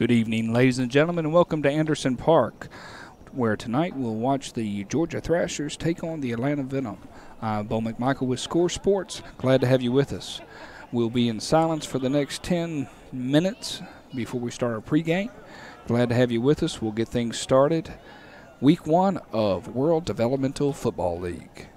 Good evening, ladies and gentlemen, and welcome to Anderson Park, where tonight we'll watch the Georgia Thrashers take on the Atlanta Venom. Bo McMichael with Score Sports. Glad to have you with us. We'll be in silence for the next 10 minutes before we start our pregame. Glad to have you with us. We'll get things started. Week 1 of World Developmental Football League.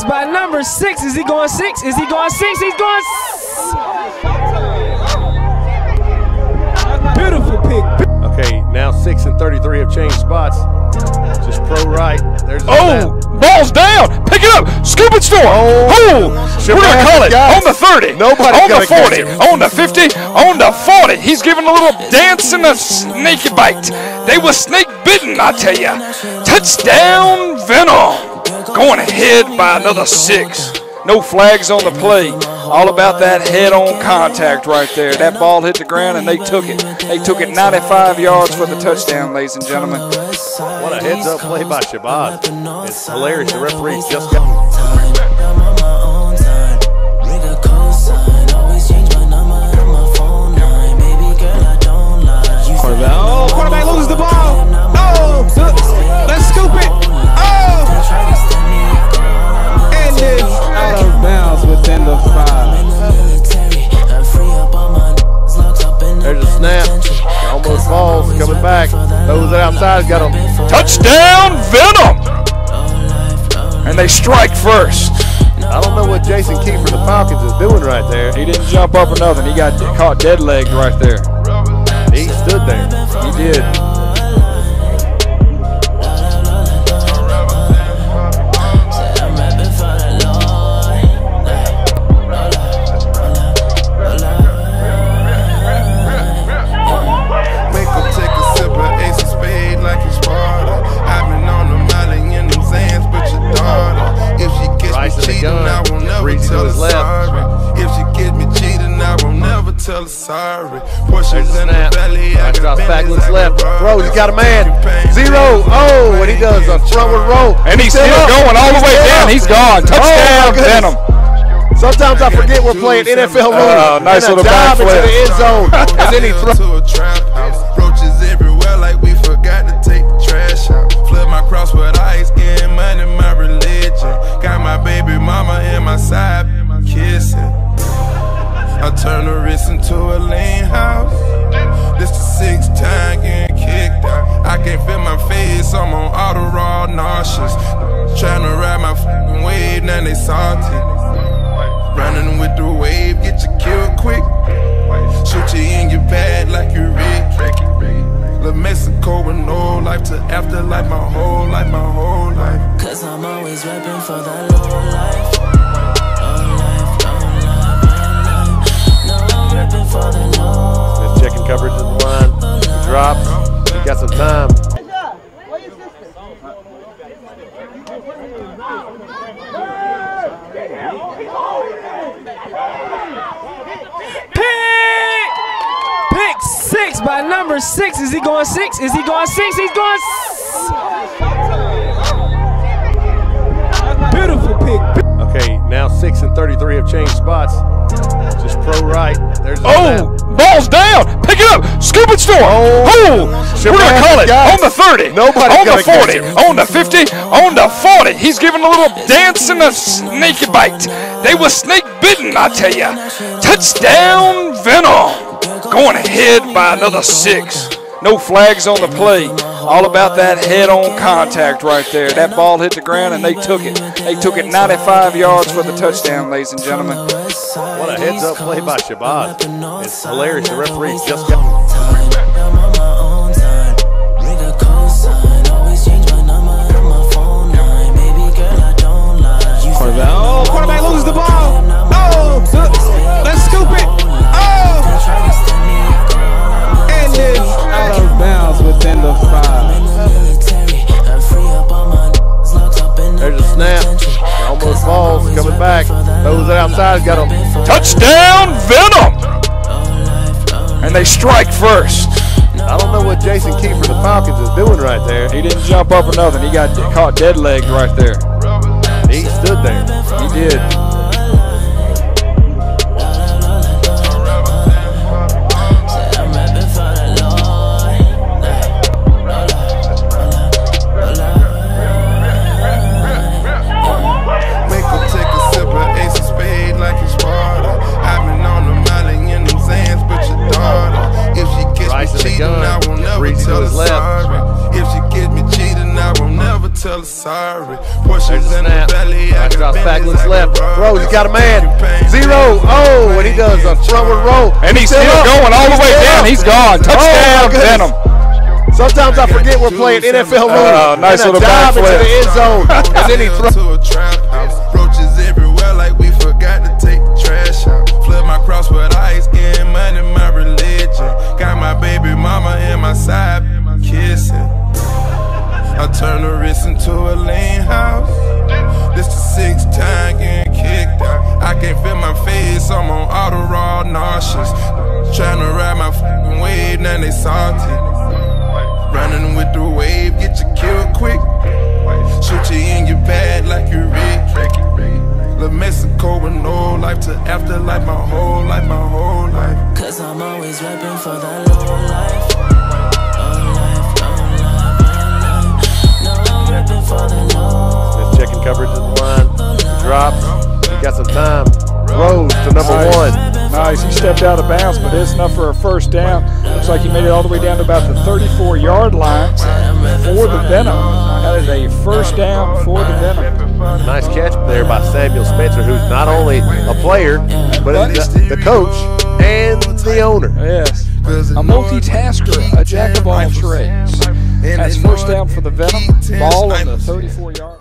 by number 6. Is he going 6? Is he going 6? He's going. Beautiful pick. Okay, now 6 and 33 have changed spots. Just pro right. There's ball's down. Pick it up. Scoop it, store. We're going to call it on the 30. Nobody on the 40. On the 50. On the 40. He's giving a little dance and a sneaky bite. They were snake bitten, I tell you. Touchdown, Venom. Going ahead by another 6. No flags on the play. All about that head-on contact right there. That ball hit the ground and they took it. They took it 95 yards for the touchdown, ladies and gentlemen. What a heads-up play by Shabazz. It's hilarious. The referee just got. Quarterback loses the ball. Let's scoop it. And it's out of bounds within the 5. There's a snap. Almost falls. Coming back. Those outside got him. Touchdown, Venom. And they strike first. I don't know what Jason Key for the Falcons is doing right there. He didn't jump up or nothing. He got caught dead legged right there. He stood there. He did. Sorry. Portions in the belly. Backwoods left. Throws. He's got a man. 0. Oh, and he does a frontward roll. And he's still going all the way down. He's gone. Touchdown, Venom. Sometimes I forget we're playing NFL rules. Nice little dive into the end zone. And then he throws. To a trap house. Roaches everywhere like we forgot to take the trash out. Flood my cross with ice, getting money, my religion. Got my baby mama in my side, kissing. I turn the wrist into a lean house. This the 6th time getting kicked out. I can't feel my face, I'm on Adderall, nauseous. Trying to ride my fucking wave, now they salty. Running with the wave, get you killed quick. Shoot you in your bag like you Rick. La Mexico with no life to afterlife, my whole life, my whole life. Cause I'm always rapping for that low life. Just checking coverage of the line. The drop. He got some time. Pick 6 by number 6. Is he going 6? Is he going 6? He's going. Beautiful pick. Okay, now 6 and 33 have changed spots. Just pro right. There's ball's down. Pick it up. Scoop it, store. We're going to call it on the 30. Nobody on the 40. On the 50. On the 40. He's giving a little dance and a sneaky bite. They were snake bitten, I tell you. Touchdown, Venom. Going ahead by another 6. No flags on the play. All about that head-on contact right there. That ball hit the ground and they took it. They took it 95 yards for the touchdown, ladies and gentlemen. What a heads-up play by Shabazz. It's hilarious. The referee just got. Quarterback loses the ball. Let's scoop it. And it's out of bounds within the 5. There's a snap. Almost falls. Coming back. Those outside got him. Touchdown, Venom. And they strike first. I don't know what Jason Key for the Falcons is doing right there. He didn't jump up or nothing. He got caught dead legged right there. He stood there. He did. Sorry. Portions in the belly. Drops back, looks left, throws, he's got a man. 0, oh, and he does a frontward roll. And he's still going all the way down. He's gone. Touchdown, Venom. Sometimes I forget we're playing NFL rules. Nice little dive into backflip. the end zone, and then he throws. to a trap house. Roaches everywhere like we forgot to take the trash out. Flood my cross with ice, getting money, my religion. Got my baby mama in my side, kissing. I turn the wrist into a lean house. This the 6th time getting kicked out. I can't feel my face, I'm on auto raw nauseous. Trying to ride my fucking wave, now they salty. Running with the wave, get you killed quick. Shoot you in your bag like you Rick. La Mexico with no life to afterlife, my whole life, my whole life. Cause I'm always rapping for that low life. No, I'm rapping for the low. Smith checking coverage of the line. He drops. He got some time. Throws to number 1. Nice. He stepped out of bounds, but it's enough for a first down. Looks like he made it all the way down to about the 34-yard line for the Venom. That is a first down for the Venom. Nice catch there by Samuel Spencer, who's not only a player, but the coach and the owner. Yes. A multitasker, a jack of all trades. That's first down for the Venom. Ball on the 34-yard.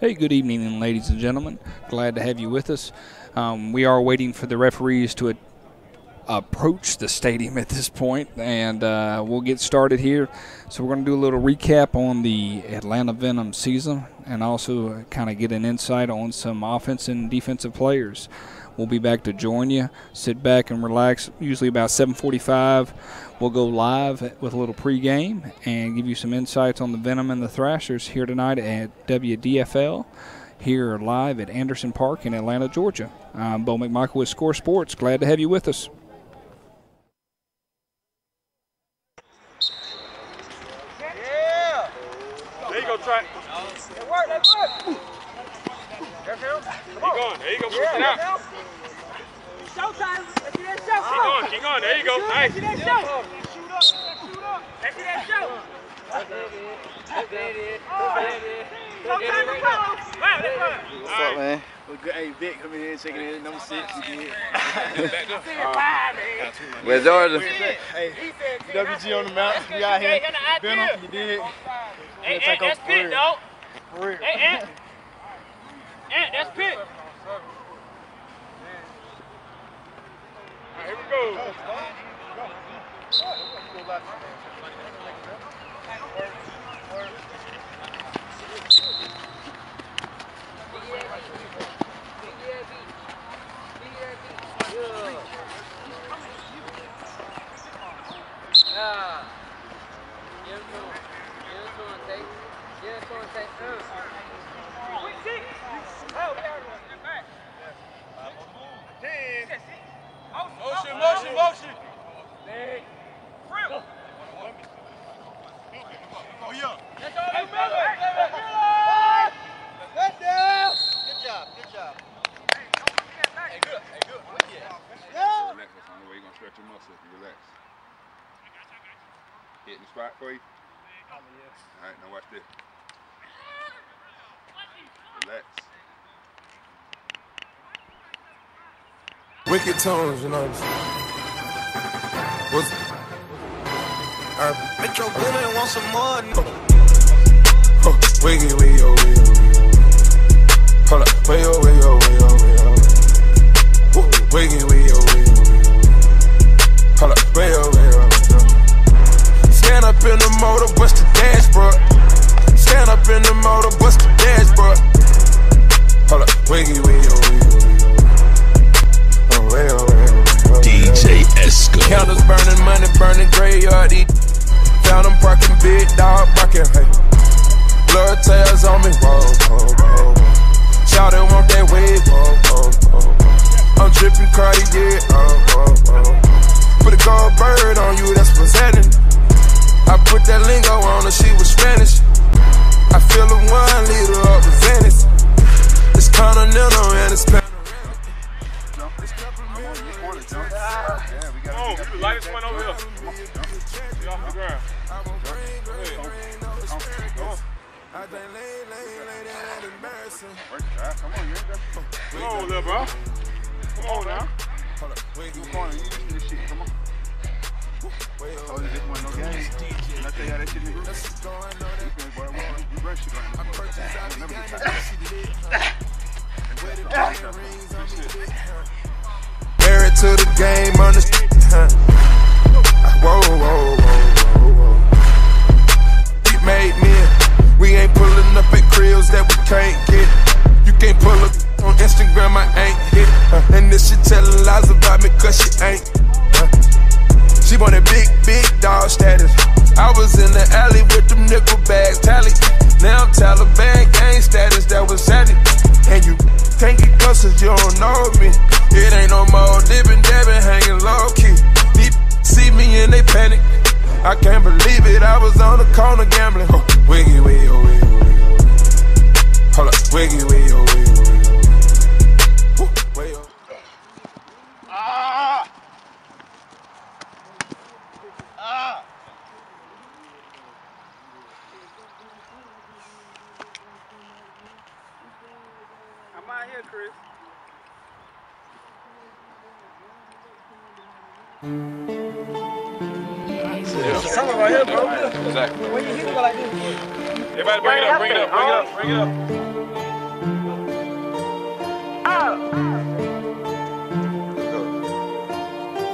Hey, good evening, ladies and gentlemen. Glad to have you with us. We are waiting for the referees to approach the stadium at this point, and we'll get started here. So we're going to do a little recap on the Atlanta Venom season and also kind of get an insight on some offense and defensive players. We'll be back to join you. Sit back and relax. Usually about 7:45, we'll go live with a little pregame and give you some insights on the Venom and the Thrashers here tonight at WDFL, here live at Anderson Park in Atlanta, Georgia. I'm Bo McMichael with Score Sports. Glad to have you with us. Yeah! There you go, Trent. That work, that work. There you go, push it out. Showtime. Let's see that show. Keep going, there you go. Nice. Let's see that show. Let's see that show. What's up, man? Well, good. Hey, Vic, come in here, shaking it. Number 6, you did. Where's Georgia? Hey, WG on the mount. We out here. Venom, you did. Hey, that's Pitt, though. For real. Hey, Ant, that's Pitt. Here we go. Motion. Oh, yeah. That's all you remember. Let's down. Good job. Hey, good. Yeah. Relax, that's the only way you're going to stretch your muscles if you relax. Hitting the spot for you? All right, now watch this. Relax. Wicked tones, you know. What's Metro Boomin want some more. Wiggy. Hold up, way yo. Wiggy. Hold up, way yo. Stand up in the motor, bust the dashboard. Stand up in the motor, bust the dashboard. Hold up, wiggy. DJ Esco. Counters burning, money burning, graveyard eat. Found them parking, big dog barking, hey. Blood tails on me, whoa. Shout it, want that wave, whoa. I'm dripping Cartier, Put a gold bird on you, that's what's happening. I put that lingo on her, she was Spanish. I feel a 1 liter of the Venice. It's continental and it's The lightest one over here. Get off the ground. Come on, little bro. Come on now. Come on. Oh, this one no game. I tell you how that shit nigga. Married to the game on the whoa. We made men. We ain't pulling up at cribs that we can't get. You can't pull up on Instagram, I ain't hit. And this shit telling lies about me cause she ain't. She wanted big dog status. I was in the alley with them nickel bags tally. Now I'm Taliban gang status, that was at it. And you can't get close cause you don't know me. It ain't no more dipping, dabbing, hanging low key. These see me and they panic. I can't believe it, I was on the corner gambling. Wiggy. Hold up, wiggy. I'm out here, Chris. Something right here, bro. Exactly. When you hit it like this. Everybody bring it up.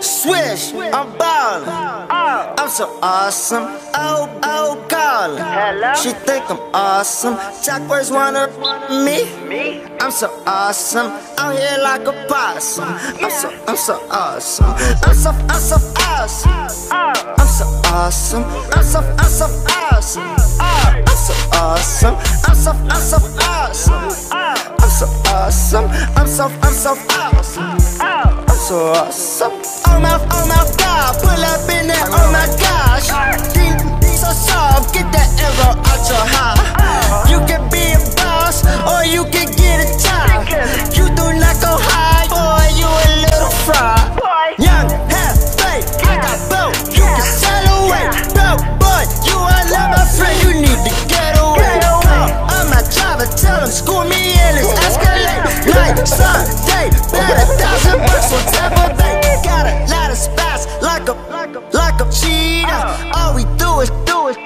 Swish, I'm ballin'. I'm so awesome. Oh, callin'. She think I'm awesome. Chakras wanna me. I'm so awesome. Out here like a possum. I'm so awesome. I'm so awesome. I'm so awesome. I'm so awesome. I'm so awesome. I'm so awesome. I'm so awesome. I'm so awesome. I'm so awesome. Oh my God, pull up in there, oh my gosh. So soft, get that arrow out your heart. You can be a boss, or you can get a job. You do not go high, boy, you a little fraud. Young, half fake, I got both, you can sail away. Broke boy, you are not my friend, you need to get away. I'm my driver, tell him, school me in, let's escalate. Like Sunday, bet $1,000 on Tampa Bay. Got a lot of spots, like a cheetah. All we do is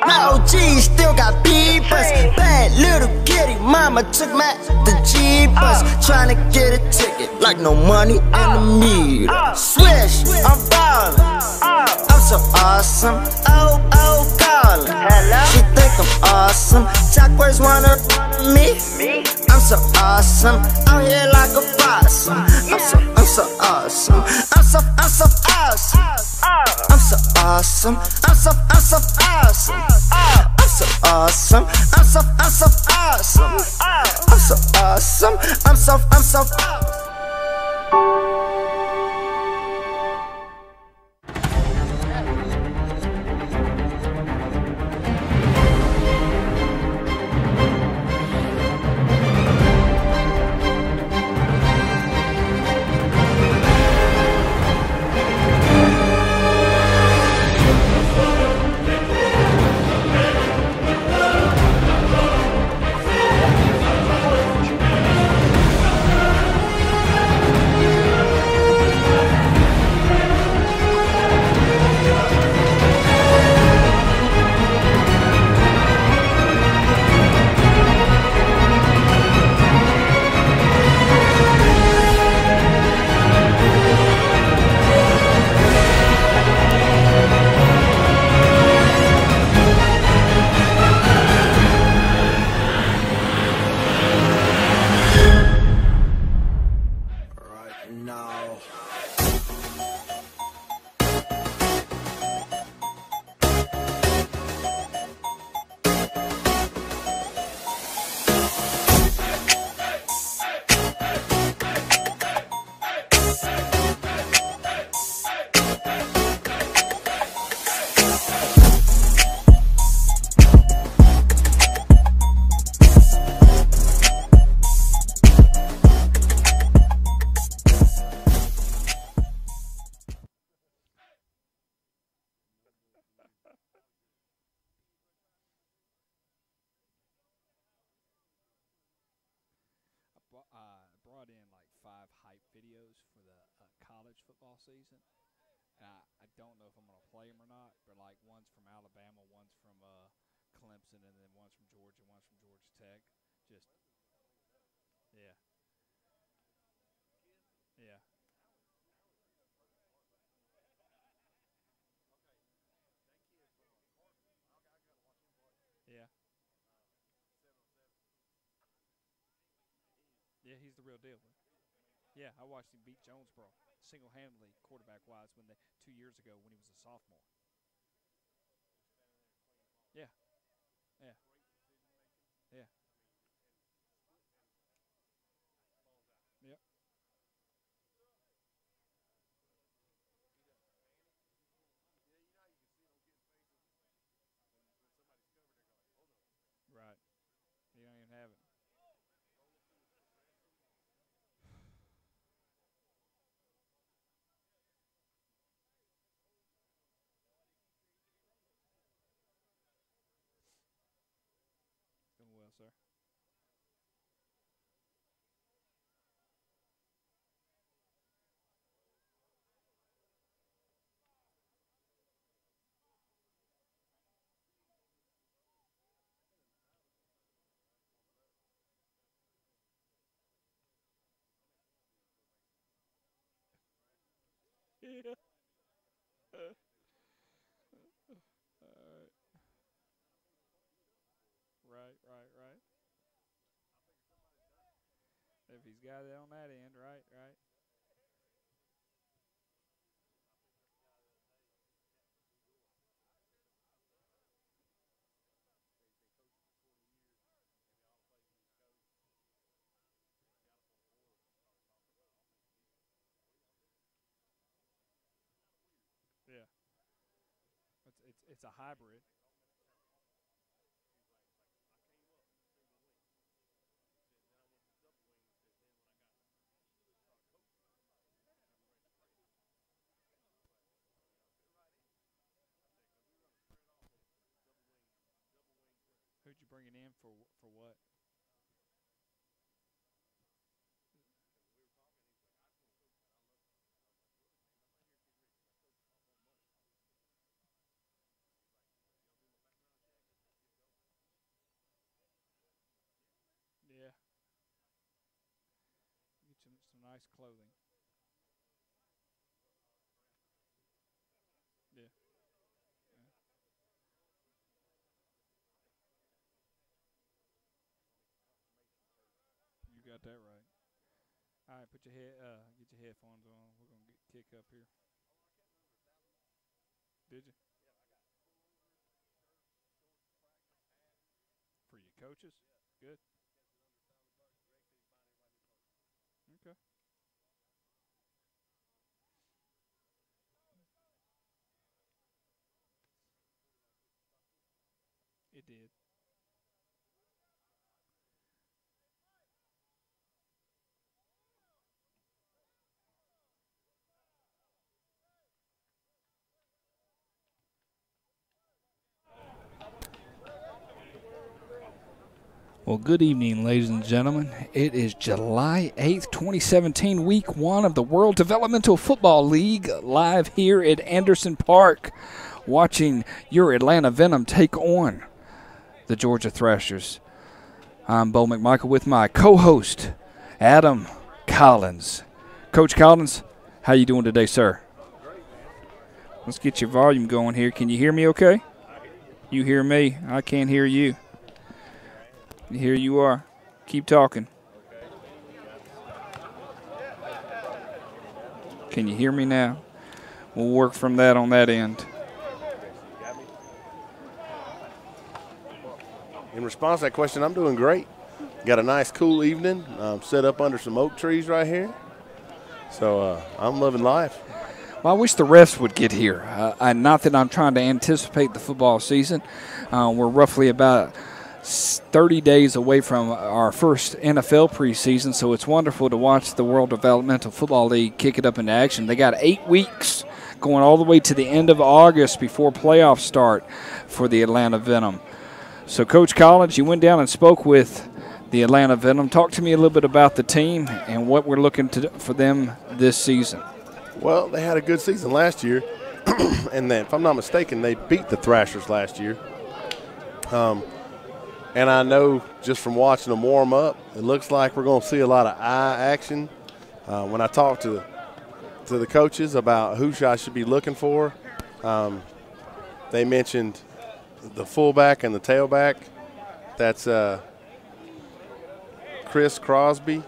my OG still got peepers. Bad little kitty, mama took the Jeepers. Tryna get a ticket, like no money in the meter. Swish, I'm ballin'. I'm so awesome. Oh, callin'. She think I'm awesome. Chakras wanna me. I'm so awesome. Out here like a possum. I'm so awesome. I'm so awesome. I'm so awesome. I'm so awesome. I'm so awesome. I'm so awesome. I'm so awesome. I'm so awesome. Brought in like 5 hype videos for the college football season. I don't know if I'm going to play them or not, but like one's from Alabama, one's from Clemson, and then one's from Georgia, one's from Georgia Tech. Just, yeah. Yeah. Yeah. Yeah, he's the real deal. Yeah, I watched him beat Jonesboro single-handedly, quarterback-wise, when 2 years ago when he was a sophomore. Yeah, yeah, yeah. Yep. Right. You don't even have it. Doing well, sir. Yeah. Right. If he's got it on that end, right. Yeah. It's a hybrid. Who'd you bring it in for what? Yeah. Get some nice clothing. Yeah. You got that right. All right, get your headphones on. We're gonna kick up here. Did you? For your coaches? Good. Okay. It did. Well, good evening, ladies and gentlemen. It is July 8th, 2017, Week 1 of the World Developmental Football League, live here at Anderson Park, watching your Atlanta Venom take on the Georgia Thrashers. I'm Bo McMichael with my co-host, Adam Collins. Coach Collins, how you doing today, sir? Let's get your volume going here. Can you hear me okay? You hear me? I can't hear you. Here you are. Keep talking. Can you hear me now? We'll work from that on that end. In response to that question, I'm doing great. Got a nice cool evening. Set up under some oak trees right here. So I'm loving life. Well, I wish the refs would get here. Not that I'm trying to anticipate the football season. We're roughly about 30 days away from our first NFL preseason, so it's wonderful to watch the World Developmental Football League kick it up into action. They got 8 weeks going all the way to the end of August before playoffs start for the Atlanta Venom. So, Coach Collins, you went down and spoke with the Atlanta Venom. Talk to me a little bit about the team and what we're looking for them this season. Well, they had a good season last year, and then, if I'm not mistaken, they beat the Thrashers last year. And I know just from watching them warm up, it looks like we're going to see a lot of eye action. When I talk to the coaches about who I should be looking for, they mentioned the fullback and the tailback. That's Chris Crosby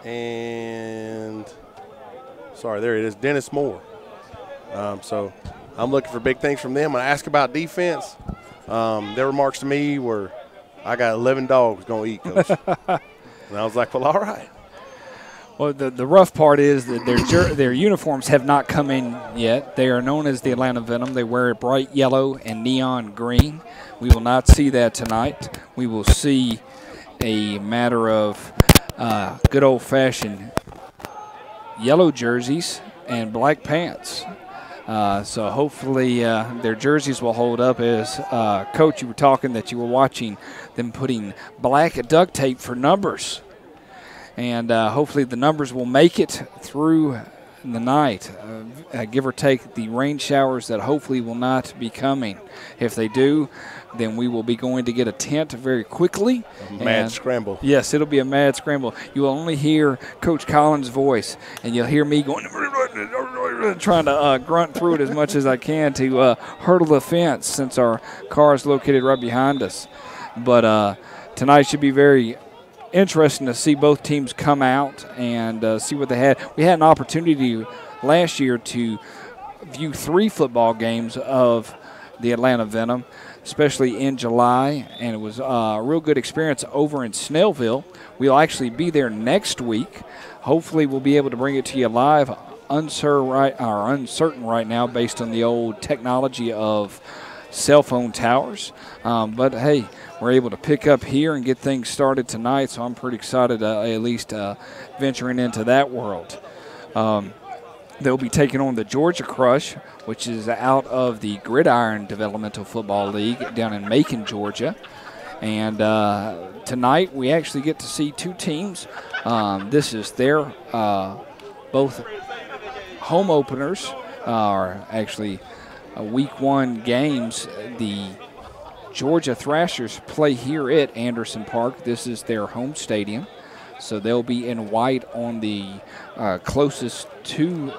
and, sorry, there it is, Dennis Moore. So I'm looking for big things from them. When I ask about defense, their remarks to me were, I got 11 dogs going to eat, Coach. And I was like, well, all right. Well, the rough part is that their uniforms have not come in yet. They are known as the Atlanta Venom. They wear bright yellow and neon green. We will not see that tonight. We will see a matter of good old-fashioned yellow jerseys and black pants. So hopefully their jerseys will hold up. As Coach, you were talking that you were watching them putting black duct tape for numbers. And hopefully the numbers will make it through the night, give or take the rain showers that hopefully will not be coming. If they do, then we will be going to get a tent very quickly. A mad scramble. Yes, it'll be a mad scramble. You will only hear Coach Collins' voice, and you'll hear me going, trying to grunt through it as much as I can to hurdle the fence since our car is located right behind us. But tonight should be very interesting to see both teams come out and see what they had. We had an opportunity last year to view 3 football games of the Atlanta Venom, especially in July, and it was a real good experience over in Snellville. We'll actually be there next week. Hopefully we'll be able to bring it to you live. Uncertain right now based on the old technology of cell phone towers. But, hey, we're able to pick up here and get things started tonight, so I'm pretty excited at least venturing into that world. They'll be taking on the Georgia Crush, which is out of the Gridiron Developmental Football League down in Macon, Georgia. And tonight we actually get to see 2 teams. This is their both home openers, are actually week 1 games. The Georgia Thrashers play here at Anderson Park. This is their home stadium. So they'll be in white on the closest to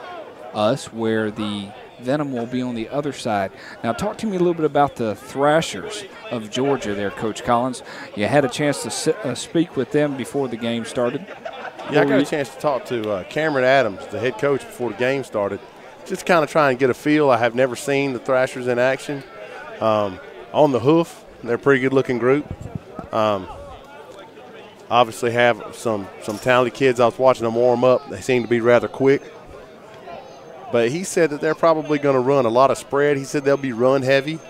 us, where the Venom will be on the other side. Now, talk to me a little bit about the Thrashers of Georgia there, Coach Collins. You had a chance to speak with them before the game started. Yeah, I got a chance to talk to Cameron Adams, the head coach, before the game started. Just kind of trying to get a feel. I have never seen the Thrashers in action. On the hoof, they're a pretty good-looking group. Obviously have some talented kids. I was watching them warm up. They seem to be rather quick. But he said that they're probably going to run a lot of spread. He said they'll be run heavy.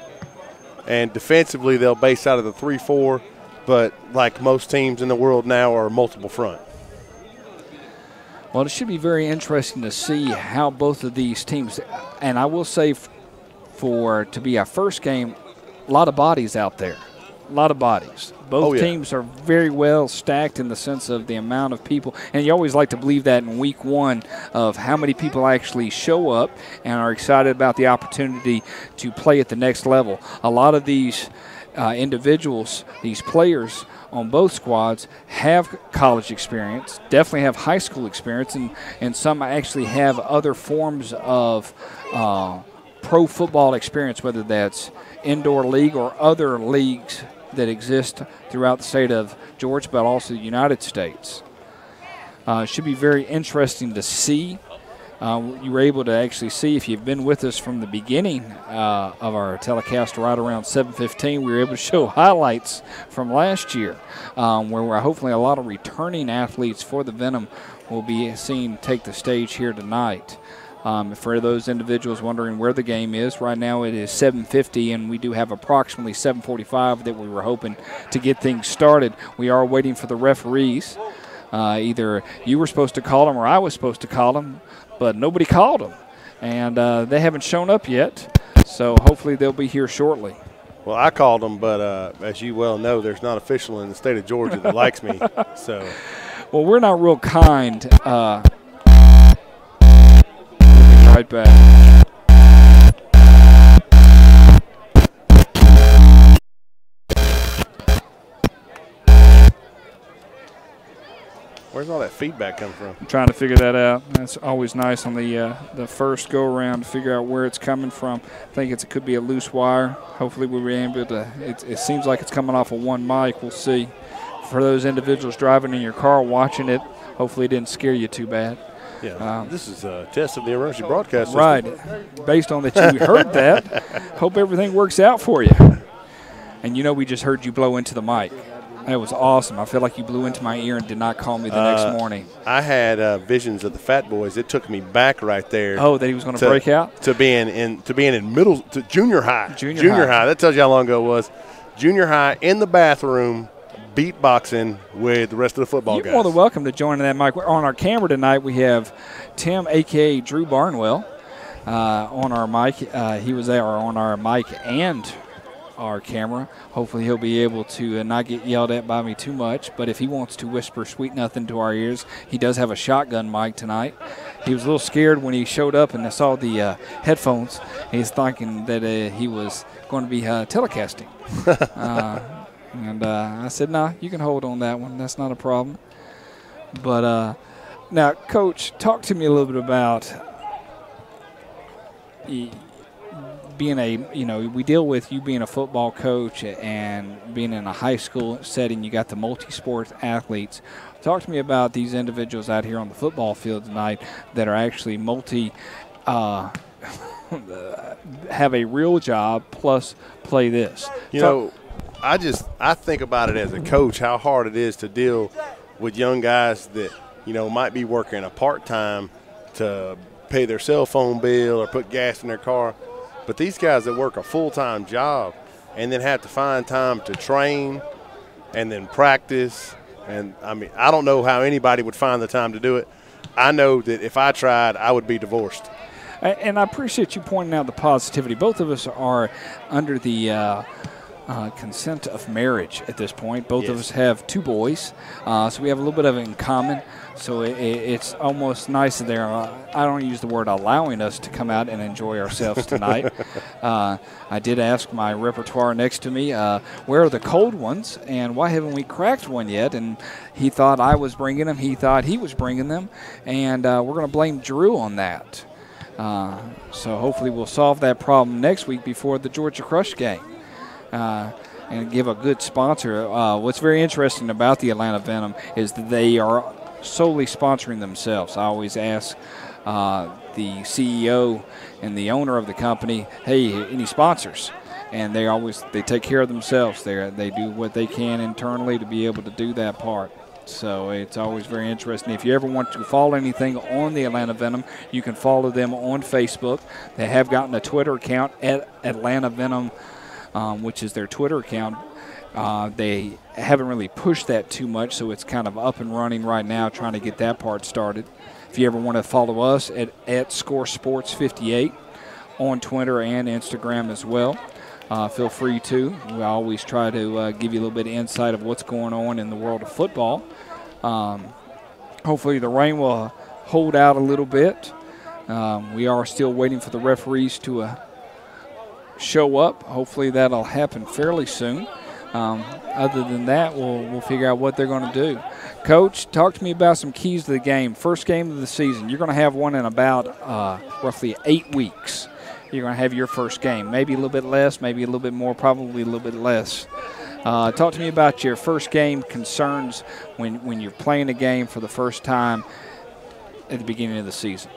And defensively, they'll base out of the 3-4. But like most teams in the world now, are multiple front. Well, it should be very interesting to see how both of these teams, and I will say to be our first game, a lot of bodies out there. A lot of bodies. Both teams are very well stacked in the sense of the amount of people. And you always like to believe that in week 1 of how many people actually show up and are excited about the opportunity to play at the next level. A lot of these individuals, these players on both squads have college experience, definitely have high school experience, and some actually have other forms of pro football experience, whether that's indoor league or other leagues that exist throughout the state of Georgia, but also the United States. Should be very interesting to see. You were able to actually see, if you've been with us from the beginning of our telecast right around 7:15, we were able to show highlights from last year, where hopefully a lot of returning athletes for the Venom will be seen take the stage here tonight. For those individuals wondering where the game is, right now it is 7:50, and we do have approximately 7:45 that we were hoping to get things started. We are waiting for the referees. Either you were supposed to call them or I was supposed to call them, but nobody called them, and they haven't shown up yet, so hopefully they'll be here shortly. Well, I called them, but as you well know, there's not an official in the state of Georgia that likes me. So, well, we're not real kind. Right back. Where's all that feedback come from? I'm trying to figure that out. That's always nice on the first go around to figure out where it's coming from. I think it could be a loose wire. Hopefully we'll be able to. It seems like it's coming off of one mic. We'll see. For those individuals driving in your car watching it, hopefully it didn't scare you too bad. Yeah, this is a test of the emergency broadcast system. Right. Based on that you heard that, hope everything works out for you. And we just heard you blow into the mic. That was awesome. I feel like you blew into my ear and did not call me the next morning. I had visions of the Fat Boys. It took me back right there. Oh, that he was going to break out? To being in junior high. Junior high. That tells you how long ago it was. Junior high, in the bathroom, beatboxing with the rest of the football guys. You're more than welcome to join in that mic. On our camera tonight, we have Tim, a.k.a. Drew Barnwell, on our mic. He was there on our mic and our camera. Hopefully he'll be able to not get yelled at by me too much, but if he wants to whisper sweet nothing to our ears, he does have a shotgun mic tonight. He was a little scared when he showed up and I saw the headphones. He's thinking that he was going to be telecasting. And I said, nah, you can hold on that one. That's not a problem. But now, Coach, talk to me a little bit about being we deal with you being a football coach and being in a high school setting. You got the multi-sport athletes. Talk to me about these individuals out here on the football field tonight that are actually have a real job plus play this. I think about it as a coach, how hard it is to deal with young guys that, might be working a part-time to pay their cell phone bill or put gas in their car. But these guys that work a full-time job and then have to find time to train and then practice. And, I don't know how anybody would find the time to do it. I know that if I tried, I would be divorced. And I appreciate you pointing out the positivity. Both of us are under the consent of marriage at this point. Both of us have 2 boys, so we have a little bit of it in common. So it's almost nice that they're, I don't use the word allowing us to come out and enjoy ourselves tonight. I did ask my repertoire next to me, where are the cold ones and why haven't we cracked one yet? And he thought I was bringing them. He thought he was bringing them. And we're going to blame Drew on that. So hopefully we'll solve that problem next week before the Georgia Crush game. And give a good sponsor. What's very interesting about the Atlanta Venom is that they are solely sponsoring themselves. I always ask the CEO and the owner of the company, hey, any sponsors? And they take care of themselves. They do what they can internally to be able to do that part. So it's always very interesting. If you ever want to follow anything on the Atlanta Venom, you can follow them on Facebook. They have gotten a Twitter account at Atlanta Venom, which is their Twitter account. They haven't really pushed that too much, so it's kind of up and running right now, trying to get that part started. If you ever want to follow us at Score Sports 58 on Twitter and Instagram as well, feel free to. We always try to give you a little bit of insight of what's going on in the world of football. Hopefully the rain will hold out a little bit. We are still waiting for the referees to show up. Hopefully that'll happen fairly soon. Other than that, we'll figure out what they're going to do. Coach, talk to me about some keys to the game. First game of the season. You're going to have one in about roughly 8 weeks. You're going to have your first game. Maybe a little bit less, maybe a little bit more, probably a little bit less. Talk to me about your first game concerns when you're playing a game for the first time at the beginning of the season.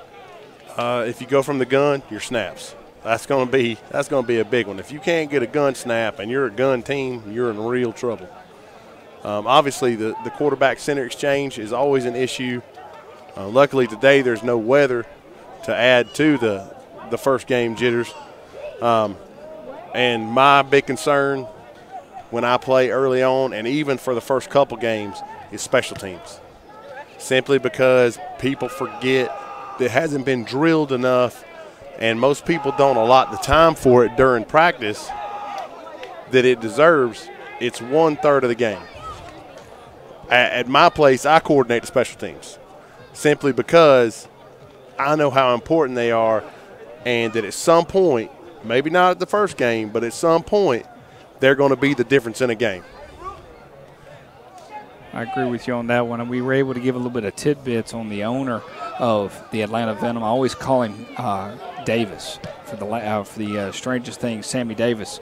If you go from the gun, your snaps. That's going to be a big one. If you can't get a gun snap and you're a gun team, you're in real trouble. Obviously, the quarterback center exchange is always an issue. Luckily today there's no weather to add to the first game jitters. And my big concern when I play early on and even for the first couple games is special teams. Simply because people forget that it hasn't been drilled enough. And most people don't allot the time for it during practice that it deserves. It's 1/3 of the game. At my place, I coordinate the special teams simply because I know how important they are and that at some point, maybe not at the first game, but at some point, they're going to be the difference in a game. I agree with you on that one. And we were able to give a little bit of tidbits on the owner of the Atlanta Venom. I always call him Davis for the strangest thing, Sammy Davis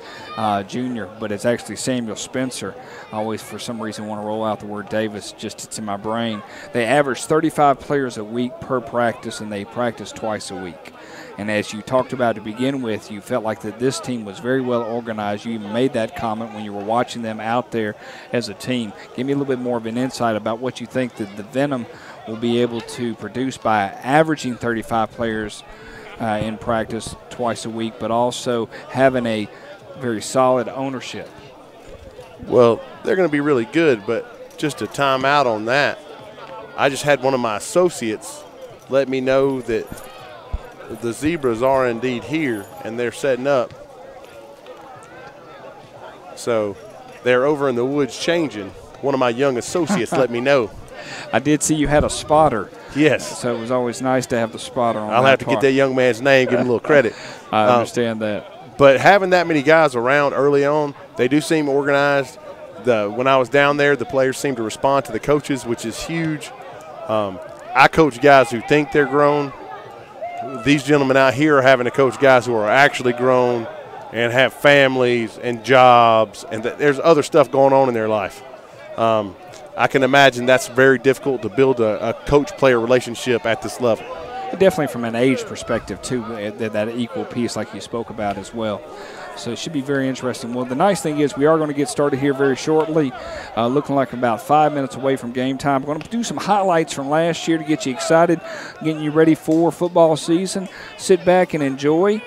Jr., but it's actually Samuel Spencer. I always, for some reason, want to roll out the word Davis, just it's in my brain. They average 35 players a week per practice, and they practice twice a week. And as you talked about to begin with, you felt like that this team was very well organized. You even made that comment when you were watching them out there as a team. Give me a little bit more of an insight about what you think that the Venom will be able to produce by averaging 35 players in practice twice a week, but also having a very solid ownership. Well, they're going to be really good, but just to time out on that, I just had one of my associates let me know that the Zebras are indeed here, and they're setting up. So they're over in the woods changing. One of my young associates let me know. I did see you had a spotter. Yes. So it was always nice to have the spotter on. I'll have to get that young man's name, give him a little credit. I understand that. But having that many guys around early on, they do seem organized. When I was down there, the players seem to respond to the coaches, which is huge. I coach guys who think they're grown, these gentlemen out here are having to coach guys who are actually grown and have families and jobs, and there's other stuff going on in their life. I can imagine that's very difficult to build a coach-player relationship at this level. Definitely from an age perspective, too, that equal piece like you spoke about as well. So it should be very interesting. Well, the nice thing is we are going to get started here very shortly, looking like about 5 minutes away from game time. We're going to do some highlights from last year to get you excited, getting you ready for football season. Sit back and enjoy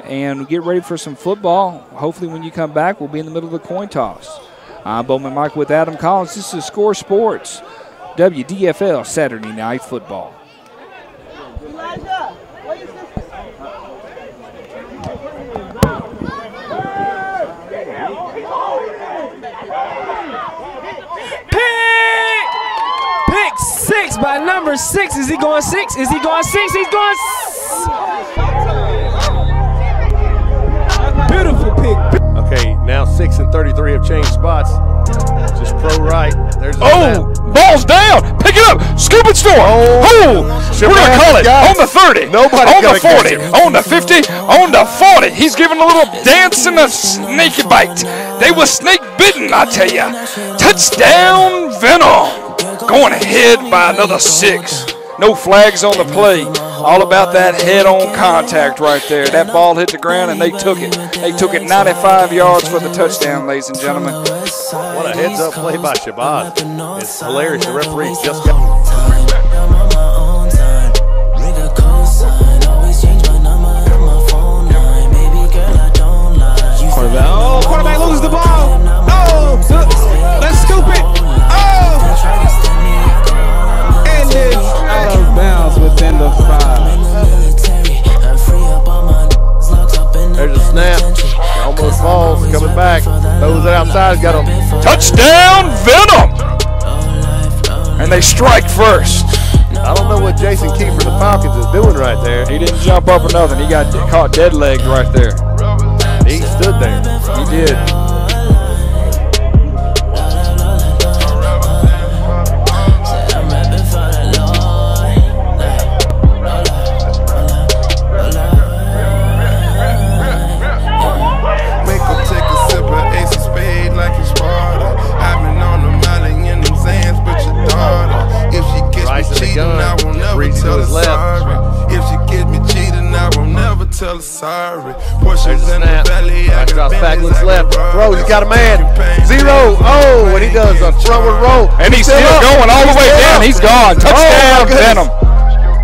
and get ready for some football. Hopefully when you come back, we'll be in the middle of the coin toss. I'm Bowman Michael with Adam Collins. This is Score Sports, WDFL Saturday Night Football. Pick 6 by number 6. Is he going 6? Is he going 6? He's going. Beautiful pick. Okay, now 6 and 33 have changed spots. Just pro right. There's ball's down. Pick it up. Scoop it, store. We're going to call it on the 30. Nobody on the 40. On the 50. On the 40. He's giving a little dance and a sneaky bite. They were snake bitten, I tell you. Touchdown, Venom. Going ahead by another 6. No flags on the play. All about that head-on contact right there. That ball hit the ground, and they took it. They took it 95 yards for the touchdown, ladies and gentlemen. What a heads-up play by Shabazz. It's hilarious. The referee just got... Quarterback loses the ball. Let's scoop it. And it's out of bounds within the 5. There's a snap. Almost falls. Coming back. Throws it outside. Got him. Touchdown, Venom. And they strike first. I don't know what Jason Kiefer of the Falcons is doing right there. He didn't jump up or nothing. He got caught dead legged right there. He stood there. He did. Tell her sorry. Portions in the belly. Right drops back, looks left. Throws, he's got a man. 0. Oh, and he does a frontward roll. And he's still going all the way down. He's gone. Touchdown, Venom.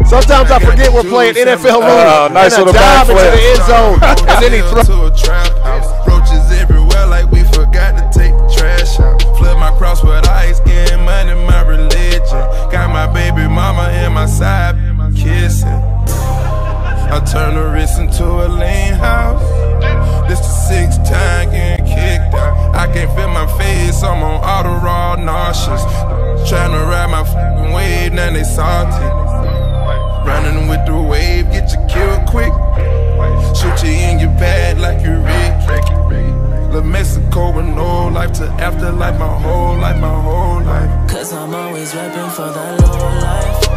Sometimes I forget we're playing NFL moves. Nice little dive into backflip. the end zone. And then he throws. To a trap house. Roaches everywhere like we forgot to take the trash out. Flood my cross with ice, getting money, my religion. Got my baby mama in my side, kissing. I turn the wrist into a lean house. This the 6th time getting kicked out. I can't feel my face, I'm on auto raw nauseous. Trying to ride my fucking wave, now they salty. Running with the wave, get you killed quick. Shoot you in your bed like you Rick. La Mexico with no life to afterlife, my whole life, my whole life. Cause I'm always rapping for that low life.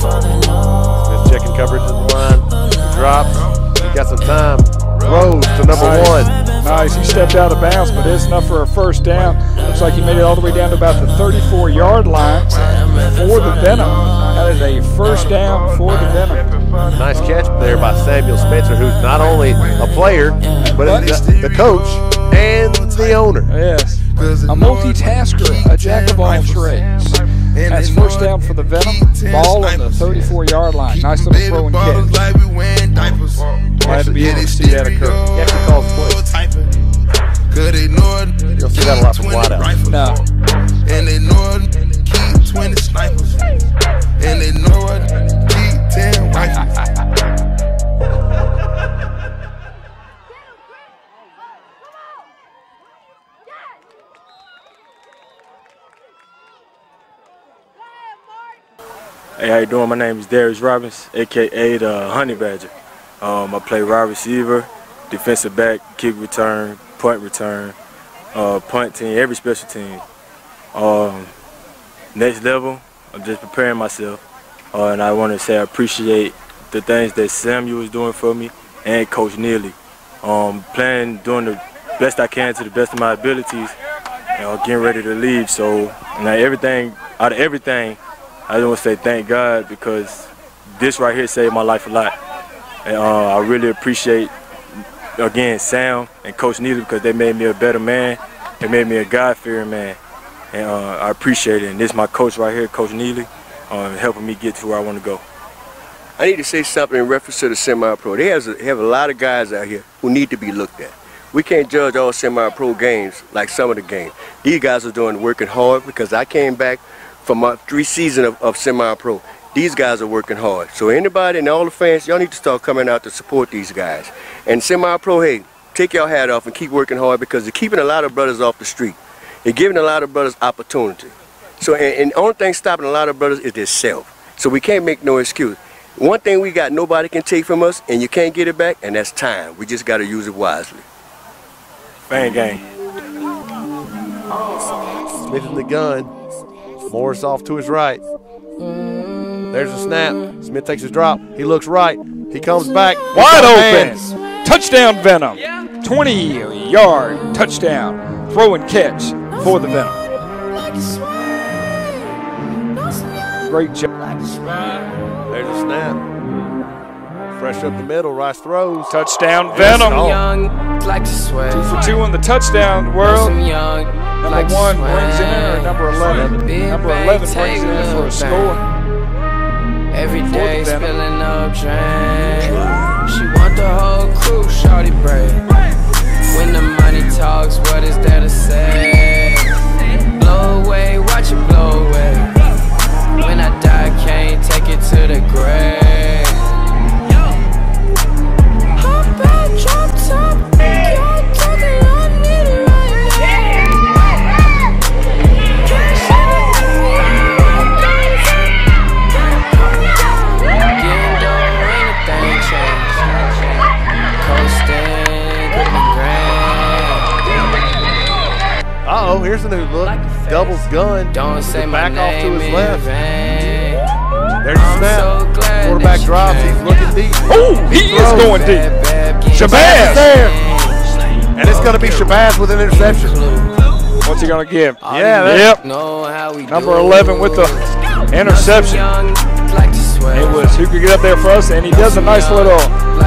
Just checking coverage of the line. He drops. He got some time. Throws to number 1. Nice. He stepped out of bounds, but it's enough for a first down. Looks like he made it all the way down to about the 34-yard line for the Venom. That is a first down for the Venom. Nice catch there by Samuel Spencer, who's not only a player, but the coach and the owner. Yes. A multitasker, a jack of all trades. That's first down for the Venom. Ball on the 34-yard line. Nice little throw and catch. Glad to be able to see that occur. You have to call the play. You'll see that a lot from wideouts. No. And they know it, keep 20 snipers. And they know it, keep 10 rifles. Hey, how you doing? My name is Darius Robbins, a.k.a. the Honey Badger. I play wide receiver, defensive back, kick return, punt return, punt team, every special team. Next level, I'm just preparing myself. And I want to say I appreciate the things that Samuel was doing for me and Coach Neely. Playing, doing the best I can to the best of my abilities, getting ready to leave. So out of everything, I just want to say thank God, because this right here saved my life a lot. And I really appreciate, again, Sam and Coach Neely, because they made me a better man. They made me a God-fearing man. And I appreciate it. And this is my coach right here, Coach Neely, helping me get to where I want to go. I need to say something in reference to the semi-pro. They have a lot of guys out here who need to be looked at. We can't judge all semi-pro games like some of the games. These guys are working hard, because I came back from my 3 seasons of semi-pro. These guys are working hard. So anybody and all the fans, y'all need to start coming out to support these guys. And semi-pro, hey, take your hat off and keep working hard, because they're keeping a lot of brothers off the street. They're giving a lot of brothers opportunity. So, and the only thing stopping a lot of brothers is themselves. So we can't make no excuse. One thing we got nobody can take from us, and you can't get it back, and that's time. We just got to use it wisely. Bang gang. Smith in the gun. Morris off to his right. There's a snap. Smith takes his drop. He looks right. He comes back. Wide open. Touchdown, Venom. 20-yard touchdown. Throw and catch for the Venom. Great job. There's a snap. Fresh up the middle. Rice throws. Touchdown, Venom. 2 for 2 in the touchdown world. Number 1 brings it in, or number 11. Number 11 brings it in for a score. Every day spilling up drain. She want the whole crew, shawty brave. When the money talks, what is there to say? Blow away, watch it blow away. When I die, can't take it to the grave. Hop out, drop top. Y'all talking, I need it right getting dough, anything change. Coasting, getting grand. Uh-oh, here's a new look. Doubles gun. Don't say my back off to name his left. There's a I'm snap. so glad Quarterback that drops. you He's came. looking deep. Oh, he is going deep. Shabazz there. And it's going to be Shabazz with an interception. What's he going to give? Yeah. Yep. Know how we Number do. 11 with the interception. It was who could get up there for us, and he does a nice little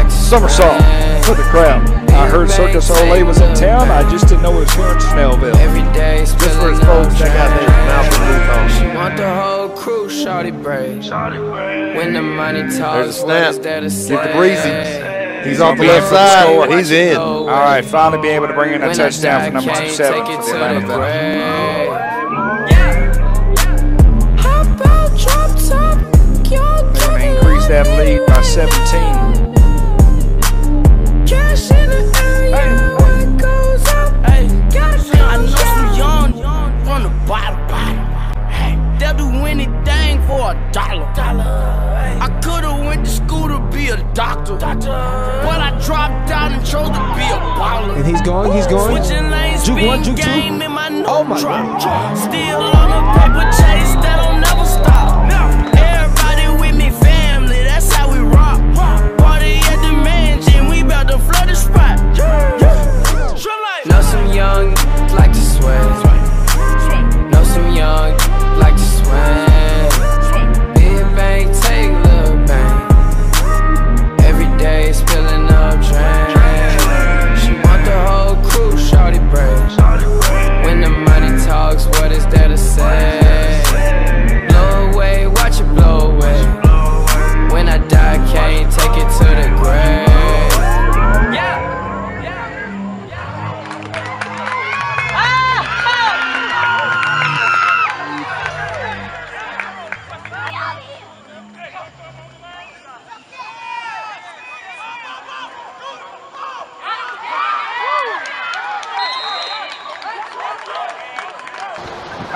somersault for the crowd. I heard Circus Olay was in town. I just didn't know it was here in Snellville. Every day Just for his folks, check out their mouth and blue phone. She want the whole crew, shawty brave. When the money There's a talks, what snap. is there to say? Get the breezy. He's off the left side, and he's in. All right, finally be able to bring in a When I touchdown die, for number can't 27 take it for to the Atlanta the Venom. grave. Hop out, drop top. Y'all They're going to talking, increase that lead by 17. cash in the area, what goes up? Hey, I know some young from the bottom. Hey, they'll do anything for $1. I could've went to school to be a doctor, but I dropped out and chose to be a baller. And he's going. Switching lanes, Juke one, speed juke two. game in my no Oh my drop. God. Still on a paper chase that'll never stop. Everybody with me, family, that's how we rock. Party at the mansion, we bout to flood the spot. Know some young like to sweat. Know some young like to swim. Big bang, take little bang. Every day spilling up drain. She want the whole crew, shawty brave. When the money talks, what is there to say? Blow away, watch it blow away. When I die, can't take it to the grave.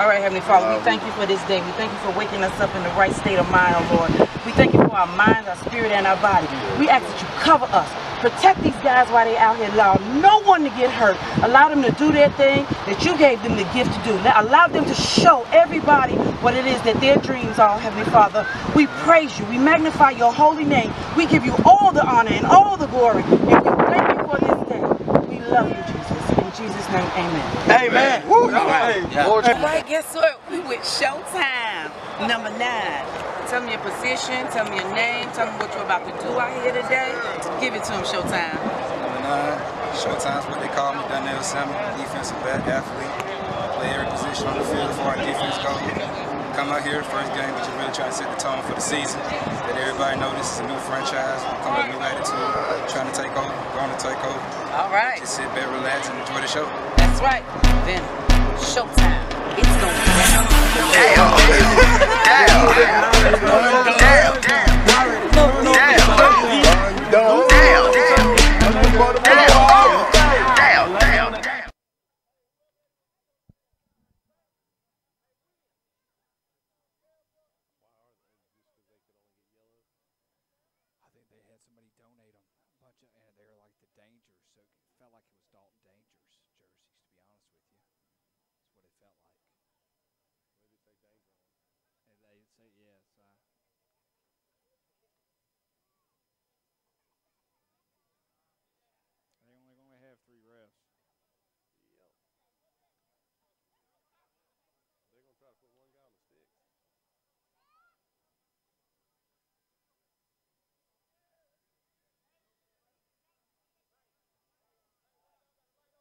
All right, Heavenly Father, we thank you for this day. We thank you for waking us up in the right state of mind, oh Lord. We thank you for our minds, our spirit, and our body. We ask that you cover us. Protect these guys while they're out here. Allow no one to get hurt. Allow them to do their thing that you gave them the gift to do. Allow them to show everybody what it is that their dreams are, Heavenly Father. We praise you. We magnify your holy name. We give you all the honor and all the glory. And we thank you for this day. We love you, Jesus. In Jesus' name, amen. Amen. Woo. All right. All right, guess what? We with Showtime, number 9. Tell me your position, tell me your name, tell me what you're about to do out here today. Give it to him, Showtime. Number 9, Showtime's what they call me, Donnell Salmon, defensive back athlete. Play every position on the field as far as defense goes. Come out here, first game, but you really try to set the tone for the season. Let everybody know this is a new franchise. We come with a new attitude, trying to take over, going to take over. All right. Just sit back, relax, and enjoy the show. That's right. Venom. Showtime. It's going down.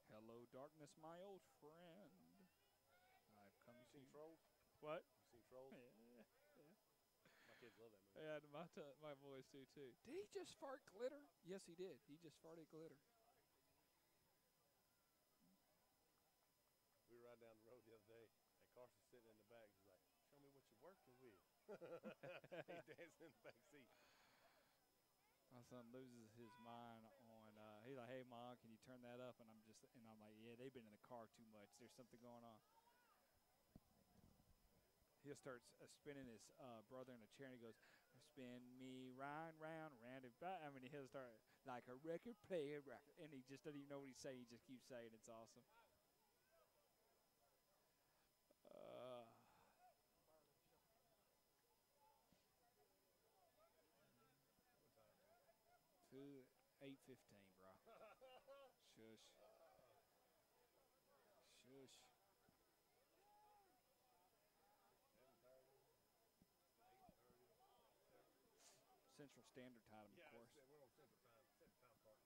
Hello, darkness, my old friend. I've come to see Trolls. What? You seen Trolls? Yeah. My kids love that movie. Yeah, my boys do too. Did he just fart glitter? Yes, he did. He just farted glitter. We were riding down the road the other day, and Carson's sitting in the back. He's like, "Show me what you're working with." He's dancing in the back seat. My son loses his mind on. He's like, "Hey, Mom, can you turn that up?" And I'm like, "Yeah, they've been in the car too much. There's something going on." He'll start spinning his brother in a chair, and he goes, "Spin me round, round, round and back." I mean, he'll start like a record player, and he just doesn't even know what he's saying. He just keeps saying it's awesome. To 8:15, bro. Shush. Shush. Central Standard Time, of course. Yeah, we're on Central Time. Central Time part.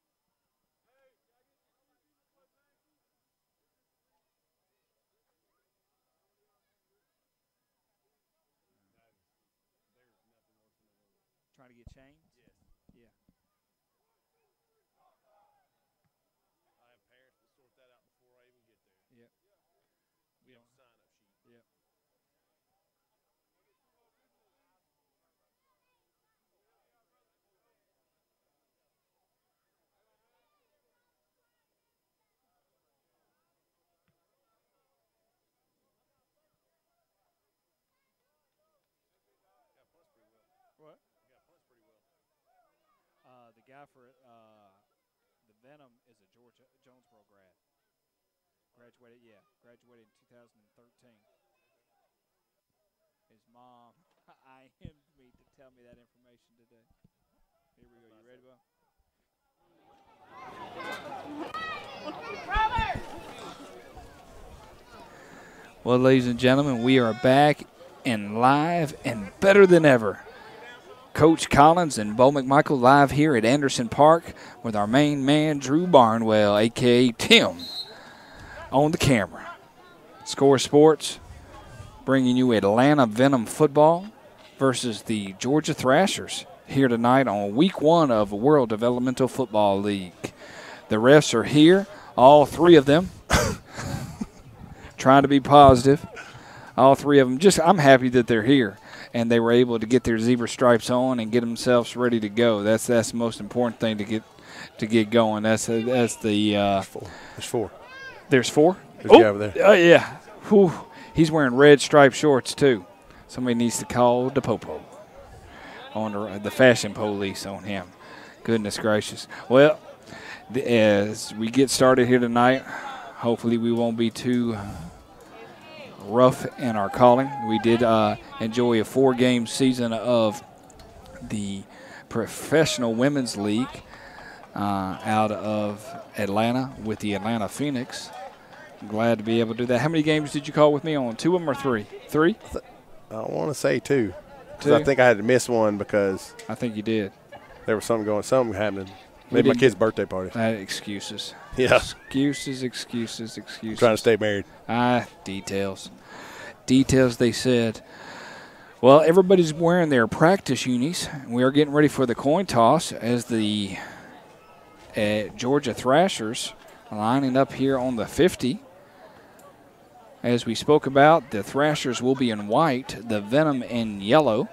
Trying to get changed? Yes. Yeah. I have parents that sort that out before I even get there. Yep. We have a sign-up sheet. Yep. What? You got punts pretty well. The guy for the Venom is a Jonesboro grad. Graduated in 2013. His mom IM'd me to tell me that information today. Here we go. You ready, Bo? Well, ladies and gentlemen, we are back and live and better than ever. Coach Collins and Bo McMichael live here at Anderson Park with our main man, Drew Barnwell, a.k.a. Tim, on the camera. Score Sports bringing you Atlanta Venom football versus the Georgia Thrashers here tonight on week 1 of World Developmental Football League. The refs are here, all 3 of them, trying to be positive. All 3 of them. I'm happy that they're here and they were able to get their zebra stripes on and get themselves ready to go. That's the most important thing to get going. That's the. There's 4. There's 4. There's a guy over there. Oh yeah. Whew. He's wearing red striped shorts too. Somebody needs to call the popo on the fashion police on him. Goodness gracious. Well, as we get started here tonight, hopefully we won't be too rough in our calling. We did enjoy a 4-game season of the Professional Women's League out of Atlanta with the Atlanta Phoenix. I'm glad to be able to do that. How many games did you call with me on? 2 of them or 3? 3? I want to say 2. 'Cause 2? I think I had to miss one because I think you did. There was something happening. Maybe my kid's birthday party. Excuses. Yeah. Excuses. Trying to stay married. Details. Details, they said. Well, everybody's wearing their practice unis. We are getting ready for the coin toss as the Georgia Thrashers lining up here on the 50. As we spoke about, the Thrashers will be in white, the Venom in yellow.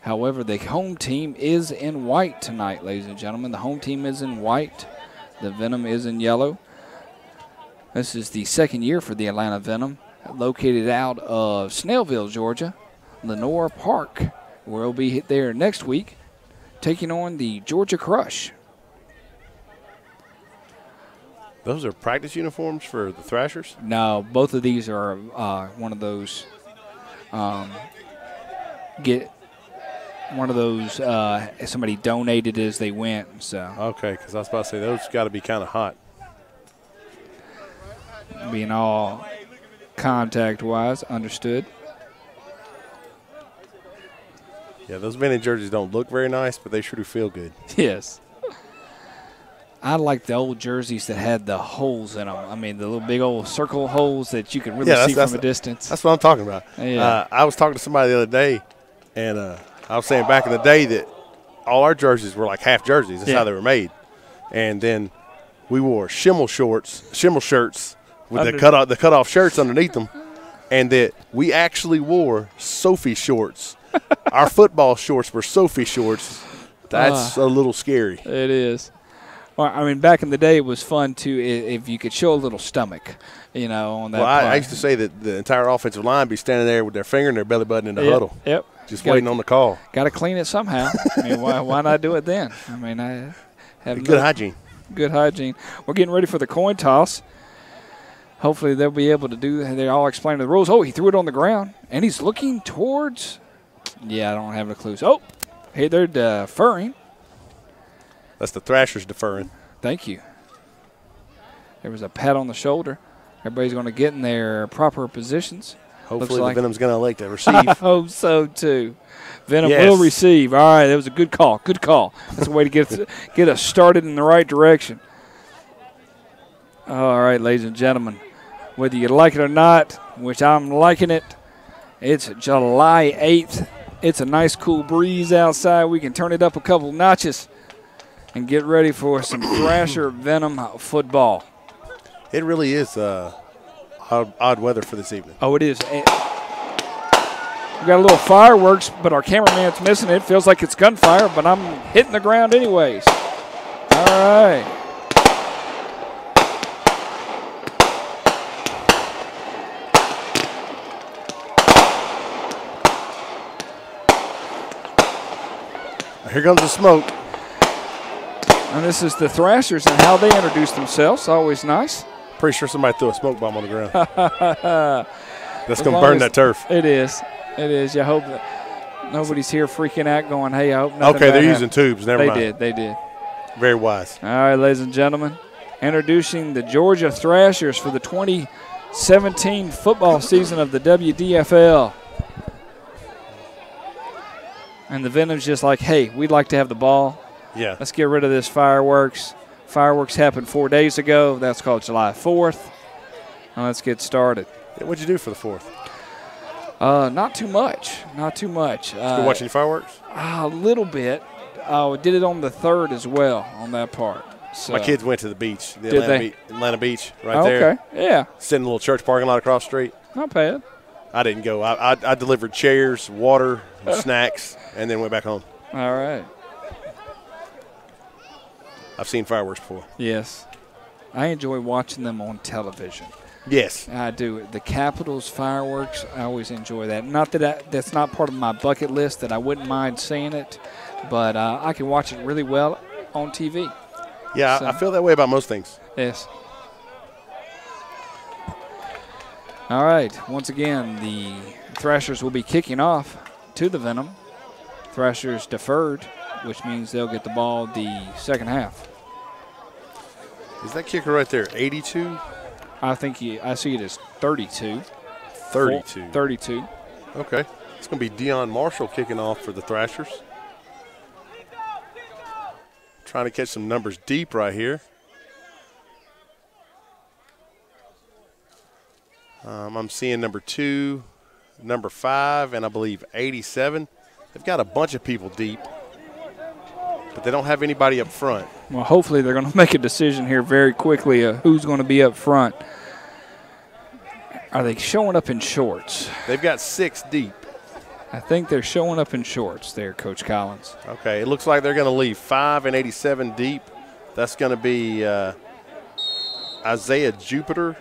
However, the home team is in white tonight, ladies and gentlemen. The home team is in white. The Venom is in yellow. This is the second year for the Atlanta Venom, located out of Snellville, Georgia, Lenore Park. We'll be there next week, taking on the Georgia Crush. Those are practice uniforms for the Thrashers? No, both of these are one of those somebody donated as they went. So okay, because I was about to say those got to be kind of hot. Being all contact-wise, understood. Yeah, those Venom jerseys don't look very nice, but they sure do feel good. Yes. I like the old jerseys that had the holes in them. I mean, the little big old circle holes that you could really see from a distance. That's what I'm talking about. Yeah. I was talking to somebody the other day, and I was saying back in the day that all our jerseys were like half jerseys. That's how they were made. And then we wore schimmel shirts with the cutoff shirts underneath them, and that we actually wore Sophie shorts. Our football shorts were Sophie shorts. That's a little scary. It is. Well, I mean, back in the day, it was fun, too, if you could show a little stomach, on that. Well, I used to say that the entire offensive line be standing there with their finger and their belly button in the huddle. Yep. Just waiting on the call. Got to clean it somehow. I mean, why not do it then? I mean, I have good hygiene. Good hygiene. We're getting ready for the coin toss. Hopefully they'll be able to do – they all explain the rules. Oh, he threw it on the ground, and he's looking towards – yeah, I don't have the clues. Oh, hey, they're deferring. That's the Thrashers deferring. Thank you. There was a pat on the shoulder. Everybody's going to get in their proper positions. Hopefully the Venom's going to elect to receive. I hope so, too. Venom will receive. All right, that was a good call. Good call. That's a way to get us started in the right direction. All right, ladies and gentlemen, whether you like it or not, which I'm liking it, it's July 8th. It's a nice cool breeze outside. We can turn it up a couple notches and get ready for some Thrasher Venom football. It really is odd weather for this evening. Oh, it is. We got a little fireworks, but our cameraman's missing it. Feels like it's gunfire, but I'm hitting the ground anyways. All right. Here comes the smoke. And this is the Thrashers and how they introduce themselves. Always nice. Pretty sure somebody threw a smoke bomb on the ground. That's going to burn that turf. It is. It is. I hope that nobody's here freaking out going, hey, I hope nothing Okay, they're bad using tubes. Never mind. They did. Very wise. All right, ladies and gentlemen, introducing the Georgia Thrashers for the 2017 football season of the WDFL. And the Venom's just like, hey, we'd like to have the ball. Yeah. Let's get rid of this fireworks. Fireworks happened 4 days ago. That's called July 4th. Now let's get started. Yeah, what'd you do for the 4th? Not too much. Not too much. Watching fireworks? A little bit. Did it on the 3rd as well on that part. So. My kids went to the beach, Atlanta Beach right there. Okay, yeah. Sitting in a little church parking lot across the street. Not bad. I didn't go. I delivered chairs, water, snacks, and then went back home. All right. I've seen fireworks before. Yes. I enjoy watching them on television. Yes. I do. The Capitals fireworks, I always enjoy that. Not that that's not part of my bucket list that I wouldn't mind seeing it, but I can watch it really well on TV. Yeah, so. I feel that way about most things. Yes. All right, once again, the Thrashers will be kicking off to the Venom. Thrashers deferred, which means they'll get the ball the second half. Is that kicker right there 82? I think I see it as 32. 32. 32. Okay. It's going to be Deion Marshall kicking off for the Thrashers. Trying to catch some numbers deep right here. I'm seeing number 2, number 5, and I believe 87. They've got a bunch of people deep, but they don't have anybody up front. Well, hopefully they're going to make a decision here very quickly of who's going to be up front. Are they showing up in shorts? They've got 6 deep. I think they're showing up in shorts there, Coach Collins. Okay, it looks like they're going to leave 5 and 87 deep. That's going to be Isaiah Jupiter.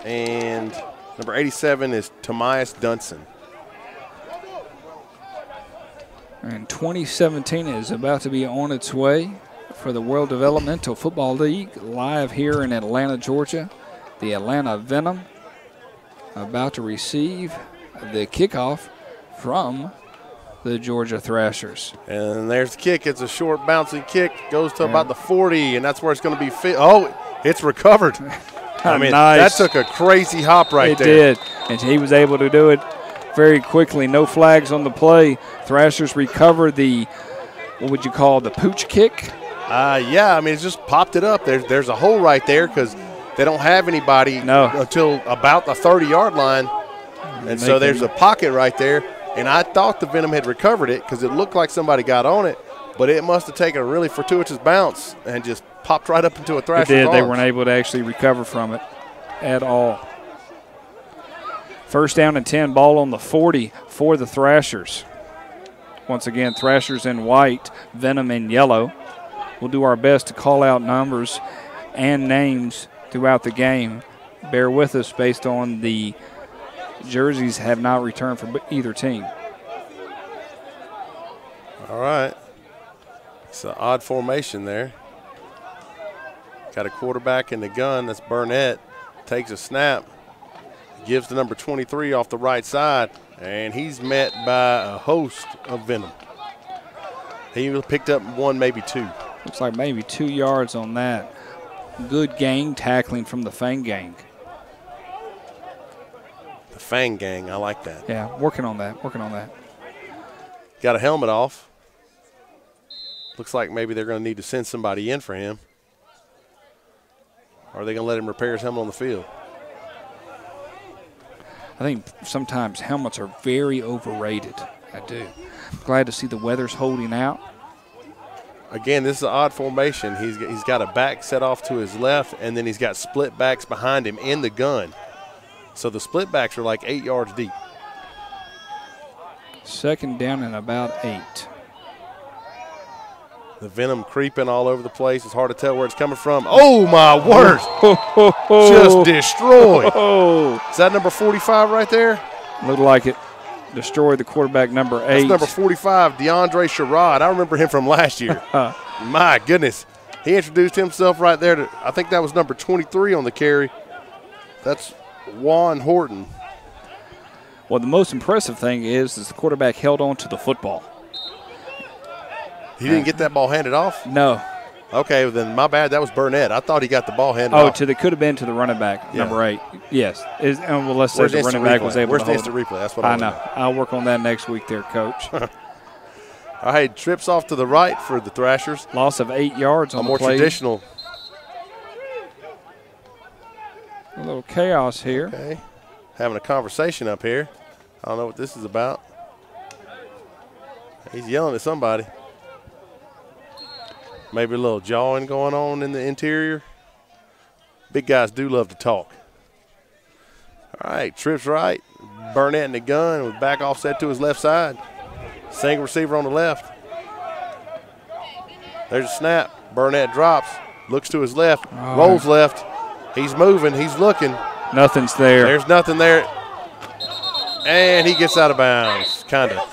And number 87 is Tomias Dunson. And 2017 is about to be on its way for the World Developmental Football League live here in Atlanta, Georgia. The Atlanta Venom about to receive the kickoff from the Georgia Thrashers. And there's the kick. It's a short, bouncy kick. Goes to about the 40, and that's where it's going to be fit. Oh, it's recovered. I mean, nice. That took a crazy hop right there. It did, and he was able to do it very quickly. No flags on the play. Thrashers recover the, what would you call, the pooch kick? Yeah, I mean, it's just popped it up. There's a hole right there because they don't have anybody until about the 30-yard line. And so there's a pocket right there. And I thought the Venom had recovered it because it looked like somebody got on it, but it must have taken a really fortuitous bounce and just popped right up into a Thrasher's It did. arms. They weren't able to actually recover from it at all. First down and 10, ball on the 40 for the Thrashers. Once again, Thrashers in white, Venom in yellow. We'll do our best to call out numbers and names throughout the game. Bear with us based on the jerseys have not returned for either team. All right. It's an odd formation there. Got a quarterback in the gun. That's Burnett. Takes a snap. Gives the number 23 off the right side. And he's met by a host of Venom. He picked up 1, maybe 2. Looks like maybe 2 yards on that. Good gang tackling from the Fang Gang. The Fang Gang, I like that. Yeah, working on that, working on that. Got a helmet off. Looks like maybe they're going to need to send somebody in for him. Or are they going to let him repair his helmet on the field? I think sometimes helmets are very overrated. I do. Glad to see the weather's holding out. Again, this is an odd formation. He's got a back set off to his left, and then he's got split backs behind him in the gun. So the split backs are like 8 yards deep. Second down and about 8. The Venom creeping all over the place. It's hard to tell where it's coming from. Oh, my word. Just destroyed. Is that number 45 right there? Looked like it. Destroyed the quarterback, number 8. That's number 45, DeAndre Sherrod. I remember him from last year. My goodness. He introduced himself right there. I think that was number 23 on the carry. That's Juan Horton. Well, the most impressive thing is the quarterback held on to the football. He didn't get that ball handed off? No. Okay, well then my bad. That was Burnett. I thought he got the ball handed off. Oh, could have been to the running back, number 8. Yes. Well, let's say the running back was able to hold it. Where's the instant replay? That's what I know. I'll work on that next week there, Coach. All right, trips off to the right for the Thrashers. Loss of 8 yards on the play. A more traditional. A little chaos here. Okay. Having a conversation up here. I don't know what this is about. He's yelling at somebody. Maybe a little jawing going on in the interior. Big guys do love to talk. All right, trips right. Burnett in the gun with back offset to his left side. Single receiver on the left. There's a snap. Burnett drops. Looks to his left. Rolls left. He's moving. He's looking. Nothing's there. There's nothing there. And he gets out of bounds, kind of.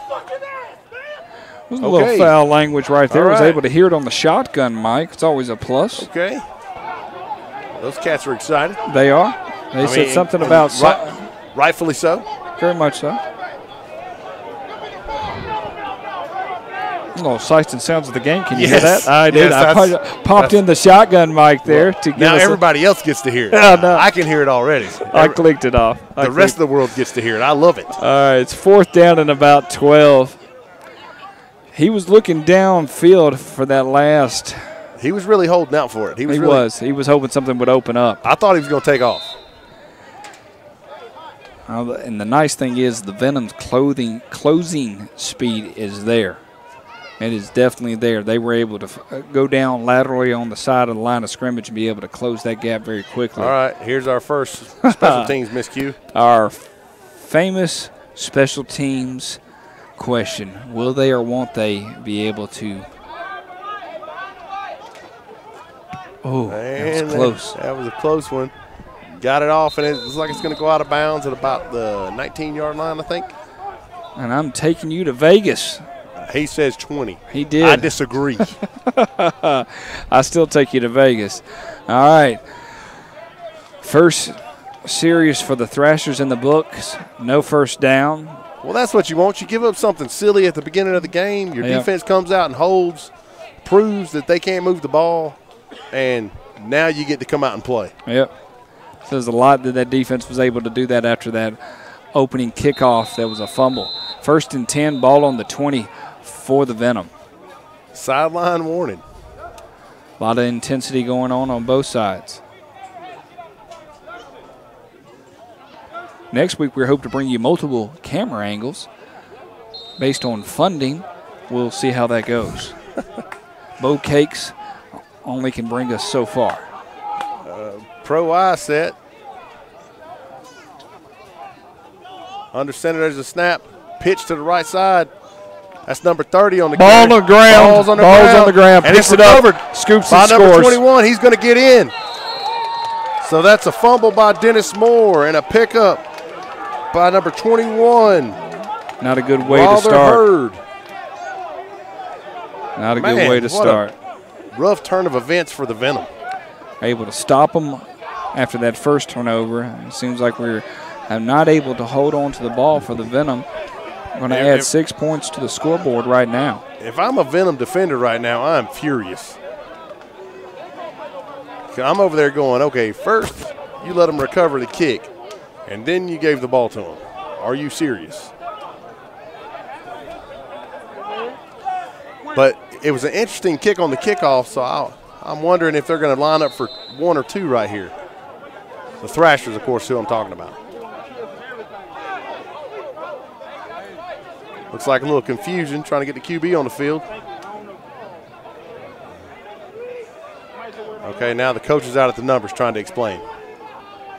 There's a little foul language right there. Was able to hear it on the shotgun, Mike. It's always a plus. Okay. Those cats are excited. They are. They said something about rightfully so. Very much so. little sights and sounds of the game. Can you hear that? I did. Yes, I popped in the shotgun mic there to give now us everybody else gets to hear it. No. I can hear it already. I clicked it off. The rest of the world gets to hear it. I love it. All right, it's 4th down and about 12. He was looking downfield for that last. He was really holding out for it. He was hoping something would open up. I thought he was going to take off. And the nice thing is the Venom's closing speed is there. It is definitely there. They were able to go down laterally on the side of the line of scrimmage and be able to close that gap very quickly. All right, here's our first special teams miscue. Our famous special teams question. Will they or won't they be able to? Oh, that was close. That was a close one. Got it off, and it looks like it's going to go out of bounds at about the 19-yard line, I think. And I'm taking you to Vegas. He says 20. He did. I disagree. I still take you to Vegas. All right. First series for the Thrashers in the books. No first down. Well, that's what you want. You give up something silly at the beginning of the game. Your defense comes out and holds, proves that they can't move the ball, and now you get to come out and play. Yep. Says a lot that defense was able to do that after that opening kickoff. That was a fumble. 1st and 10, ball on the 20 for the Venom. Sideline warning. A lot of intensity going on both sides. Next week, we hope to bring you multiple camera angles based on funding. We'll see how that goes. Bo Cakes only can bring us so far. Pro I set. Under center, there's a snap. Pitch to the right side. That's number 30 on the ball on the ground. Ball's on the ground. And it's recovered. Scoops by and number scores. 21. He's going to get in. So that's a fumble by Dennis Moore and a pickup by number 21. Not a good way to start. Hurd. Not a good way to start. Rough turn of events for the Venom. Able to stop them after that first turnover. It seems like we're not able to hold on to the ball for the Venom. We're going to add 6 points to the scoreboard right now. If I'm a Venom defender right now, I'm furious. I'm over there going, okay, first you let them recover the kick, and then you gave the ball to them. Are you serious? But it was an interesting kick on the kickoff, so I'm wondering if they're going to line up for 1 or 2 right here. The Thrashers, of course, who I'm talking about. Looks like a little confusion trying to get the QB on the field. Okay, now the coach is out at the numbers trying to explain.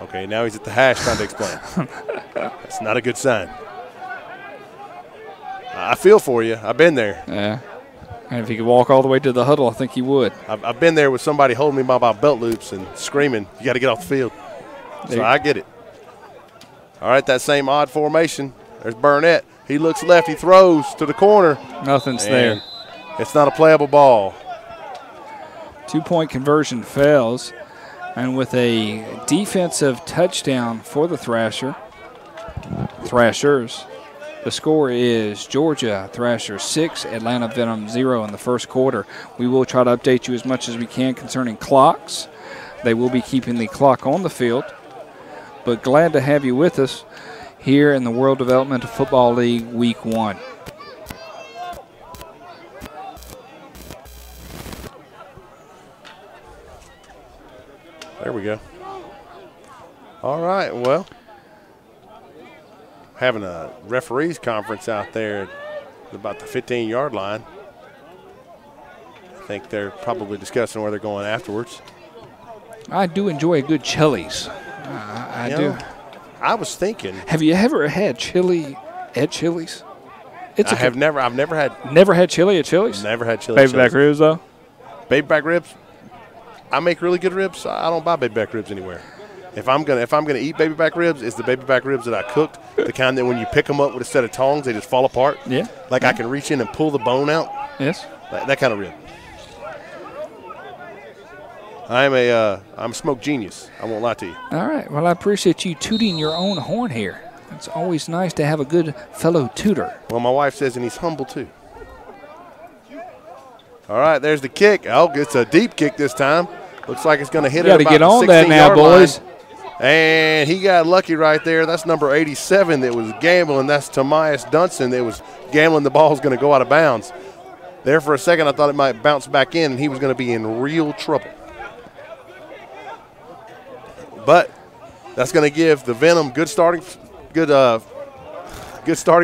Okay, now he's at the hash trying to explain. That's not a good sign. I feel for you. I've been there. Yeah. And if he could walk all the way to the huddle, I think he would. I've been there with somebody holding me by my belt loops and screaming, you got to get off the field. So I get it. All right, that same odd formation. There's Burnett. He looks left. He throws to the corner. Nothing's there. It's not a playable ball. 2-point conversion fails. And with a defensive touchdown for the Thrashers, the score is Georgia Thrashers 6, Atlanta Venom 0 in the first quarter. We will try to update you as much as we can concerning clocks. They will be keeping the clock on the field. But glad to have you with us here in the World Developmental Football League Week 1. There we go. All right, well, having a referees conference out there at about the 15-yard line. I think they're probably discussing where they're going afterwards. I do enjoy a good Chili's. I do. I was thinking. Have you ever had chili at Chili's? I've never had. Never had chili at Chili's? Never had chili. Baby back ribs though. Baby back ribs. I make really good ribs. I don't buy baby back ribs anywhere. If I'm gonna eat baby back ribs, it's the baby back ribs that I cooked, the kind that when you pick them up with a set of tongs, they just fall apart. Yeah. Like I can reach in and pull the bone out. Yes. That kind of rib. I'm a smoke genius. I won't lie to you. All right. Well, I appreciate you tooting your own horn here. It's always nice to have a good fellow tutor. Well, my wife says, and he's humble too. All right, there's the kick. Oh, it's a deep kick this time. Looks like it's going to hit it about get on the 16-yard that now, boys. line. And he got lucky right there. That's number 87 that was gambling. That's Tomias Dunson that was gambling the ball was going to go out of bounds. There for a second, I thought it might bounce back in, and he was going to be in real trouble. But that's going to give the Venom good starting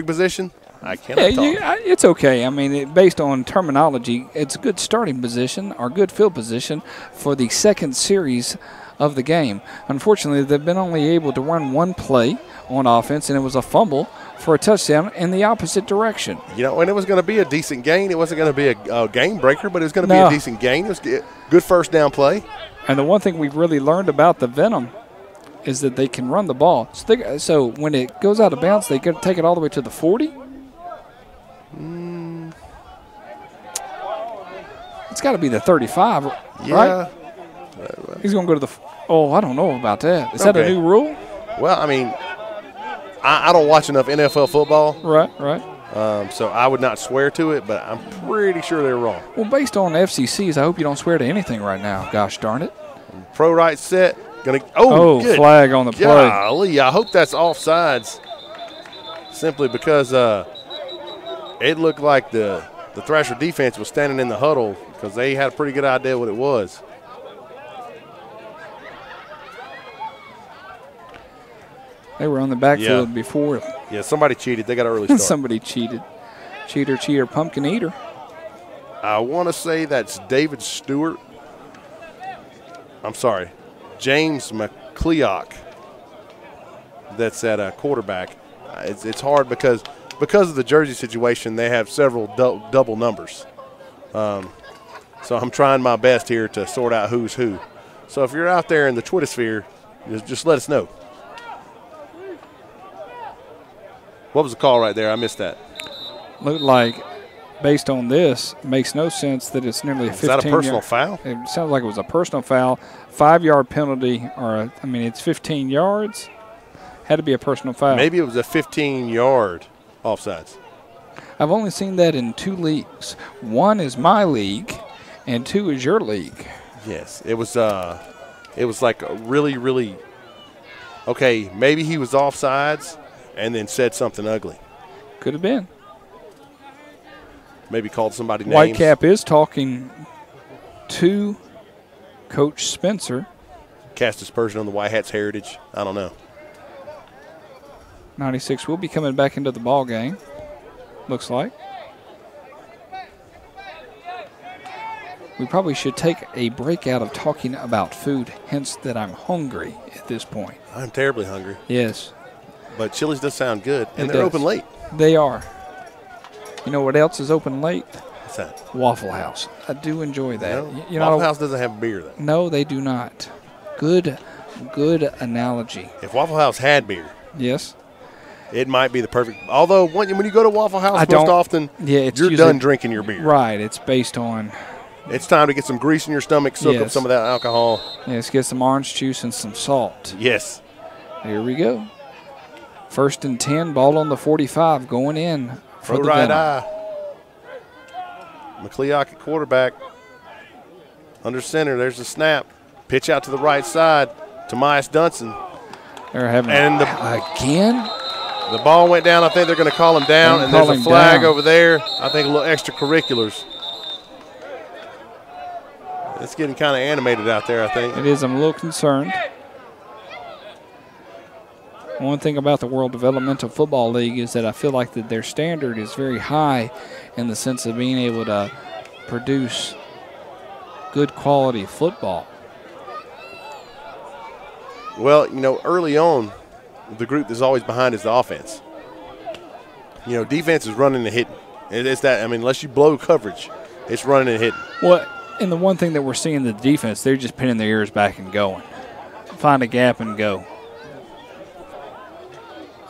position. I cannot talk. It's okay. I mean, based on terminology, it's a good starting position or good field position for the second series of the game. Unfortunately, they've been only able to run one play on offense, and it was a fumble for a touchdown in the opposite direction. You know, and it was going to be a decent gain. It wasn't going to be a game breaker, but it was going to be a decent gain. It was good first down play. And the one thing we've really learned about the Venom is that they can run the ball. So when it goes out of bounds, they can take it all the way to the 40? It's got to be the 35, right? He's going to go to the I don't know about that. Is that a new rule? Well, I mean, I don't watch enough NFL football. Right. So I would not swear to it, but I'm pretty sure they're wrong. Well, based on FCCs, I hope you don't swear to anything right now. Gosh darn it. Pro right set. Good. Flag on the play. Golly, I hope that's offsides. Simply because it looked like the Thrasher defense was standing in the huddle because they had a pretty good idea what it was. They were on the backfield before. Yeah, somebody cheated. They got an early start. Somebody cheated. Cheater, pumpkin eater. I want to say that's David Stewart. I'm sorry, James McCleoch. That's at quarterback. It's hard because of the jersey situation. They have several double numbers. So I'm trying my best here to sort out who's who. So if you're out there in the Twitter sphere, just let us know. What was the call right there? I missed that. Looked like, based on this, it makes no sense that it's nearly a 15. Is that a personal foul? It sounds like it was a personal foul. 5-yard penalty, it's 15 yards. Had to be a personal foul. Maybe it was a 15-yard offsides. I've only seen that in 2 leagues. One is my league, and 2 is your league. Yes, it was like a really, really. Okay, maybe he was offsides and then said something ugly. Could have been. Maybe called somebody names. Whitecap is talking to Coach Spencer. Cast aspersion on the White Hats' heritage. I don't know. 96 will be coming back into the ball game, looks like. We probably should take a break out of talking about food, hence that I'm hungry at this point. I'm terribly hungry. Yes. But Chili's does sound good, and they're open late. They are. You know what else is open late? What's that? Waffle House. I do enjoy that. Waffle House doesn't have beer, though. No, they do not. Good analogy. If Waffle House had beer. Yes. It might be the perfect. Although when you go to Waffle House, most often you're done drinking your beer. Right. It's based on. It's time to get some grease in your stomach, soak up some of that alcohol. Yes, get some orange juice and some salt. Yes. Here we go. 1st and 10, ball on the 45, going in for the right Venom. eye. McCleoch at quarterback. Under center, there's the snap. Pitch out to the right side. Tomias Dunson. They're having again. The ball went down. I think they're going to call him down, and there's a flag over there. I think a little extracurriculars. It's getting kind of animated out there, I think. It is. I'm a little concerned. One thing about the World Developmental Football League is that I feel like that their standard is very high in the sense of being able to produce good quality football. Well, early on, the group that's always behind is the offense. Defense is running and hitting. It's that. Unless you blow coverage, it's running and hitting. Well, and the one thing that we're seeing in the defense, they're just pinning their ears back and going. Find a gap and go.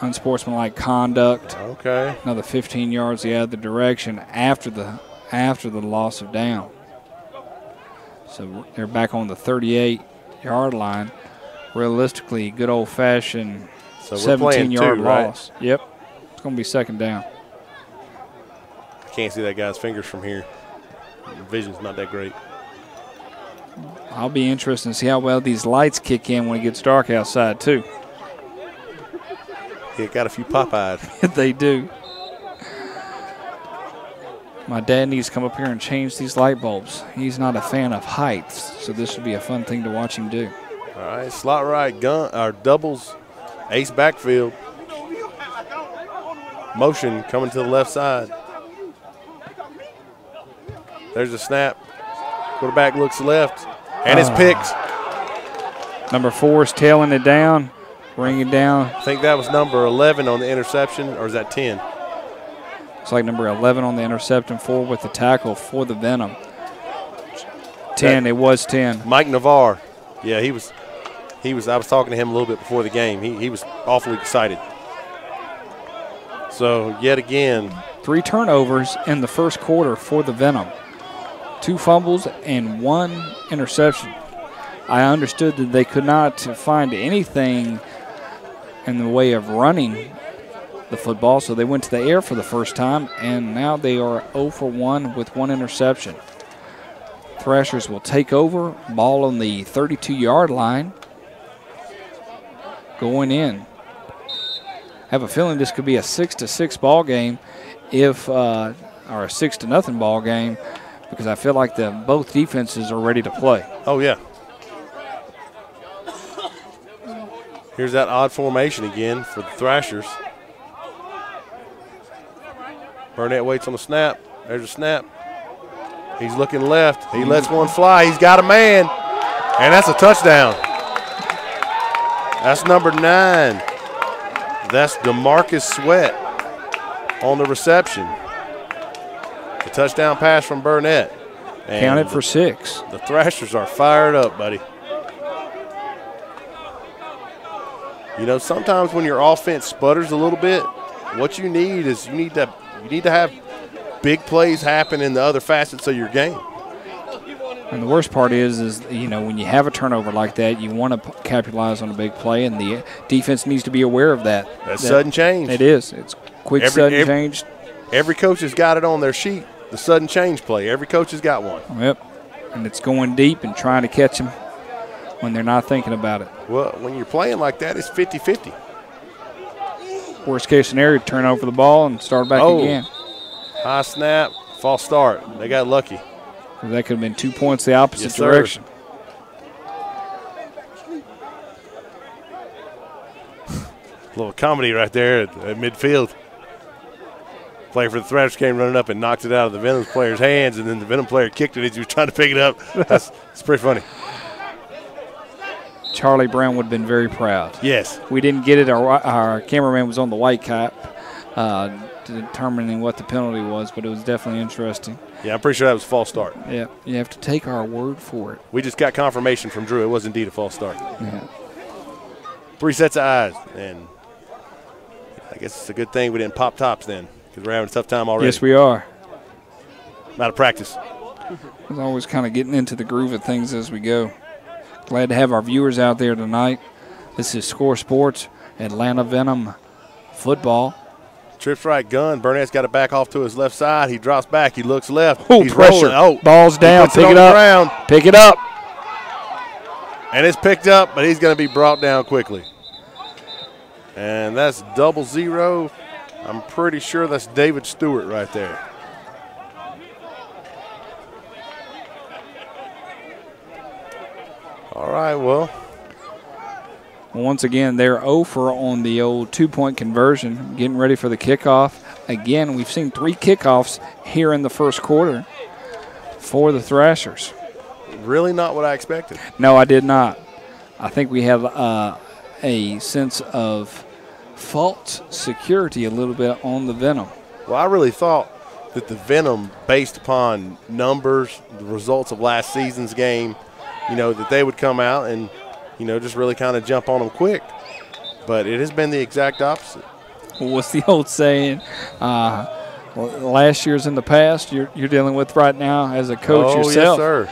Unsportsmanlike conduct. Okay. Another 15 yards the other direction after the loss of down. So they're back on the 38-yard line. Realistically, good old-fashioned 17-yard loss. Right? Yep. It's going to be second down. I can't see that guy's fingers from here. The vision's not that great. I'll be interested to see how well these lights kick in when it gets dark outside, too. Yeah, got a few pop-eyes. They do. My dad needs to come up here and change these light bulbs. He's not a fan of heights, so this would be a fun thing to watch him do. All right, slot right, gun or doubles, ace backfield. Motion coming to the left side. There's a snap. Quarterback looks left, and it's picked. Number 4 is tailing it down, bringing it down. I think that was number 11 on the interception, or is that 10? It's like number 11 on the interception, 4 with the tackle for the Venom. 10, it was 10. Mike Navarre. Yeah, he was. I was talking to him a little bit before the game. He was awfully excited. So, yet again. 3 turnovers in the first quarter for the Venom. 2 fumbles and 1 interception. I understood that they could not find anything in the way of running the football, so they went to the air for the first time, and now they are 0 for 1 with 1 interception. Thrashers will take over, ball on the 32-yard line. Going in. I have a feeling this could be a 6-6 ball game, or a 6-0 ball game, because I feel like both defenses are ready to play. Oh yeah. Here's that odd formation again for the Thrashers. Burnett waits on the snap. There's a snap. He's looking left. He lets one fly. He's got a man, and that's a touchdown. That's number 9. That's DeMarcus Sweat on the reception. A touchdown pass from Burnett. And counted for 6. The Thrashers are fired up, buddy. You know, sometimes when your offense sputters a little bit, what you need is you need to have big plays happen in the other facets of your game. And the worst part is you know, when you have a turnover like that, you want to capitalize on a big play, and the defense needs to be aware of that. That's sudden change. It is. It's quick sudden change. Every coach has got it on their sheet, the sudden change play. Every coach has got one. Yep. And it's going deep and trying to catch them when they're not thinking about it. Well, when you're playing like that, it's 50-50. Worst case scenario, turn over the ball and start back again. High snap, false start. They got lucky. That could have been 2 points the opposite direction. A little comedy right there at midfield. Player for the Thrashers came running up and knocked it out of the Venom player's hands, and then the Venom player kicked it as he was trying to pick it up. It's pretty funny. Charlie Brown would have been very proud. Yes. We didn't get it. Our cameraman was on the white cap determining what the penalty was, but it was definitely interesting. Yeah, I'm pretty sure that was a false start. Yeah, you have to take our word for it. We just got confirmation from Drew. It was indeed a false start. Yeah. 3 sets of eyes, and I guess it's a good thing we didn't pop tops then, because we're having a tough time already. Yes, we are. Out of practice. We're always kind of getting into the groove of things as we go. Glad to have our viewers out there tonight. This is Score Sports, Atlanta Venom football. Trips right gun. Burnett's got it back off to his left side. He drops back. He looks left. Ooh, He's pressure. rolling. Oh, ball's down. Pick it up. Ground. Pick it up. And it's picked up, but he's going to be brought down quickly. And that's 0. I'm pretty sure that's David Stewart right there. All right, well. Once again, they're 0 for on the old 2-point conversion, getting ready for the kickoff. Again, we've seen 3 kickoffs here in the first quarter for the Thrashers. Really not what I expected. No, I did not. I think we have a sense of false security a little bit on the Venom. Well, I really thought that the Venom, based upon numbers, the results of last season's game, you know, that they would come out and, you know, just really kind of jump on them quick. But it has been the exact opposite. What's the old saying? Last year's in the past, you're dealing with right now as a coach yourself. Yes, sir.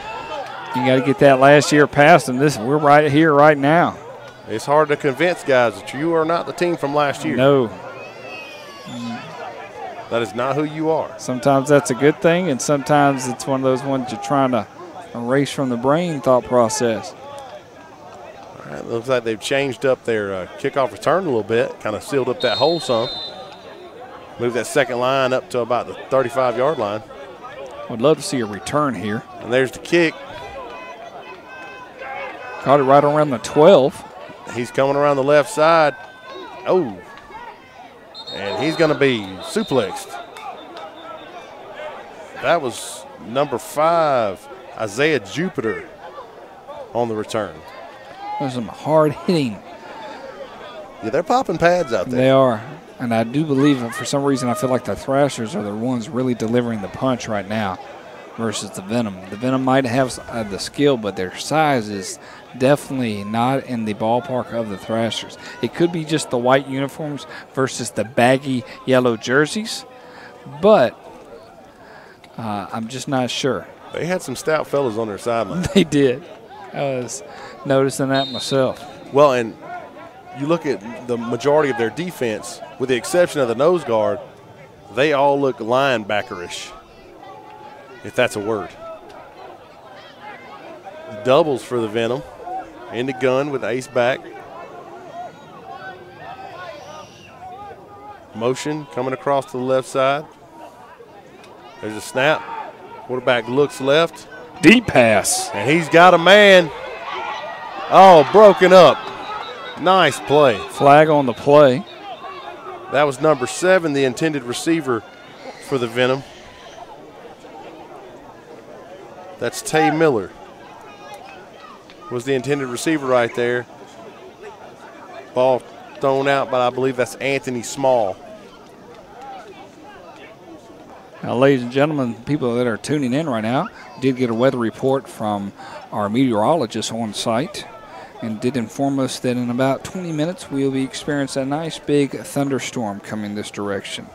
You got to get that last year past them. We're right here, right now. It's hard to convince guys that you are not the team from last year. No. That is not who you are. Sometimes that's a good thing, and sometimes it's one of those ones you're trying to erase from the brain thought process. All right, looks like they've changed up their kickoff return a little bit, kind of sealed up that hole some. Moved that second line up to about the 35-yard line. Would love to see a return here. And there's the kick. Caught it right around the 12. He's coming around the left side. Oh. And he's going to be suplexed. That was number 5, Isaiah Jupiter, on the return. There's some hard hitting. Yeah, they're popping pads out there. They are. And I do believe, for some reason, I feel like the Thrashers are the ones really delivering the punch right now versus the Venom. The Venom might have the skill, but their size is definitely not in the ballpark of the Thrashers. It could be just the white uniforms versus the baggy yellow jerseys, but I'm just not sure. They had some stout fellas on their sideline. They did. I was noticing that myself. Well, and you look at the majority of their defense, with the exception of the nose guard, they all look linebackerish, if that's a word. Doubles for the Venom. In the gun with ace back. Motion coming across to the left side. There's a snap. Quarterback looks left. Deep pass. And he's got a man. Oh, broken up. Nice play. Flag on the play. That was number 7, the intended receiver for the Venom. That's Tay Miller. Was the intended receiver right there. Ball thrown out, but I believe that's Anthony Small. Now, ladies and gentlemen, people that are tuning in right now, did get a weather report from our meteorologist on site and did inform us that in about 20 minutes we'll be experiencing a nice big thunderstorm coming this direction.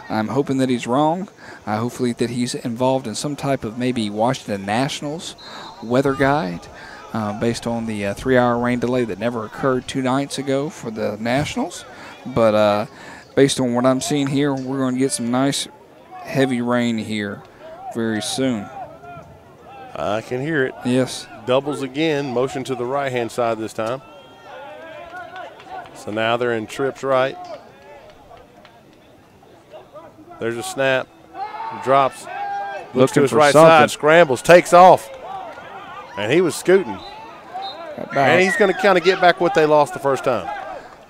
I'm hoping that he's wrong. Hopefully that he's involved in some type of maybe Washington Nationals weather guide based on the 3-hour rain delay that never occurred 2 nights ago for the Nationals. But based on what I'm seeing here, we're going to get some nice heavy rain here very soon. I can hear it. Yes. Doubles again, motion to the right-hand side this time. So now they're in trips right. There's a snap. Drops. Looks to his right side. Scrambles. Takes off. And he was scooting. And he's going to kind of get back what they lost the first time.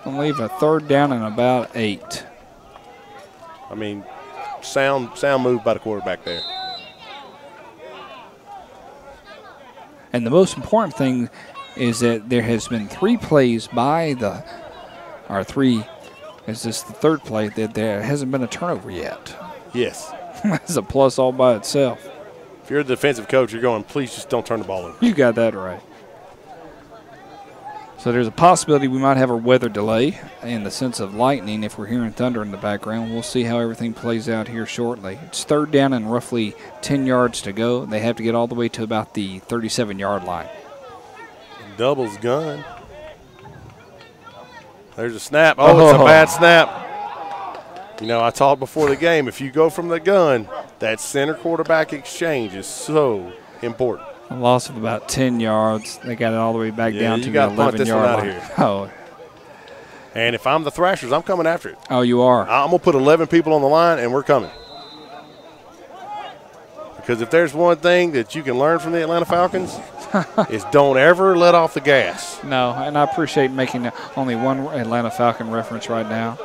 I'll leave a 3rd down and about 8. I mean, sound move by the quarterback there. And the most important thing is that there has been 3 plays by the – or 3 – is this the 3rd play that there hasn't been a turnover yet. Yes. That's a plus all by itself. If you're a defensive coach, you're going, please just don't turn the ball over. You got that right. So there's a possibility we might have a weather delay in the sense of lightning if we're hearing thunder in the background. We'll see how everything plays out here shortly. It's 3rd down and roughly 10 yards to go. They have to get all the way to about the 37-yard line. Doubles gun. There's a snap. Oh, it's a bad snap. You know, I talked before the game, if you go from the gun, that center quarterback exchange is so important. A loss of about 10 yards. They got it all the way back down to the 11-yard line. Oh. And if I'm the Thrashers, I'm coming after it. Oh, you are? I'm going to put 11 people on the line, and we're coming. Because if there's one thing that you can learn from the Atlanta Falcons, is don't ever let off the gas. No, and I appreciate making only one Atlanta Falcon reference right now.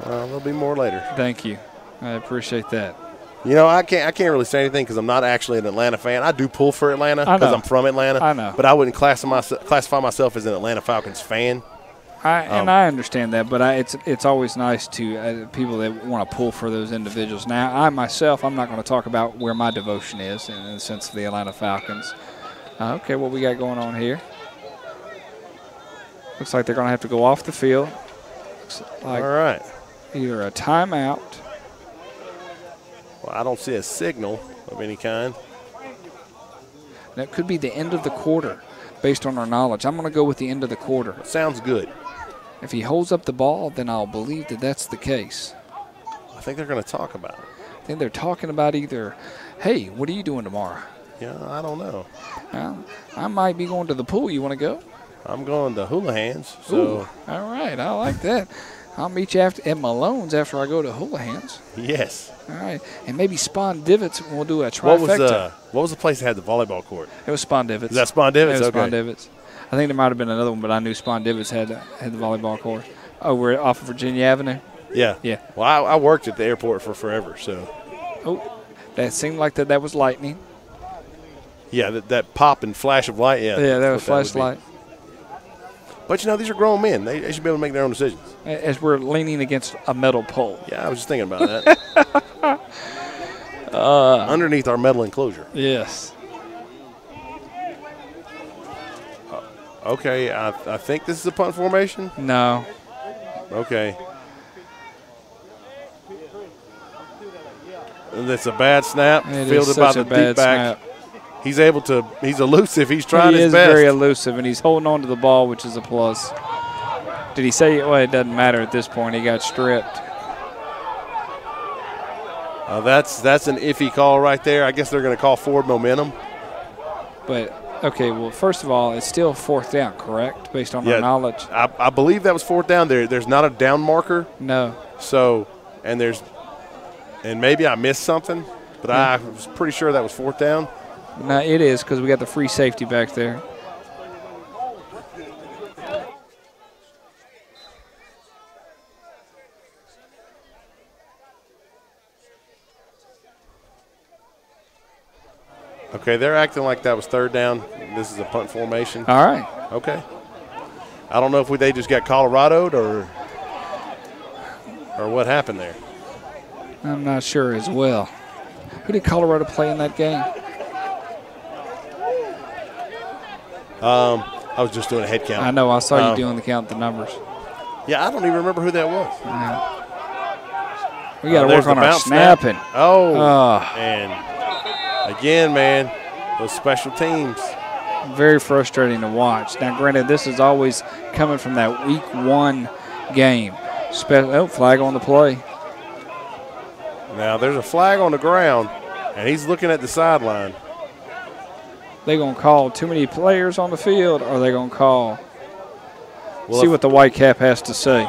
Well, there'll be more later. Thank you. I appreciate that. You know, I can't really say anything because I'm not actually an Atlanta fan. I do pull for Atlanta because I'm from Atlanta. I know. But I wouldn't classify myself as an Atlanta Falcons fan. And I understand that, but it's always nice to people that want to pull for those individuals. Now, I'm not going to talk about where my devotion is in the sense of the Atlanta Falcons. Okay, what we got going on here? Looks like they're going to have to go off the field. Looks like all right. Either a timeout. Well, I don't see a signal of any kind. That could be the end of the quarter based on our knowledge. I'm going to go with the end of the quarter. Sounds good. If he holds up the ball, then I'll believe that that's the case. I think they're going to talk about it. I think they're talking about either, hey, what are you doing tomorrow? Yeah, I don't know. I might be going to the pool. You want to go? I'm going to Hula Hands. So. Ooh, all right, I like that. I'll meet you at Malone's after I go to Hula Hands. Yes. All right, and maybe Spawn Divots. We'll do a trifecta. What was the place that had the volleyball court? It was Spawn Divots. Is that Spawn Divots? It was okay. Spawn Divots. I think there might have been another one, but I knew Spawn Divots had the volleyball court. Oh, we're off of Virginia Avenue? Yeah. Yeah. Well, I worked at the airport for forever, so. Oh, that seemed like that was lightning. Yeah, that pop and flash of light. Yeah, yeah, that was flashlight. But, these are grown men. They should be able to make their own decisions. As we're leaning against a metal pole. Yeah, I was just thinking about that. Underneath our metal enclosure. Yes. Okay, I think this is a punt formation. No. Okay. That's a bad snap. Fielded by the deep back. He's elusive. He's trying his best. He is very elusive, and he's holding on to the ball, which is a plus. Did he say, well, it doesn't matter at this point. He got stripped. That's an iffy call right there. I guess they're going to call forward momentum. But, okay, well, first of all, it's still fourth down, correct, based on our knowledge? I believe that was fourth down. There's not a down marker. No. So, and maybe I missed something, but I was pretty sure that was fourth down. No, it is because we got the free safety back there. Okay, they're acting like that was third down. This is a punt formation. All right. Okay. I don't know if they just got Colorado'd or what happened there. I'm not sure as well. Who did Colorado play in that game? I was just doing a head count. I know. I saw you doing the numbers. Yeah, I don't even remember who that was. Yeah. We got to work on our snapping. And again, man, those special teams. Very frustrating to watch. Now, granted, this is always coming from that week 1 game. Flag on the play. Now, there's a flag on the ground, and he's looking at the sideline. They going to call too many players on the field, or are they going to call? Well, see what the white cap has to say.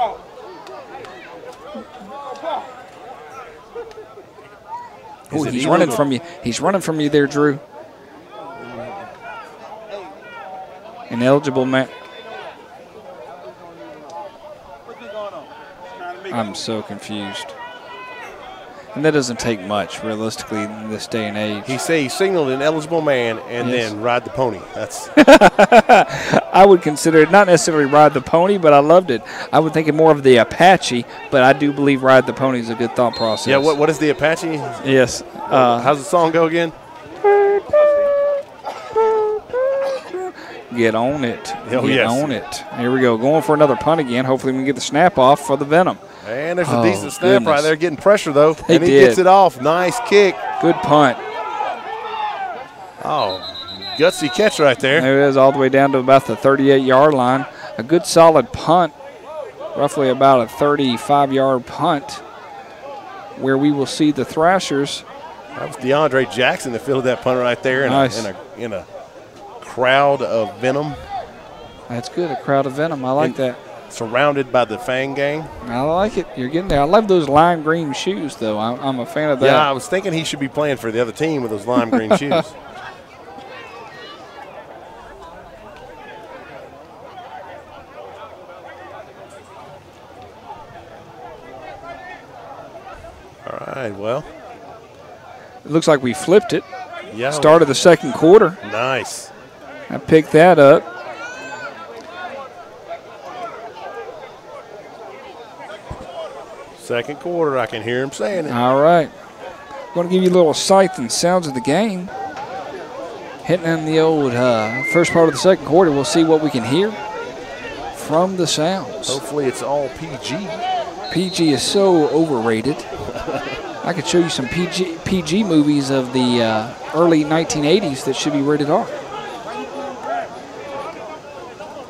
Ooh, he's running from you. He's running from you there, Drew. Ineligible man. I'm so confused. And that doesn't take much, realistically, in this day and age. He signaled an eligible man and then ride the pony. That's. I would consider it not necessarily ride the pony, but I loved it. I would think it more of the Apache, but I do believe ride the pony is a good thought process. Yeah, what is the Apache? Yes. How's the song go again? Get on it. Oh, Get on it. Here we go. Going for another punt again. Hopefully we can get the snap off for the Venom. And there's a decent snap right there. Getting pressure, though. He gets it off. Nice kick. Good punt. Oh, gutsy catch right there. There it is, all the way down to about the 38-yard line. A good solid punt, roughly about a 35-yard punt, where we will see the Thrashers. That was DeAndre Jackson that fielded that punt right there in a crowd of Venom. That's good, a crowd of Venom. I like that. Surrounded by the Fang gang. I like it. You're getting there. I love those lime green shoes, though. I'm a fan of that. Yeah, I was thinking he should be playing for the other team with those lime green shoes. All right, well. It looks like we flipped it. Yeah. Start of the second quarter. Nice. I picked that up. Second quarter, I can hear him saying it. All right. Going to give you a little sight and sounds of the game. Hitting in the old first part of the second quarter. We'll see what we can hear from the sounds. Hopefully it's all PG. PG is so overrated. I could show you some PG movies of the early 1980s that should be rated R.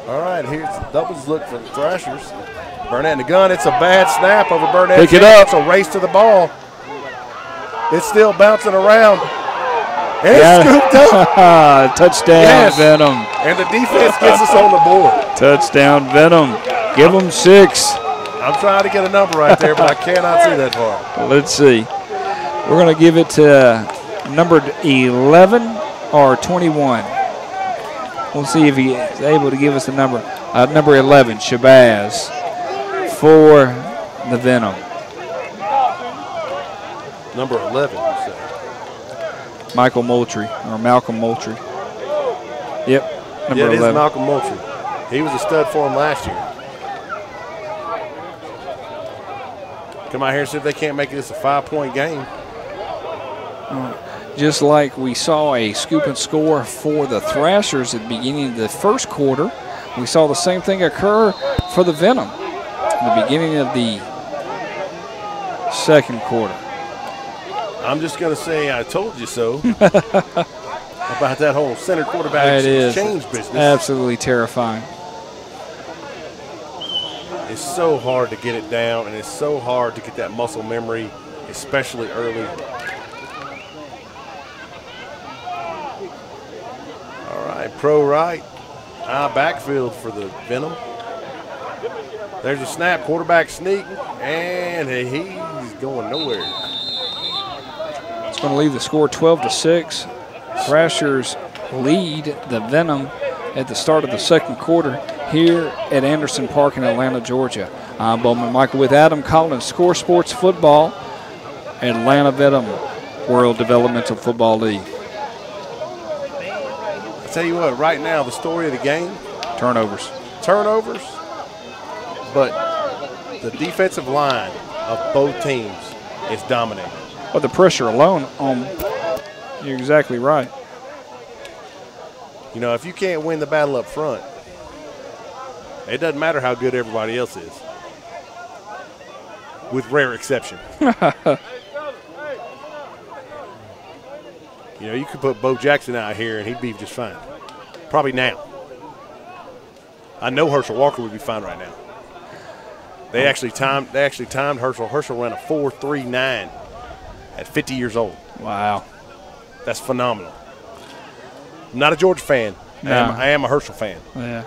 All right, here's the doubles look for the Thrashers. Burnett in the gun. It's a bad snap over Burnett. Pick it up. It's a race to the ball. It's still bouncing around. And it's scooped up. Touchdown, Venom. And the defense gets us on the board. Touchdown, Venom. Give them 6. I'm trying to get a number right there, but I cannot see that far. Let's see. We're going to give it to numbered 11 or 21. We'll see if he is able to give us the number. Number 11, Shabazz, for the Venom. Number 11, you say? Michael Moultrie, or Malcolm Moultrie. Yep, number 11. It is Malcolm Moultrie. He was a stud for him last year. Come out here and see if they can't make this a 5-point game. Just like we saw a scoop and score for the Thrashers at the beginning of the first quarter, we saw the same thing occur for the Venom at the beginning of the second quarter. I'm just going to say I told you so about that whole center quarterback exchange business. Absolutely terrifying. It's so hard to get it down, and it's so hard to get that muscle memory, especially early. All right, pro right, backfield for the Venom. There's a snap, quarterback sneak, and he's going nowhere. It's going to leave the score 12-6. Thrashers lead the Venom at the start of the second quarter here at Anderson Park in Atlanta, Georgia. I'm Bowman Michael with Adam Collins, Score Sports Football, Atlanta Venom World Developmental Football League. I tell you what, right now, the story of the game. Turnovers, but the defensive line of both teams is dominating. Well, the pressure alone, you're exactly right. You know, if you can't win the battle up front, it doesn't matter how good everybody else is, with rare exception. You know, you could put Bo Jackson out here and he'd be just fine. Probably now. I know Herschel Walker would be fine right now. They actually timed Herschel. Herschel ran a 4.39 at 50 years old. Wow. That's phenomenal. I'm not a Georgia fan. No. I am a Herschel fan. Yeah.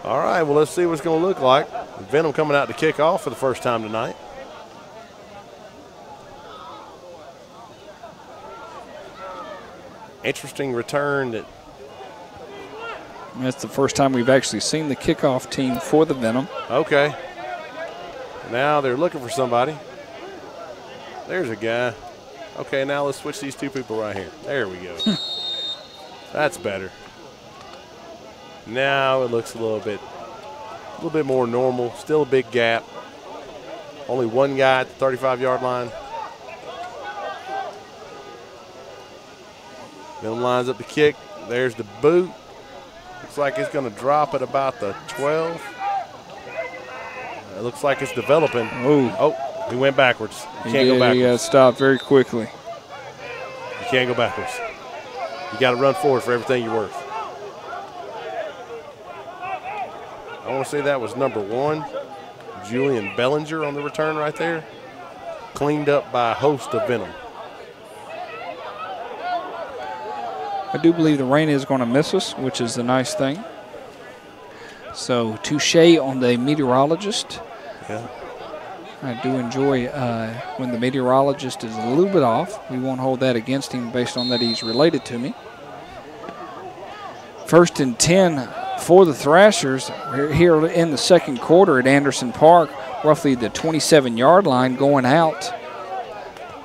All right, well, let's see what it's going to look like. Venom coming out to kick off for the first time tonight. Interesting return. That's the first time we've actually seen the kickoff team for the Venom. Okay. Now they're looking for somebody. There's a guy. Okay, now let's switch these two people right here. There we go. That's better. Now it looks a little bit more normal. Still a big gap. Only one guy at the 35-yard line. Venom lines up the kick. There's the boot. Looks like it's going to drop at about the 12. It looks like it's developing. Ooh. Oh, he went backwards. You can't go backwards. He got stopped very quickly. You can't go backwards. You got to run forward for everything you're worth. I want to say that was number 1, Julian Bellinger on the return right there. Cleaned up by a host of Venom. I do believe the rain is going to miss us, which is the nice thing. So, touche on the meteorologist. Yeah. I do enjoy when the meteorologist is a little bit off. We won't hold that against him based on that he's related to me. 1st and 10 for the Thrashers here in the second quarter at Anderson Park, roughly the 27-yard line going out.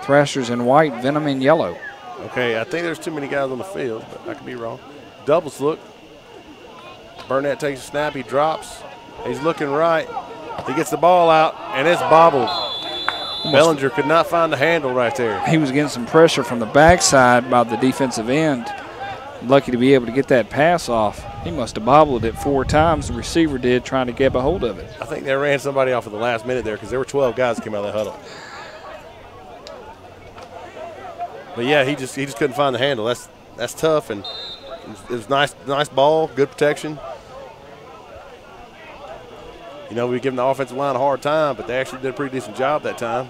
Thrashers in white, Venom in yellow. Okay, I think there's too many guys on the field, but I could be wrong. Doubles look. Burnett takes a snap, he drops. He's looking right. He gets the ball out, and it's bobbled. Bellinger could not find the handle right there. He was getting some pressure from the backside by the defensive end. Lucky to be able to get that pass off. He must have bobbled it 4 times, the receiver did, trying to get a hold of it. I think they ran somebody off at the last minute there because there were 12 guys that came out of that huddle. But yeah, he just couldn't find the handle. That's tough, and it was nice ball, good protection. You know, we were giving the offensive line a hard time, but they actually did a pretty decent job that time.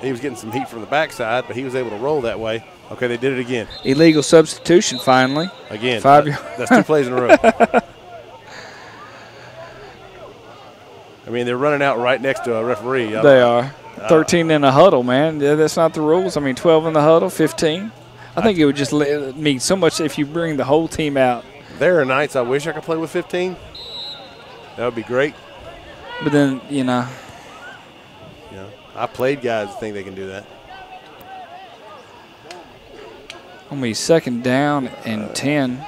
He was getting some heat from the backside, but he was able to roll that way. Okay, they did it again. Illegal substitution finally. Again, 5 yards. That's 2 plays in a row. I mean, they're running out right next to a referee. They are. 13 in a huddle, man. That's not the rules. I mean, 12 in the huddle, 15. I think it would just mean so much if you bring the whole team out. There are nights I wish I could play with 15. That would be great. But then, you know. I played guys that think they can do that. Going to be 2nd down and 10.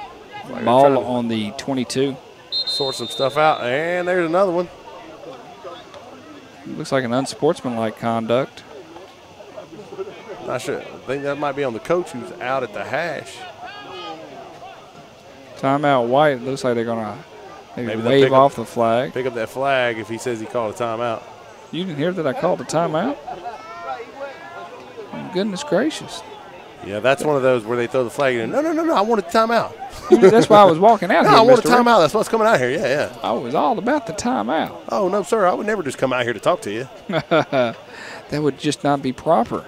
Ball on the 22. Sort some stuff out, and there's another one. Looks like an unsportsmanlike conduct. Not sure. I think that might be on the coach who's out at the hash. Timeout White. Looks like they're going to maybe wave off the flag. Pick up that flag if he says he called a timeout. You didn't hear that I called a timeout? Goodness gracious. Yeah, that's one of those where they throw the flag in. No, I want a timeout. That's why I was walking out here, I want a Mr. timeout. That's what's coming out here. Yeah. I was all about the timeout. Oh, no, sir. I would never just come out here to talk to you. That would just not be proper.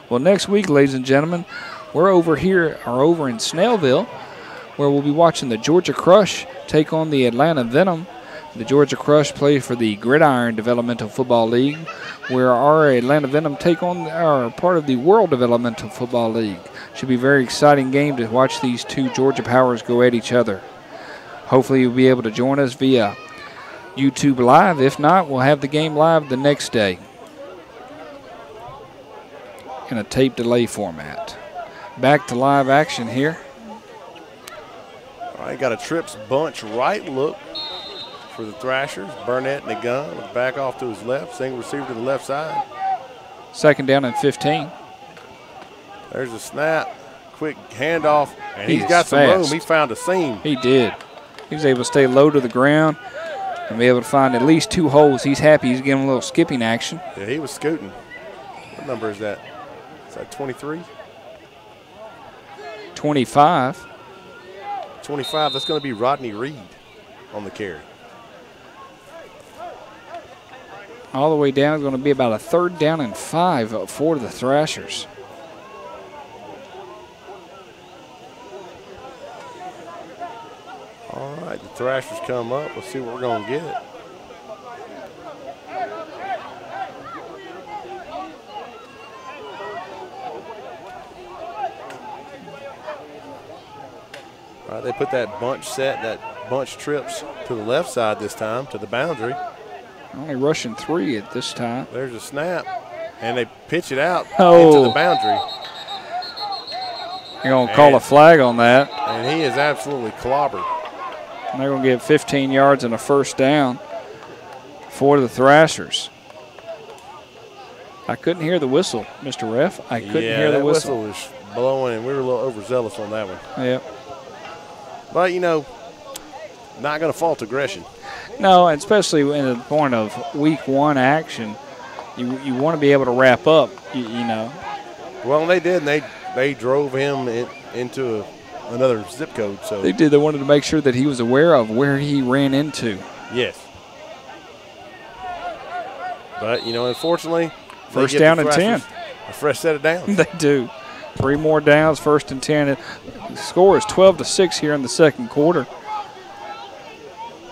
Well, next week, ladies and gentlemen, we're over in Snellville, where we'll be watching the Georgia Crush take on the Atlanta Venom. The Georgia Crush play for the Gridiron Developmental Football League, where our Atlanta Venom take on our part of the World Developmental Football League. Should be a very exciting game to watch these two Georgia powers go at each other. Hopefully you'll be able to join us via YouTube Live. If not, we'll have the game live the next day in a tape delay format. Back to live action here. All right, got a trips bunch right look for the Thrashers. Burnett in the gun with back off to his left. Single receiver to the left side. 2nd down and 15. There's a snap. Quick handoff. And he's got some room. He found a seam. He did. He was able to stay low to the ground and be able to find at least 2 holes. He's happy. He's getting a little skipping action. Yeah, he was scooting. What number is that? Is that 23? 25. 25. That's going to be Rodney Reed on the carry. All the way down is going to be about a 3rd down and 5 for the Thrashers. All right, the Thrashers come up. Let's see what we're going to get. All right, they put that bunch set, that bunch trips to the left side this time, to the boundary. Only rushing 3 at this time. There's a snap, and they pitch it out into the boundary. They're going to call a flag on that. And he is absolutely clobbered. And they're going to get 15 yards and a 1st down for the Thrashers. I couldn't hear the whistle, Mr. Ref. I couldn't hear the whistle. Yeah, that whistle was blowing, and we were a little overzealous on that one. Yep. But, you know, not going to fault aggression. No, and especially in the point of week 1 action, you want to be able to wrap up, you know. Well, they did, and they drove him into another zip code. So they did. They wanted to make sure that he was aware of where he ran into. Yes. But, you know, unfortunately, 1st down and 10. A fresh set of downs. They do. 3 more downs, 1st and 10. The score is 12-6 here in the 2nd quarter.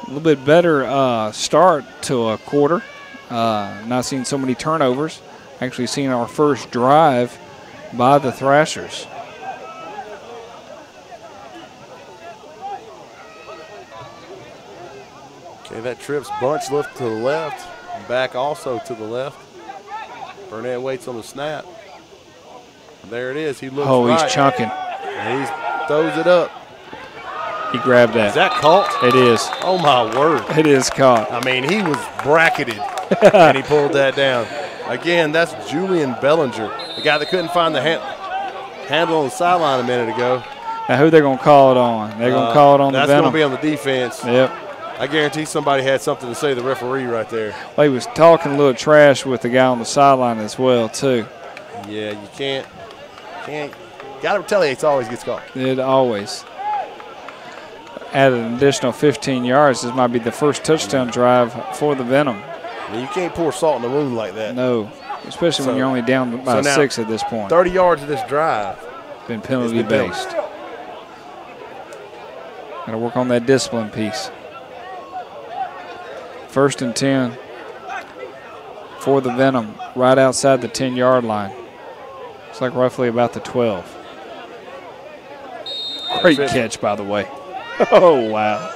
A little bit better start to a quarter. Not seeing so many turnovers. Actually seeing our first drive by the Thrashers. Okay, that trips bunch lift to the left. Back also to the left. Burnett waits on the snap. There it is. He looks right. He's chunking. And he throws it up. He grabbed that. Is that caught? It is. Oh, my word. It is caught. I mean, he was bracketed, and he pulled that down. Again, that's Julian Bellinger, the guy that couldn't find the hand. handle on the sideline a minute ago. Now who they're going to call it on? They're going to call it on the Venom. That's going to be on the defense. Yep. I guarantee somebody had something to say to the referee right there. Well, he was talking a little trash with the guy on the sideline as well, too. Yeah, you can't. Got to retaliate. Always gets caught. It always. Added an additional 15 yards. This might be the first touchdown drive for the Venom. Yeah, you can't pour salt in the wound like that. No, especially when you're only down by 6 at this point. 30 yards of this drive. Been penalty-based. Got to work on that discipline piece. 1st and 10 for the Venom, right outside the 10-yard line. It's like roughly about the 12. Great catch, by the way. Oh, wow.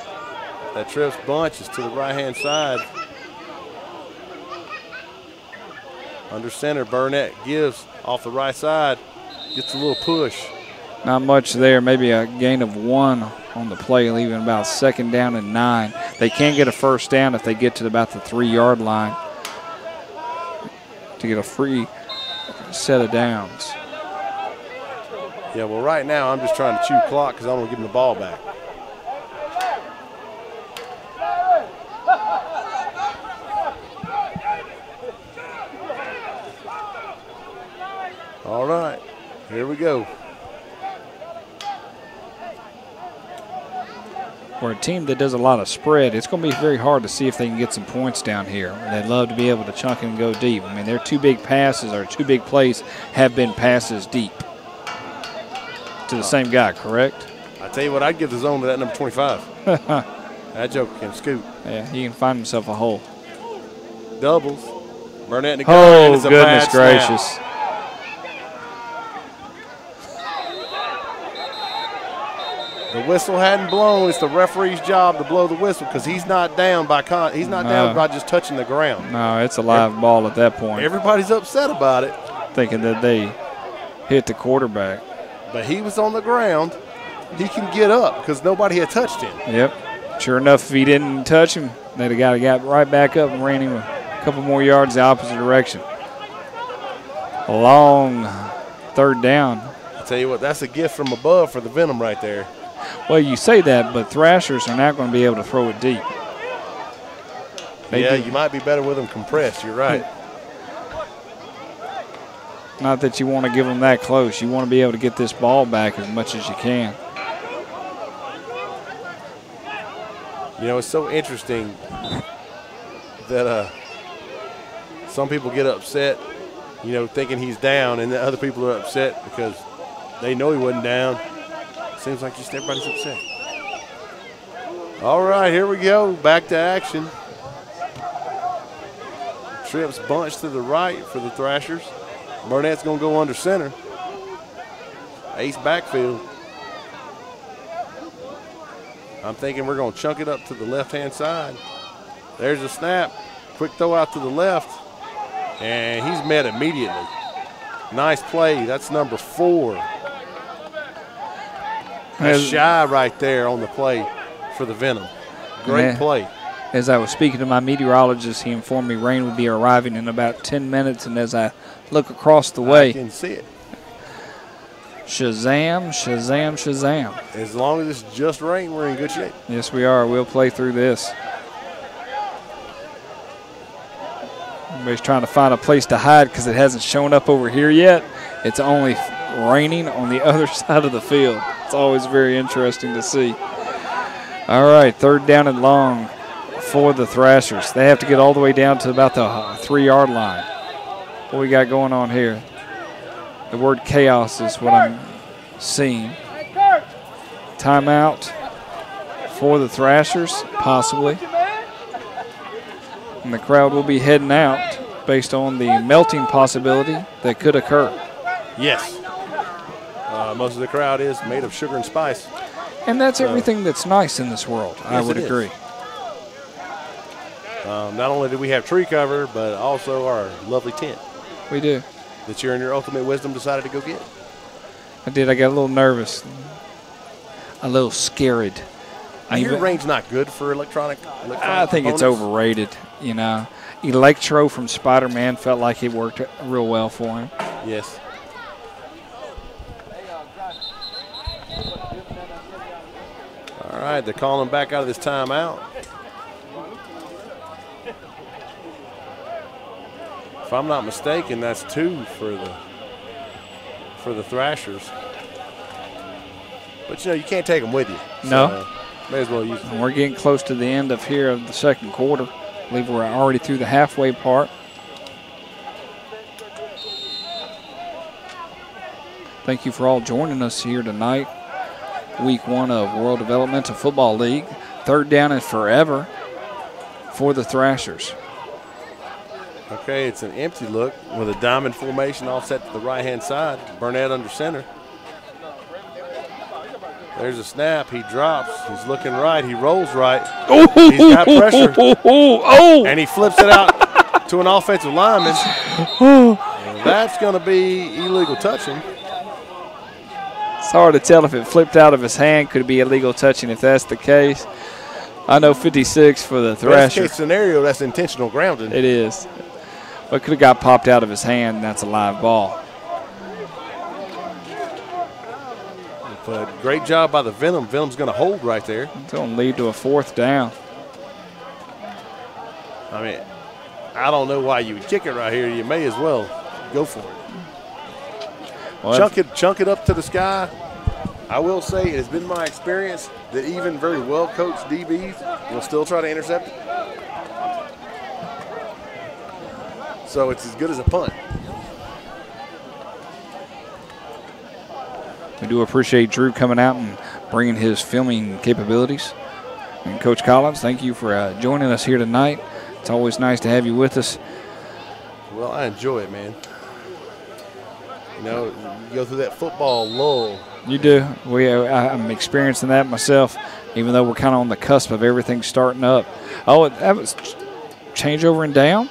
That trips bunch is to the right-hand side. Under center, Burnett gives off the right side. Gets a little push. Not much there, maybe a gain of 1 on the play, leaving about 2nd down and 9. They can get a first down if they get to about the 3-yard line to get a free set of downs. Yeah, well, right now I'm just trying to chew clock because I want to give him the ball back. All right, here we go. For a team that does a lot of spread, it's going to be very hard to see if they can get some points down here. They'd love to be able to chunk and go deep. I mean, their 2 big passes or 2 big plays have been passes deep to the same guy, correct? I tell you what, I'd give the zone to that number 25. That joker can scoot. Yeah, he can find himself a hole. Doubles. Burnett and the guy. Oh, goodness gracious. The whistle hadn't blown. It's the referee's job to blow the whistle because he's not down by down by just touching the ground. No, it's a live ball at that point. Everybody's upset about it, thinking that they hit the quarterback. But he was on the ground. He can get up because nobody had touched him. Yep. Sure enough, if he didn't touch him, they'd have got right back up and ran him a couple more yards the opposite direction. A long 3rd down. I tell you what, that's a gift from above for the Venom right there. Well, you say that, but Thrashers are not going to be able to throw it deep. Yeah, you might be better with them compressed. You're right. Not that you want to give them that close. You want to be able to get this ball back as much as you can. You know, it's so interesting that some people get upset, you know, thinking he's down, and the other people are upset because they know he wasn't down. Seems like just everybody's upset. All right, here we go. Back to action. Trips bunch to the right for the Thrashers. Burnett's going to go under center. Ace backfield. I'm thinking we're going to chunk it up to the left-hand side. There's a snap. Quick throw out to the left. And he's met immediately. Nice play. That's number 4. That's Shy right there on the play for the Venom. Great play. As I was speaking to my meteorologist, he informed me rain would be arriving in about 10 minutes, and as I look across the way, I can see it. Shazam, Shazam, Shazam. As long as it's just rain, we're in good shape. Yes, we are. We'll play through this. Everybody's trying to find a place to hide because it hasn't shown up over here yet. It's only raining on the other side of the field. It's always very interesting to see. All right, 3rd down and long for the Thrashers. They have to get all the way down to about the 3-yard line. What we got going on here? The word chaos is what I'm seeing. Timeout for the Thrashers, possibly. And the crowd will be heading out based on the melting possibility that could occur. Yes. Most of the crowd is made of sugar and spice. And that's everything that's nice in this world, yes, I would agree. Not only do we have tree cover, but also our lovely tent. We do. That you and your ultimate wisdom decided to go get. I did. I got a little nervous. A little scared. I hear rain's not good for electronic I think components. It's overrated, you know. Electro from Spider-Man felt like it worked real well for him. Yes. All right, they're calling him back out of this timeout. If I'm not mistaken, that's 2 for the Thrashers. But, you know, you can't take them with you. No. So may as well use them. We're getting close to the end of the second quarter. I believe we're already through the halfway part. Thank you for all joining us here tonight. Week 1 of World Developmental Football League. 3rd down and forever for the Thrashers. Okay, it's an empty look with a diamond formation offset to the right-hand side. Burnett under center. There's a snap. He drops. He's looking right. He rolls right. He's got pressure. And he flips it out to an offensive lineman. And that's going to be illegal touching. It's hard to tell if it flipped out of his hand. Could it be illegal touching if that's the case? I know 56 for the Thrasher. Best case scenario, that's intentional grounding. It is. But could have got popped out of his hand, and that's a live ball. But great job by the Venom. Venom's going to hold right there. It's going to lead to a 4th down. I mean, I don't know why you would kick it right here. You may as well go for it. Well, chunk it up to the sky. I will say it has been my experience that even very well-coached DBs will still try to intercept it. So it's as good as a punt. We do appreciate Drew coming out and bringing his filming capabilities. And Coach Collins, thank you for joining us here tonight. It's always nice to have you with us. Well, I enjoy it, man. You know, you go through that football lull. You do. I'm experiencing that myself, even though we're kind of on the cusp of everything starting up. Oh, that was changeover and down?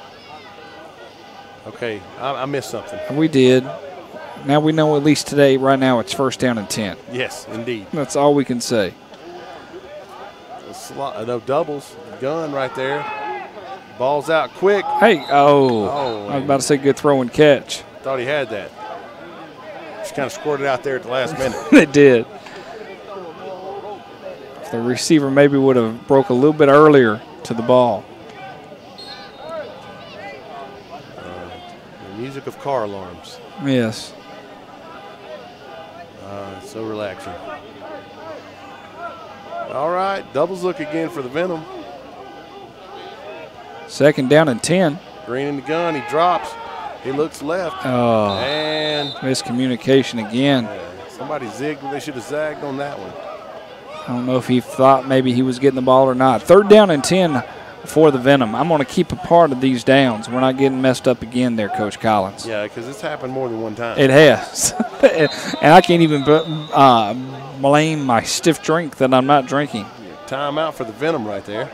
Okay, I missed something. We did. Now we know at least today, right now, it's 1st down and 10. Yes, indeed. That's all we can say. No doubles. Gun right there. Ball's out quick. Hey, I was about to say good throw and catch. Thought he had that. Just kind of squirted out there at the last minute. It did. If the receiver maybe would have broke a little bit earlier to the ball. The music of car alarms. Yes. So relaxing. All right, doubles look again for the Venom. 2nd down and 10. Green in the gun, he drops. He looks left. Oh, and miscommunication again. Somebody zigged. They should have zagged on that one. I don't know if he thought maybe he was getting the ball or not. 3rd down and 10 for the Venom. I'm going to keep a part of these downs. We're not getting messed up again there, Coach Collins. Yeah, because it's happened more than one time. It has. And I can't even blame my stiff drink that I'm not drinking. Yeah, timeout for the Venom right there.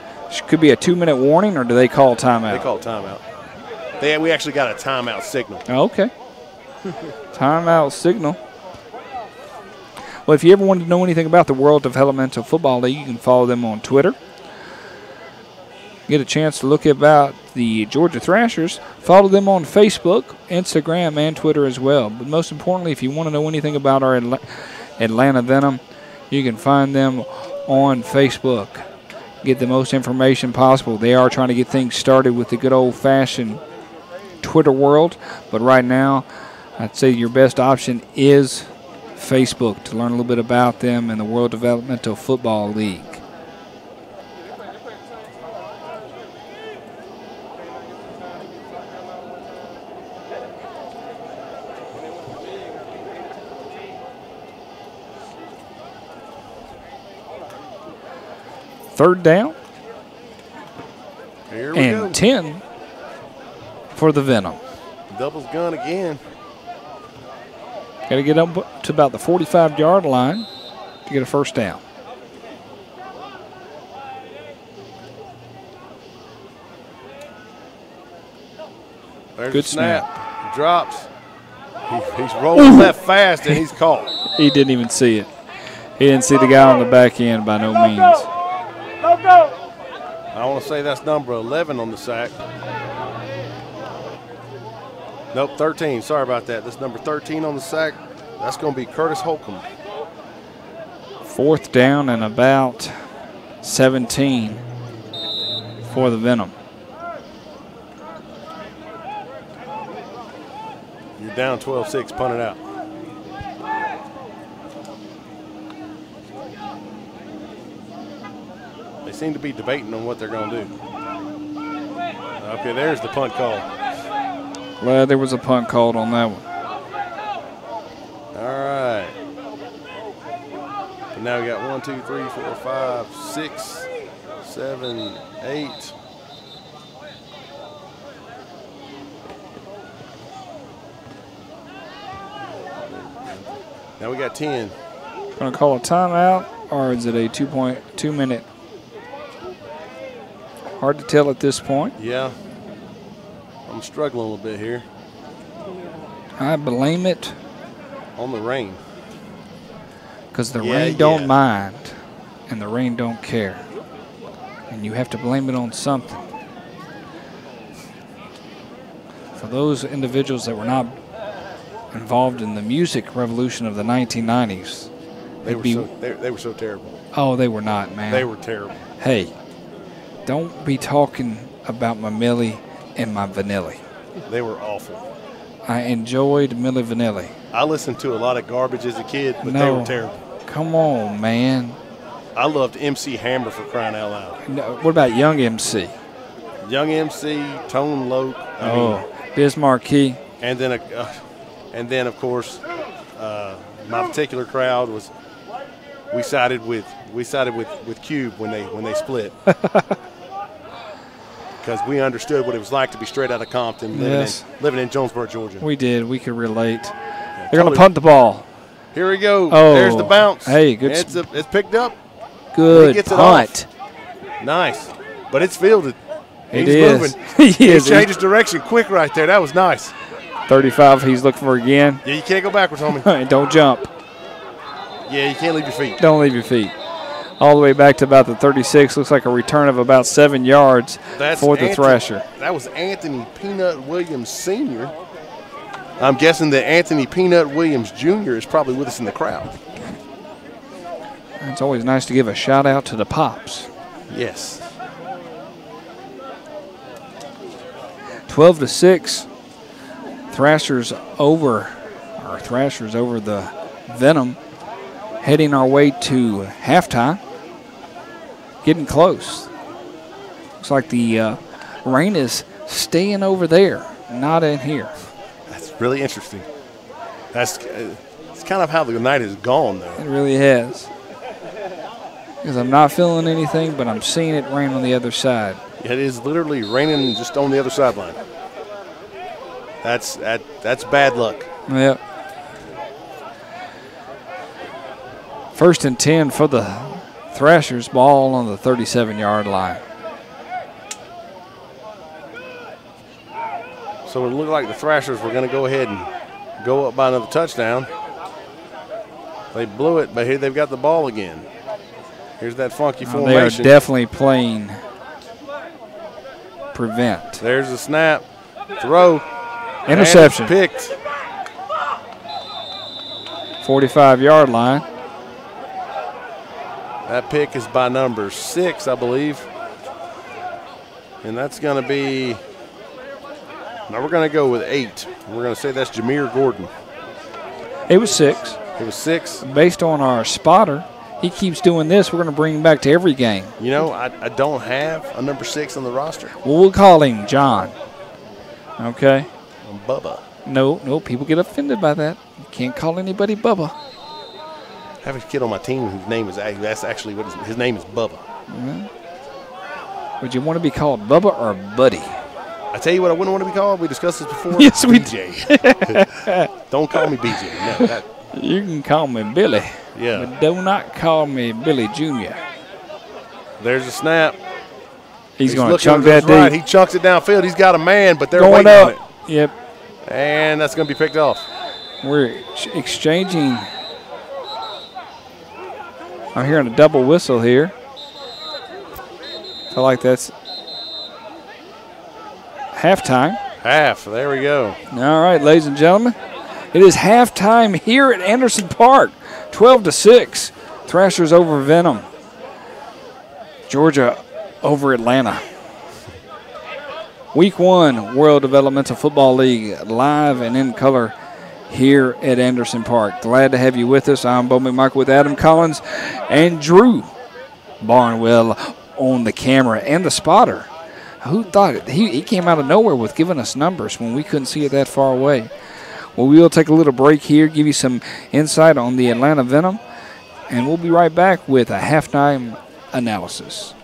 Could be a 2-minute warning, or do they call timeout? They call timeout. We actually got a timeout signal. Okay. Timeout signal. Well, if you ever wanted to know anything about the World Developmental Football League, you can follow them on Twitter. Get a chance to look about the Georgia Thrashers. Follow them on Facebook, Instagram, and Twitter as well. But most importantly, if you want to know anything about our Atlanta Venom, you can find them on Facebook. Get the most information possible. They are trying to get things started with the good old-fashioned Twitter world. But right now, I'd say your best option is Facebook to learn a little bit about them and the World Developmental Football League. Third down and 10 for the Venom. Doubles gun again. Got to get up to about the 45-yard line to get a 1st down. There's Good a snap. snap. He drops. He's rolling left fast, and he's caught. He didn't even see it. He didn't see the guy on the back end by no means. I want to say that's number 11 on the sack. Nope, 13. Sorry about that. That's number 13 on the sack. That's going to be Curtis Holcomb. 4th down and about 17 for the Venom. You're down 12-6, punt it out. They seem to be debating on what they're going to do. Okay, there's the punt call. Well, there was a punt called on that one. All right. And now we got 1, 2, 3, 4, 5, 6, 7, 8. Now we got 10. Going to call a timeout, or is it a 2.2 minute? Hard to tell at this point. Yeah. I'm struggling a little bit here. I blame it on the rain. Because the rain don't mind and the rain don't care. And you have to blame it on something. For those individuals that were not involved in the music revolution of the 1990s, they were so terrible. Oh, they were not, man. They were terrible. Hey, don't be talking about my Millie and my Vanilli. They were awful. I enjoyed Milli Vanilli. I listened to a lot of garbage as a kid, but they were terrible. Come on, man. I loved MC Hammer, for crying out loud. No, what about Young MC? Young MC, Tone Loc. I mean, Biz Marquee. And then of course, my particular crowd was we sided with Cube when they split. Because we understood what it was like to be straight out of Compton, living in Jonesboro, Georgia. We did. We could relate. They're going to punt the ball. Here we go. Oh, there's the bounce. Hey, good. It's picked up. Good punt. Nice. But it's fielded. He's moving. He changes direction quick right there. That was nice. 35, he's looking for again. Yeah, you can't go backwards, homie. Don't jump. Yeah, you can't leave your feet. Don't leave your feet. All the way back to about the 36. Looks like a return of about 7 yards for the Thrasher. That was Anthony Peanut Williams Sr. I'm guessing that Anthony Peanut Williams Jr. is probably with us in the crowd. It's always nice to give a shout out to the Pops. Yes. 12-6. Thrashers over the Venom. Heading our way to halftime. Getting close. Looks like the rain is staying over there, not in here. That's really interesting. It's kind of how the night has gone, though. It really has. Because I'm not feeling anything, but I'm seeing it rain on the other side. It is literally raining just on the other sideline. That's bad luck. Yep. 1st and 10 for the Thrashers. Ball on the 37-yard line. So it looked like the Thrashers were going to go ahead and go up by another touchdown. They blew it, but here they've got the ball again. Here's that funky formation. They are definitely playing prevent. There's the snap. Throw. Interception. Picked. 45-yard line. That pick is by number 6, I believe. And that's going to be, now we're going to go with 8. We're going to say that's Jameer Gordon. It was 6. It was 6. Based on our spotter, he keeps doing this. We're going to bring him back to every game. You know, I don't have a number 6 on the roster. Well, we'll call him John. Okay? Bubba. No, people get offended by that. You can't call anybody Bubba. I have a kid on my team whose name is actually what his name is Bubba. Would you want to be called Bubba or Buddy? I tell you what I wouldn't want to be called. We discussed this before. Yes, we BJ. Don't call me BJ. No, you can call me Billy. Yeah. But do not call me Billy Jr. There's a snap. He's going to chunk that right. deep. He chunks it downfield. He's got a man, but they're going waiting up. on it. Yep. And that's going to be picked off. We're exchanging. I'm hearing a double whistle here. Feel like that's halftime. Half. There we go. All right, ladies and gentlemen. It is halftime here at Anderson Park. 12-6. Thrashers over Venom. Georgia over Atlanta. Week 1, World Developmental Football League, live and in color here at Anderson Park. Glad to have you with us. I'm Bo McMichael with Adam Collins and Drew Barnwell on the camera and the spotter. Who thought it? He came out of nowhere with giving us numbers when we couldn't see it that far away. Well, we will take a little break here, give you some insight on the Atlanta Venom, and we'll be right back with a halftime analysis.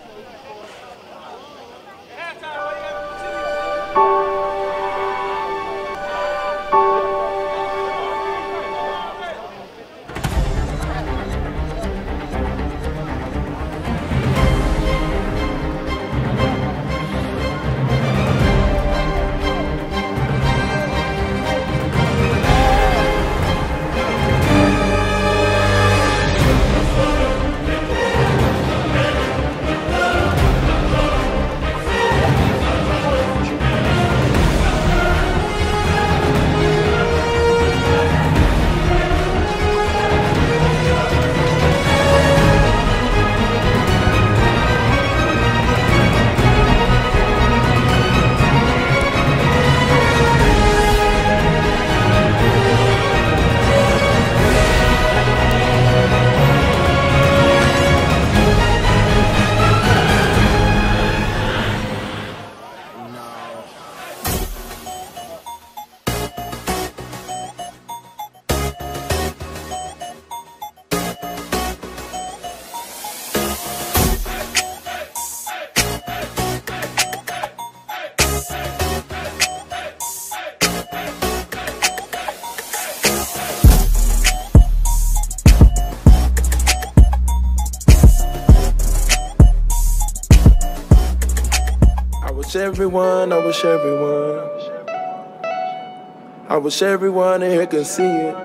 I wish everyone in here can see it.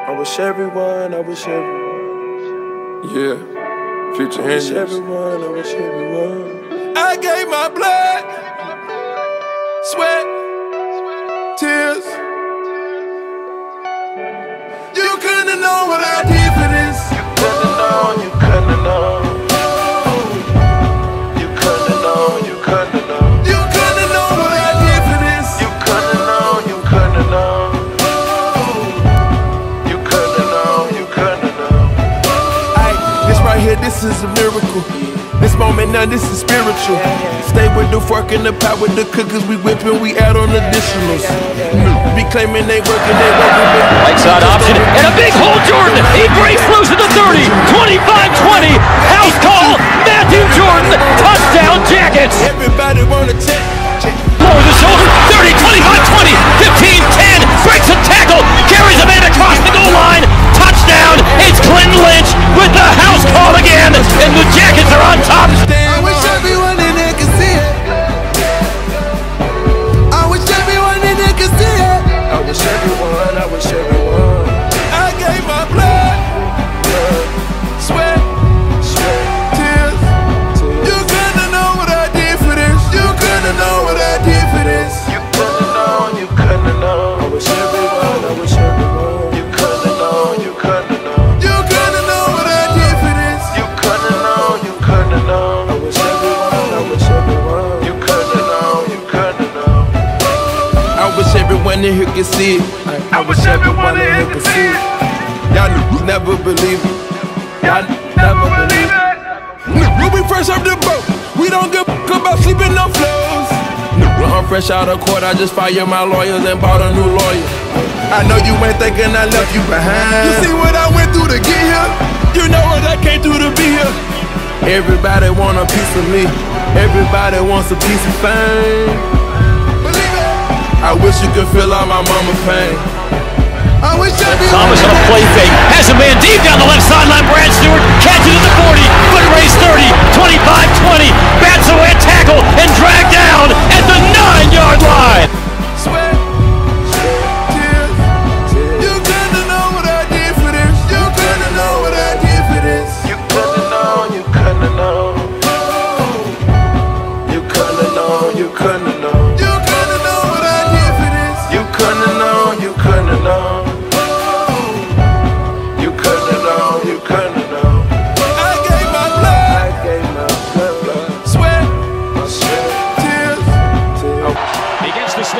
I wish everyone. Yeah, future Henry. I wish everyone. I gave my blood, sweat, tears. You couldn't have known what I did for this. You couldn't have known. This is a miracle. This moment now, this is spiritual. Stay with the fork and the pot with the cookers. We whipping, we add on additionals. Be claiming they working, Right side option, and a big hole, Jordan. He breaks loose at the 30, 25-20. House call, Matthew Jordan, touchdown Jackets. Everybody wanna check. Over the shoulder, 30, 25-20, 15-10. Breaks a tackle, carries a man across the goal line. Touchdown, it's Clinton Lynch with the house call again, and the Jackets are on top. I wish everyone in there could see it. I wish everyone in there could see it. I wish everyone. I gave my blood, sweat, tears. You couldn't know what I did for this. You couldn't know what I did for this. You couldn't have known. I wish everyone. You couldn't have known. You couldn't have known. You couldn't know what I did for this. You couldn't have known. I wish everyone. You couldn't have known. I wish everyone in here could see it. I wish everyone in here could see it. Y'all never believe it. Y'all never believe it. When we first off the boat, we don't give a about sleeping on floors. When I'm fresh out of court, I just fired my lawyers and bought a new lawyer. I know you ain't thinking I left you behind. You see what I went through to get here? You know what I came through to be here. Everybody want a piece of me. Everybody wants a piece of fame. Believe it. I wish you could feel all my mama pain. I wish Thomas on a play fake, has a man deep down the left sideline. Brad Stewart catches at the 40, foot race 30, 25-20, bats away a tackle and dragged down at the 9-yard line. Sweat, tears. You couldn't know what I did for this. You couldn't know what I did for this. You couldn't know. You couldn't have known. You couldn't have known. You couldn't have known. You couldn't know what I did for this. You couldn't have known. You couldn't have known. You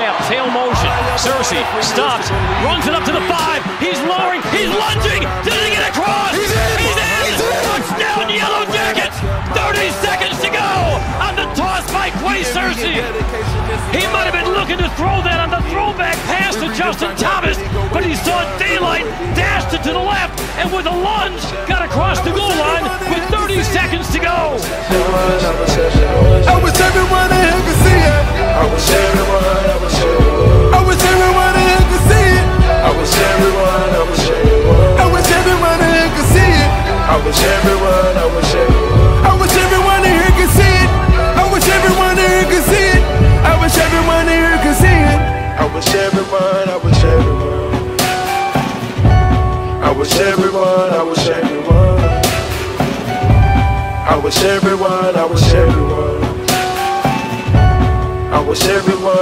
half, tail motion. Cersei stops, runs it up to the 5. He's lowering, he's lunging. Did he get across? He's in! Touchdown, Yellow Jackets! 30 seconds to go on the toss by Quay Cersei. He might have been looking to throw that on the throwback pass to Justin Thomas, but he saw daylight, dashed it to the left, and with a lunge, got across the goal line with 30 seconds to go. I wish everyone in here could see it. I wish everyone, I wish everyone. I wish everyone in here could see it. I wish everyone, I wish everyone. I wish everyone in here could see it. I wish everyone, I wish everyone. I wish everyone in here could see it. I wish everyone in here could see it. I wish everyone in here could see it. I wish everyone, I wish everyone. I wish everyone, I wish everyone. I wish everyone, I wish everyone. I wish everyone.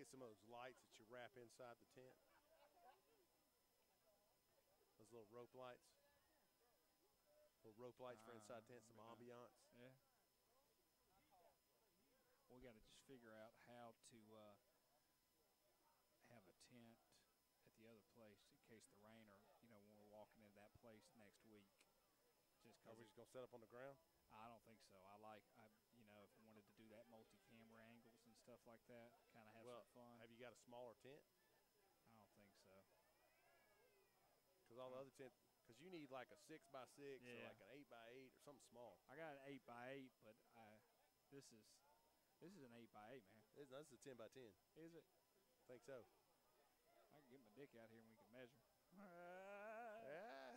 get some of those lights that you wrap inside the tent? Those little rope lights. Little rope lights for inside tent, some ambiance. Yeah. We got to just figure out how to have a tent at the other place in case the rain or, when we're walking into that place next week. Are we just going to set up on the ground? I don't think so. If I wanted to do that multi-camera angles and stuff like that, kind of have some fun. Have you got a smaller tent? I don't think so. Because all the other tents, because you need like a 6x6 or like an 8x8 or something small. I got an 8x8, but this is an 8x8, man. This is a 10x10. Is it? I think so. I can get my dick out here and we can measure.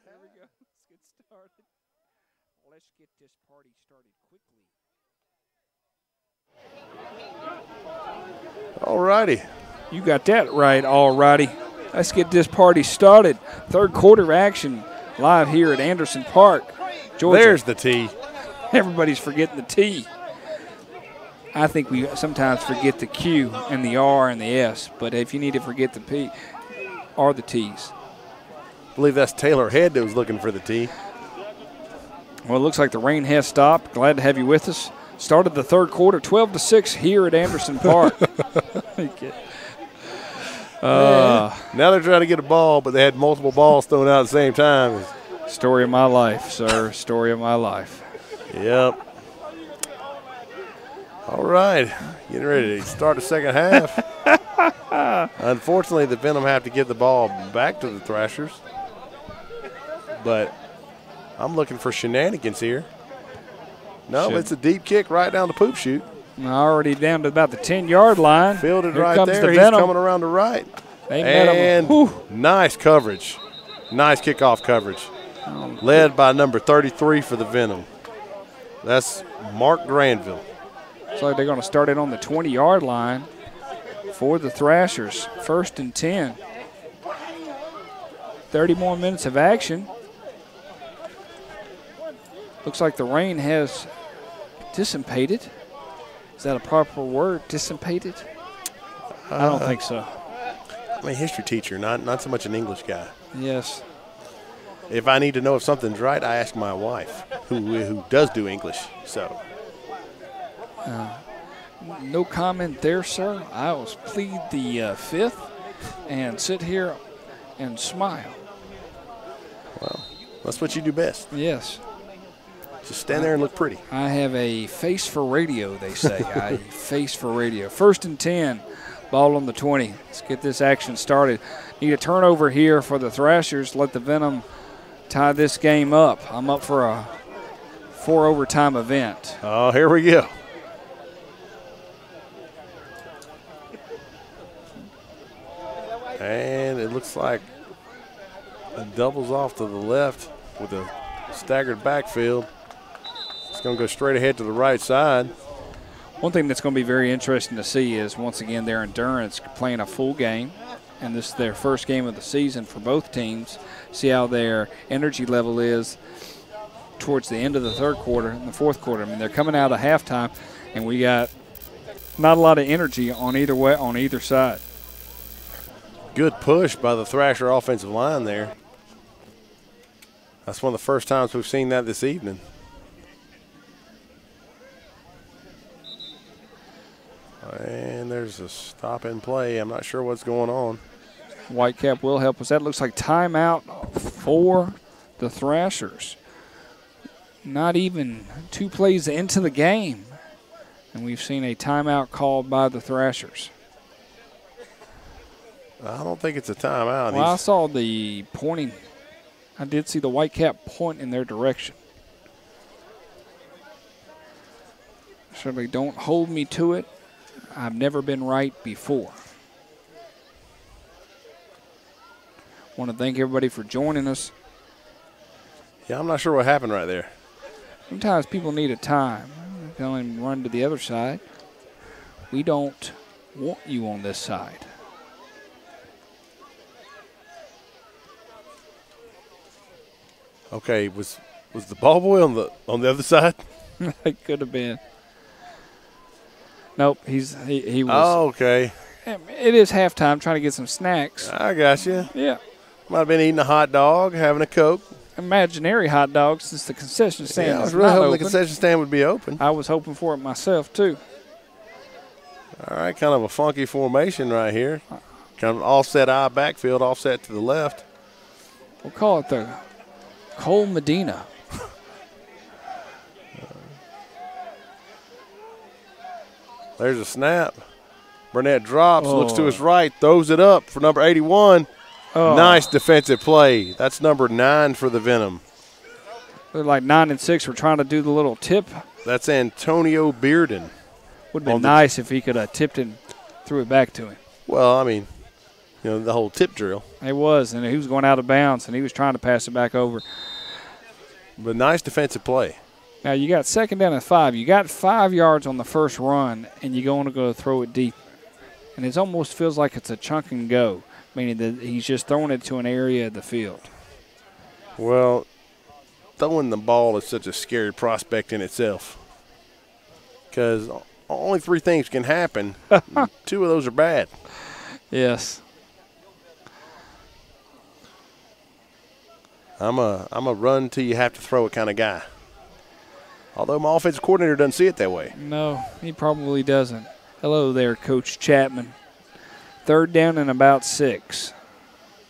There we go. Let's get started. Let's get this party started quickly. All righty. You got that right, all righty. Let's get this party started. Third quarter action live here at Anderson Park, Georgia. There's the T. Everybody's forgetting the T. I think we sometimes forget the Q and the R and the S, but if you need to forget the P or the T's. I believe that's Taylor Head that was looking for the T. Well, it looks like the rain has stopped. Glad to have you with us. Started the third quarter, 12-6 here at Anderson Park. Now they're trying to get a ball, but they had multiple balls thrown out at the same time. Story of my life, sir. Story of my life. Yep. All right. Getting ready to start the second half. Unfortunately, the Venom have to give the ball back to the Thrashers. But I'm looking for shenanigans here. No, it's a deep kick right down the poop chute. Already down to about the 10-yard line. Fielded Here right comes there. The He's Venom. coming around the right. They met him. Whew. Nice coverage. Nice kickoff coverage. Led by number 33 for the Venom. That's Mark Granville. So they're going to start it on the 20-yard line for the Thrashers. 1st and 10. 30 more minutes of action. Looks like the rain has dissipated. Is that a proper word, dissipated? I don't think so. I'm a history teacher, not so much an English guy. Yes. If I need to know if something's right, I ask my wife, who does do English. So. No comment there, sir. I will plead the fifth and sit here and smile. Well, that's what you do best. Yes. Just stand there and look pretty. I have a face for radio, they say. I face for radio. 1st and 10, ball on the 20. Let's get this action started. Need a turnover here for the Thrashers. Let the Venom tie this game up. I'm up for a 4-overtime event. Oh, here we go. And it looks like it doubles off to the left with a staggered backfield. It's going to go straight ahead to the right side. One thing that's going to be very interesting to see is, once again, their endurance playing a full game. And this is their first game of the season for both teams. See how their energy level is towards the end of the third quarter and the fourth quarter. I mean, they're coming out of halftime, and we got not a lot of energy on either side. Good push by the Thrasher offensive line there. That's one of the first times we've seen that this evening. And there's a stop and play. I'm not sure what's going on. Whitecap will help us. That looks like timeout for the Thrashers. Not even 2 plays into the game, and we've seen a timeout called by the Thrashers. I don't think it's a timeout. Well, I saw the pointing. I did see the Whitecap point in their direction. Certainly don't hold me to it. I've never been right before. Want to thank everybody for joining us. Yeah, I'm not sure what happened right there. Sometimes people need a time. Tell them run to the other side. We don't want you on this side. Okay, was the ball boy on the other side? It could have been. Nope, he was. Oh, okay. It is halftime, trying to get some snacks. I got you. Yeah. Might have been eating a hot dog, having a Coke. Imaginary hot dogs, since the concession stand Yeah, I was is really not hoping open. the concession stand would be open. I was hoping for it myself, too. All right, kind of a funky formation right here. Kind of offset eye backfield, offset to the left. We'll call it the Cole Medina. There's a snap. Burnett drops, looks to his right, throws it up for number 81. Oh. Nice defensive play. That's number 9 for the Venom. They're like 9 and 6. We're trying to do the little tip. That's Antonio Bearden. Would have been nice if he could have tipped it and threw it back to him. Well, I mean, you know, the whole tip drill. It was, and he was going out of bounds, and he was trying to pass it back over. But nice defensive play. Now, you got 2nd down and 5. You got 5 yards on the first run, and you're going to go throw it deep. And it almost feels like it's a chunk and go, meaning that he's just throwing it to an area of the field. Well, throwing the ball is such a scary prospect in itself. Because only 3 things can happen. 2 of those are bad. Yes. I'm a run till you have to throw it kind of guy. Although my offensive coordinator doesn't see it that way. No, he probably doesn't. Hello there, Coach Chapman. 3rd down and about 6.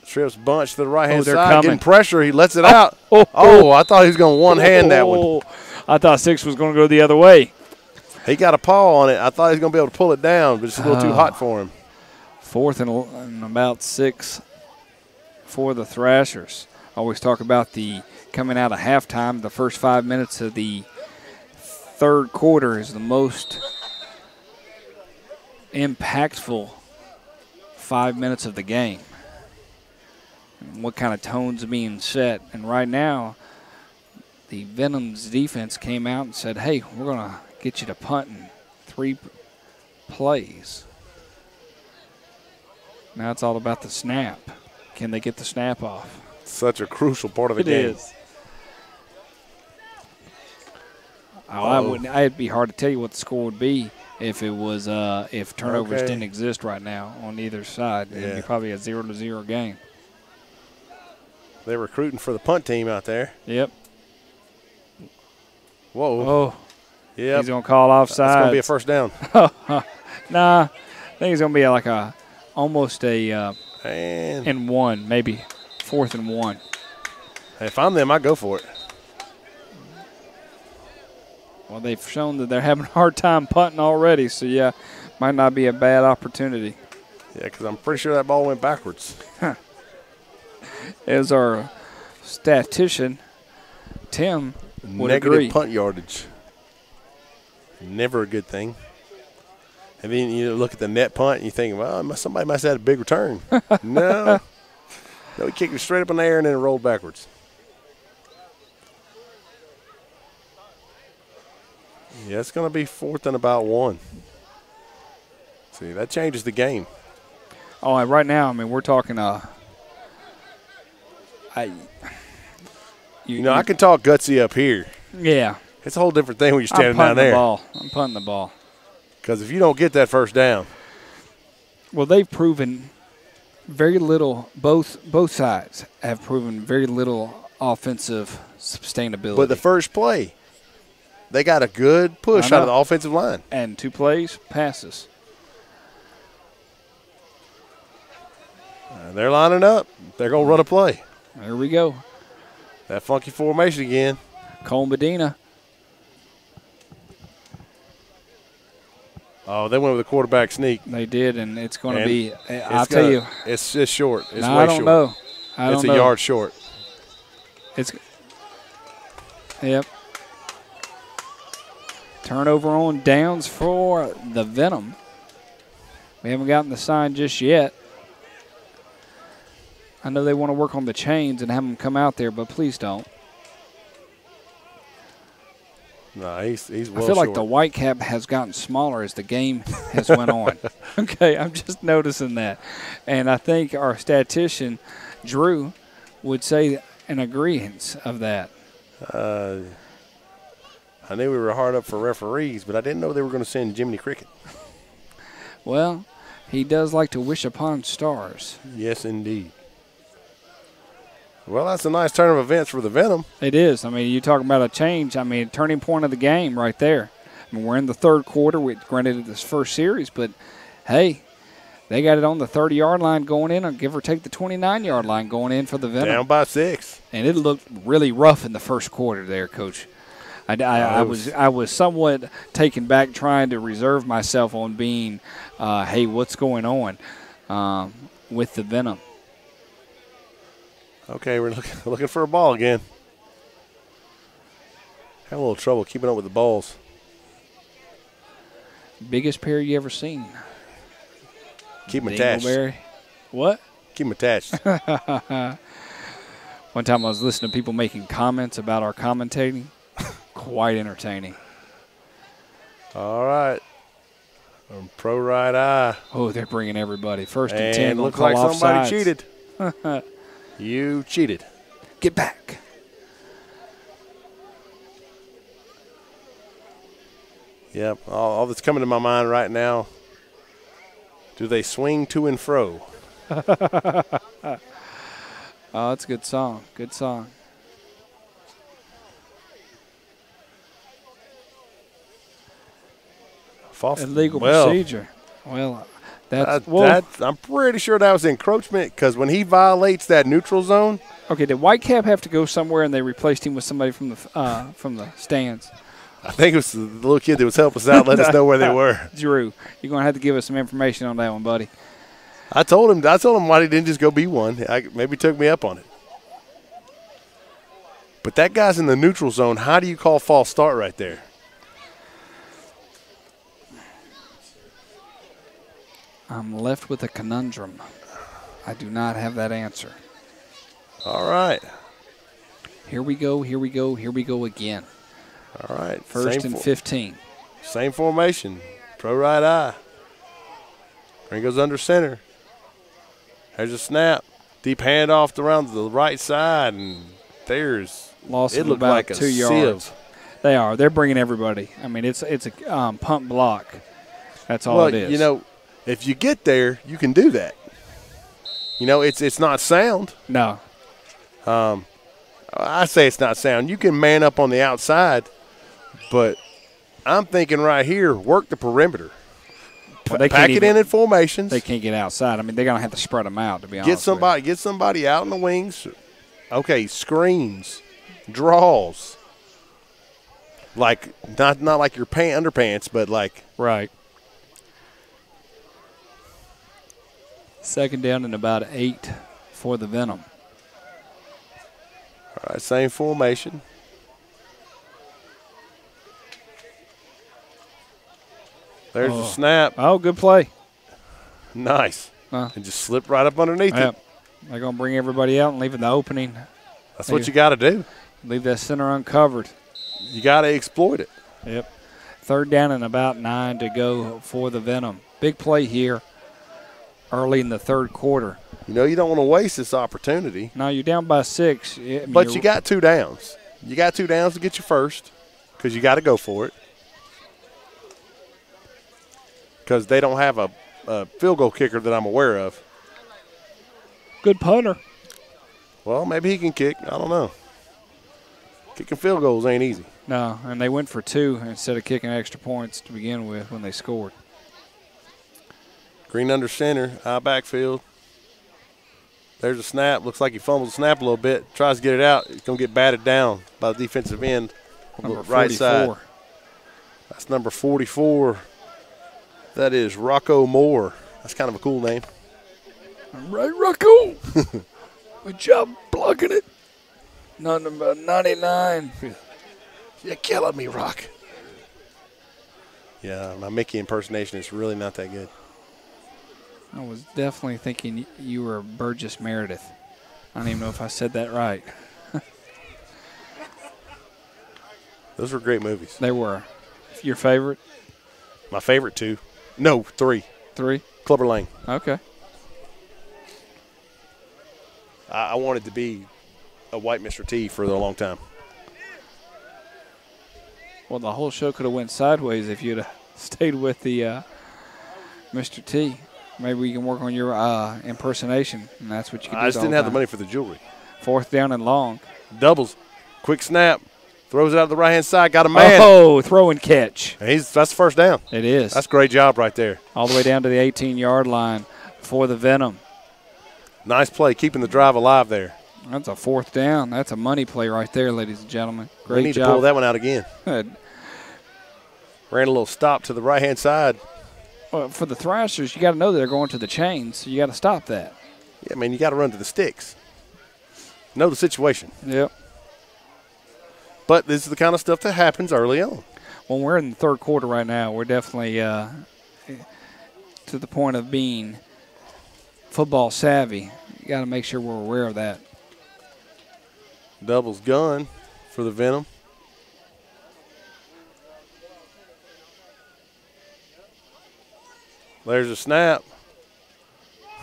Trips bunch to the right-hand side, coming. getting pressure. He lets it out. Oh, I thought he was going to one-hand that one. I thought 6 was going to go the other way. He got a paw on it. I thought he was going to be able to pull it down, but it's a little too hot for him. 4th and about 6 for the Thrashers. Always talk about the coming out of halftime. The first 5 minutes of the 3rd quarter is the most impactful 5 minutes of the game. And what kind of tones are being set. And right now, the Venom's defense came out and said, hey, we're going to get you to punt in 3 plays. Now it's all about the snap. Can they get the snap off? Such a crucial part of the game. It is. It'd be hard to tell you what the score would be if it was if turnovers didn't exist right now on either side. It'd be probably a 0-0 game. They're recruiting for the punt team out there. Yep. Whoa. Oh. Yep. He's gonna call offside. That's gonna be a first down. Nah, I think it's gonna be like almost a and 1, maybe 4th and 1. Hey, if I'm them, I go for it. Well, they've shown that they're having a hard time punting already, so yeah, might not be a bad opportunity. Yeah, because I'm pretty sure that ball went backwards. As our statistician, Tim, would Negative agree. punt yardage. Never a good thing. And then you look at the net punt and you think, well, somebody must have had a big return. No. No, he kicked it straight up in the air and then it rolled backwards. Yeah, it's going to be 4th and about 1. See, that changes the game. Oh, and right now, I mean, we're talking I can talk gutsy up here. Yeah. It's a whole different thing when you're standing down there. I'm punting the ball. Because if you don't get that first down. Well, they've proven very little, both sides have proven very little offensive sustainability. But the first play, they got a good push out of the offensive line. And 2 plays, passes. They're lining up. They're going to run a play. There we go. That funky formation again. Cole Medina. Oh, they went with a quarterback sneak. They did, and it's going to be – I'll tell you. It's just short. It's way short. I don't know. It's a yard short. Yep. Turnover on downs for the Venom. We haven't gotten the sign just yet. I know they want to work on the chains and have them come out there, but please don't. No, he's well I feel like short. the white cap has gotten smaller as the game has went on. Okay, I'm just noticing that. And I think our statistician, Drew, would say an agreement of that. I knew we were hard up for referees, but I didn't know they were going to send Jiminy Cricket. Well, He does like to wish upon stars. Yes, indeed. Well, that's a nice turn of events for the Venom. It is. I mean, you talk about a change. I mean, turning point of the game right there. I mean, we're in the third quarter. Granted, this first series, but, hey, they got it on the 30-yard line going in, or give or take the 29-yard line going in for the Venom. Down by 6. And it looked really rough in the first quarter there, Coach. I was somewhat taken back trying to reserve myself on being, hey, what's going on with the Venom? Okay, we're looking for a ball again. Had a little trouble keeping up with the balls. Biggest pair you ever seen? Keep them attached. Dingleberry. What? Keep them attached. One time I was listening to people making comments about our commentating. Quite entertaining. All right. Pro right eye. Oh, they're bringing everybody. First and 10. Looks like somebody sides. cheated. You cheated. Get back. Yep. All that's coming to my mind right now, do they swing to and fro? Oh, that's a good song. Good song. False. Illegal procedure. Well, that's I'm pretty sure that was encroachment because when he violates that neutral zone. Okay, did Whitecap have to go somewhere and they replaced him with somebody from the stands? I think it was the little kid that was helping us out, let us know where they were. Drew, you're going to have to give us some information on that one, buddy. I told him why he didn't just go be one. Maybe he took me up on it. But that guy's in the neutral zone. How do you call false start right there? I'm left with a conundrum. I do not have that answer. All right. Here we go, here we go, here we go again. All right. First and 15. Same formation. Pro right eye. Green goes under center. There's a snap. Deep handoff around the right side, and there's lost. It looked about like a 2 yards. sieve. They are. They're bringing everybody. I mean, it's a pump block. That's all it is. You know, if you get there, you can do that. You know, it's not sound. No. I say it's not sound. You can man up on the outside, but I'm thinking right here, work the perimeter. Well, Pack it in formations. They can't get outside. I mean, they're going to have to spread them out, to be honest. Get somebody out in the wings. Okay, screens, draws. Like not like your underpants, but like right. Second down and about 8 for the Venom. All right, same formation. There's a snap. Oh, good play. Nice. And just slip right up underneath it. They're going to bring everybody out and leave it the opening. That's what you got to do. Leave that center uncovered. You got to exploit it. Yep. Third down and about 9 to go for the Venom. Big play here early in the third quarter. You know, you don't want to waste this opportunity. No, you're down by 6. But you got 2 downs. You got 2 downs to get you first because you got to go for it. Because they don't have a field goal kicker that I'm aware of. Good punter. Well, maybe he can kick. I don't know. Kicking field goals ain't easy. No, and they went for 2 instead of kicking extra points to begin with when they scored. Green under center, high backfield. There's a snap. Looks like he fumbles the snap a little bit. Tries to get it out. He's going to get batted down by the defensive end on the right side. That's number 44. That is Rocco Moore. That's kind of a cool name. All right, Rocco. Good job blocking it. Number 99. You're killing me, Rock. Yeah, my Mickey impersonation is really not that good. I was definitely thinking you were Burgess Meredith. I don't even know if I said that right. Those were great movies. They were. Your favorite? My favorite 2. No, 3. 3? Clubber Lang. Okay. I wanted to be a white Mr. T for a long time. Well, the whole show could have went sideways if you'd have stayed with the Mr. T. Maybe we can work on your impersonation, and that's what you can do. I just didn't have the money for the jewelry. 4th down and long. Doubles. Quick snap. Throws it out to the right-hand side. Got a man. Oh, throw and catch. That's the first down. It is. That's a great job right there. All the way down to the 18-yard line for the Venom. Nice play, keeping the drive alive there. That's a 4th down. That's a money play right there, ladies and gentlemen. Great we need job. to pull that one out again. Good. Ran a little stop to the right-hand side. Well, for the Thrashers, you got to know that they're going to the chains, so you got to stop that. Yeah, man, you got to run to the sticks. Know the situation. Yep. But this is the kind of stuff that happens early on. Well, we're in the 3rd quarter right now. We're definitely to the point of being football savvy. You got to make sure we're aware of that. Doubles gun for the Venom. There's a snap.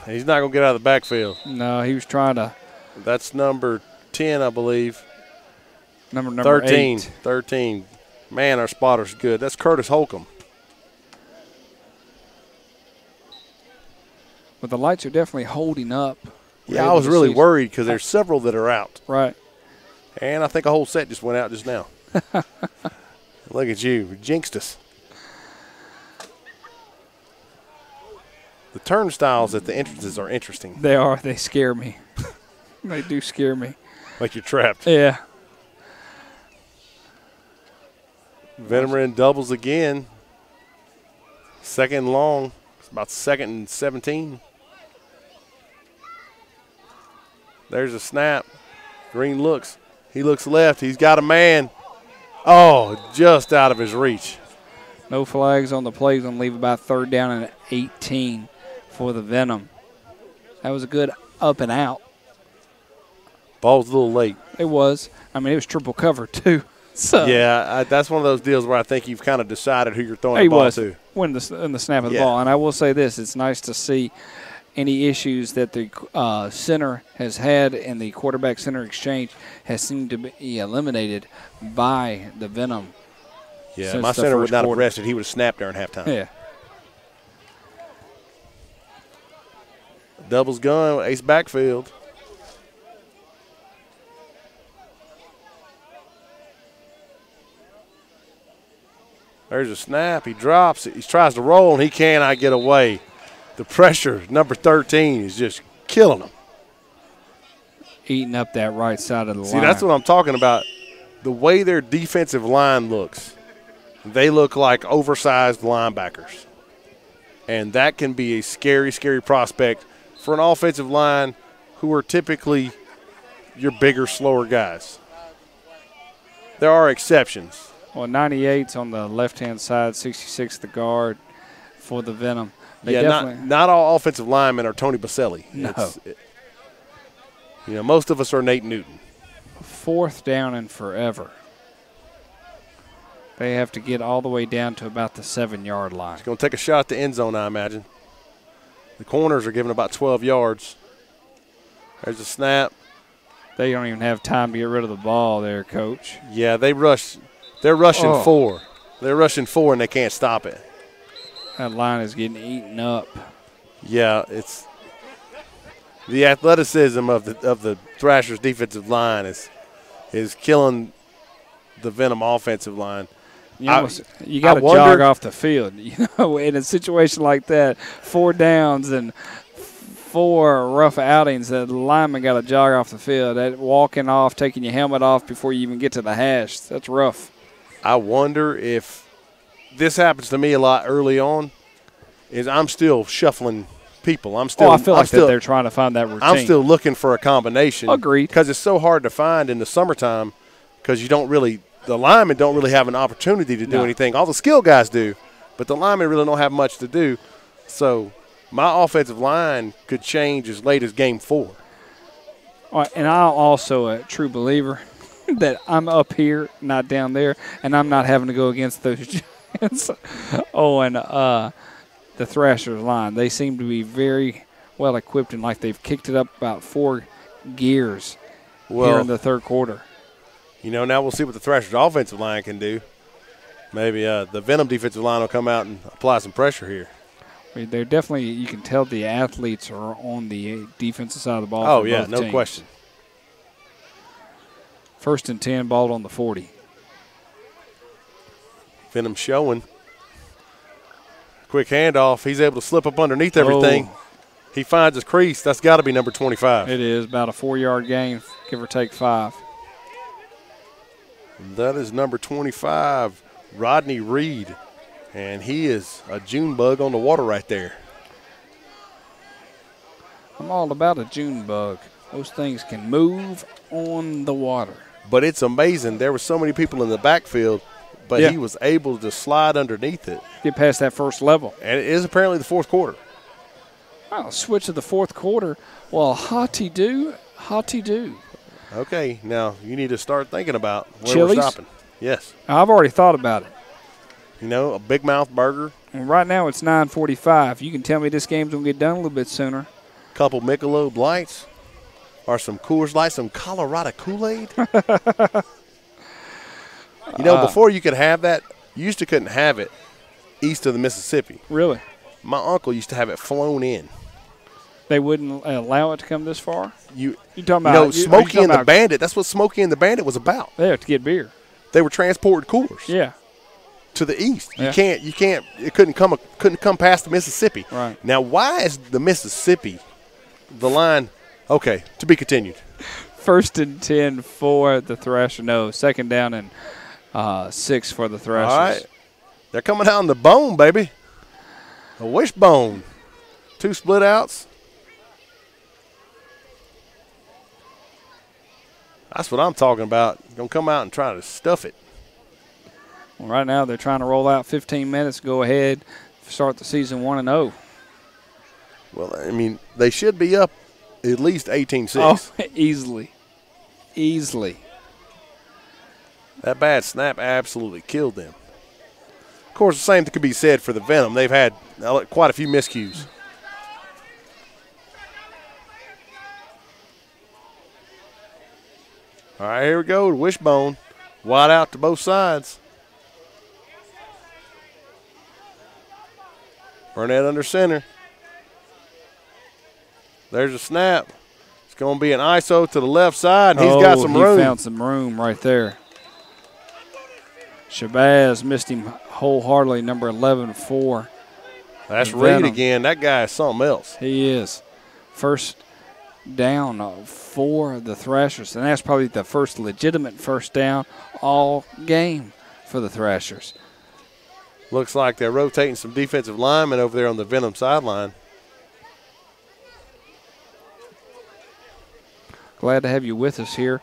He's not going to get out of the backfield. No, he was trying to. That's number 10, I believe. Number 13. 8. 13. Man, our spotter's good. That's Curtis Holcomb. But the lights are definitely holding up. Yeah, I was really worried because there's several that are out. Right. And I think a whole set just went out just now. Look at you. You jinxed us. The turnstiles at the entrances are interesting. They are. They scare me. They do scare me. Like you're trapped. Yeah. Venom in doubles again. 2nd and long. It's about 2nd and 17. There's a snap. Green looks. He looks left. He's got a man. Oh, just out of his reach. No flags on the play. Going to leave about 3rd down and 18 for the Venom. That was a good up and out. Ball's a little late. It was. I mean, it was triple cover, too. So. Yeah, that's one of those deals where I think you've kind of decided who you're throwing the ball to. When the snap of the ball. And I will say this, it's nice to see any issues that the center has had in the quarterback-center exchange has seemed to be eliminated by the Venom. Yeah, my center would not have rested. He would have snapped during halftime. Yeah. Doubles gun, ace backfield. There's a snap. He drops it. He tries to roll, and he cannot get away. The pressure, number 13, is just killing him. Eating up that right side of the line. See, that's what I'm talking about. The way their defensive line looks, they look like oversized linebackers. And that can be a scary, scary prospect for an offensive line who are typically your bigger, slower guys. There are exceptions. Well, 98's on the left-hand side, 66 the guard for the Venom. Not all offensive linemen are Tony Baselli. No. Most of us are Nate Newton. 4th down and forever. They have to get all the way down to about the 7-yard line. He's going to take a shot at the end zone, I imagine. The corners are giving about 12 yards. There's a snap. They don't even have time to get rid of the ball there, Coach. Yeah, they rush. They're rushing 4. They're rushing 4, and they can't stop it. That line is getting eaten up. Yeah, it's the athleticism of the Thrashers' defensive line is killing the Venom offensive line. You got to jog off the field. In a situation like that, 4 downs and 4 rough outings, the lineman got to jog off the field. That walking off, taking your helmet off before you even get to the hash, that's rough. I wonder if this happens to me a lot early on. Is I'm still shuffling people. I feel like they're trying to find that routine. I'm still looking for a combination. Agreed. Because it's so hard to find in the summertime because the linemen don't really have an opportunity to do anything. All the skill guys do, but the linemen really don't have much to do. So my offensive line could change as late as game 4. And I'm also a true believer that I'm up here, not down there, and I'm not having to go against those Giants. The Thrashers line. They seem to be very well equipped and like they've kicked it up about 4 gears here in the 3rd quarter. Now we'll see what the Thrashers offensive line can do. Maybe the Venom defensive line will come out and apply some pressure here. I mean, they're definitely, you can tell the athletes are on the defensive side of the ball. Oh, for yeah, both no teams. question. 1st and 10, ball on the 40. Venom showing. Quick handoff. He's able to slip up underneath everything. Oh. He finds his crease. That's got to be number 25. It is about a 4-yard gain, give or take 5. That is number 25, Rodney Reed. And he is a June bug on the water right there. I'm all about a June bug. Those things can move on the water. But it's amazing. There were so many people in the backfield, but Yeah. he was able to slide underneath it. Get past that first level. And it is apparently the 4th quarter. I'll switch to the 4th quarter. Well, hotty do. Okay, now you need to start thinking about where Chili's? we're stopping. Yes. I've already thought about it. You know, a Big Mouth burger. And right now it's 9:45. You can tell me this game's going to get done a little bit sooner. Couple Michelob Lights. Or some Coors Lights, some Colorado Kool-Aid. You know, before you could have that, you used to couldn't have it east of the Mississippi. Really? My uncle used to have it flown in. They wouldn't allow it to come this far? You talking about? No, Smokey and the Bandit. That's what Smokey and the Bandit was about. They have to get beer. They were transported coolers. Yeah. To the east. Yeah. You can't. It couldn't come past the Mississippi. Right. Now, why is the Mississippi the line? Okay, to be continued. 1st and 10 for the Thrasher. No, 2nd down and 6 for the Thrashers. All right. They're coming out on the bone, baby. A wishbone. 2 split outs. That's what I'm talking about. Going to come out and try to stuff it. Well, right now they're trying to roll out 15 minutes, go ahead, start the season 1-0. Well, I mean, they should be up at least 18-6. Oh, easily. Easily. That bad snap absolutely killed them. Of course, the same could be said for the Venom. They've had quite a few miscues. All right, here we go. Wishbone. Wide out to both sides. Burnett under center. There's a snap. It's going to be an ISO to the left side, and he's got some room. He found some room right there. Shabazz missed him wholeheartedly, number 11-4. That's Reed again. That guy is something else. He is. 1st down for the Thrashers, and that's probably the first legitimate 1st down all game for the Thrashers. Looks like they're rotating some defensive linemen over there on the Venom sideline. Glad to have you with us here,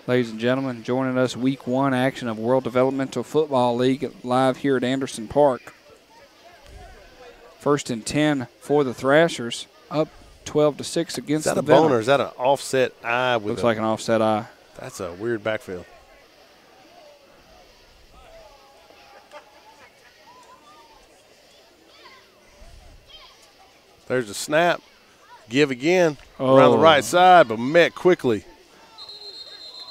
ladies and gentlemen, joining us Week 1 action of World Developmental Football League live here at Anderson Park. 1st and 10 for the Thrashers, up 12-6 against the Venom. Is that a bone or is that an offset eye? Looks like an offset eye. That's a weird backfield. There's a snap. Give again around the right side, but met quickly.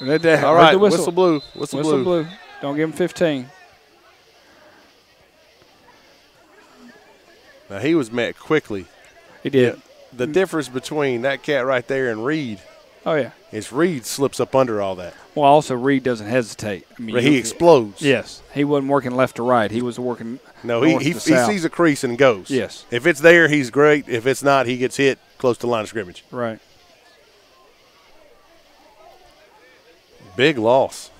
All right, whistle blew. Whistle blew. Don't give him 15. Now, he was met quickly. He did. The difference between that cat right there and Reed is Reed slips up under all that. Well, also Reed doesn't hesitate. I mean, but he explodes. Yes. He wasn't working left to right. He was working he sees a crease and goes. Yes. If it's there, he's great. If it's not, he gets hit close to the line of scrimmage. Right. Big loss.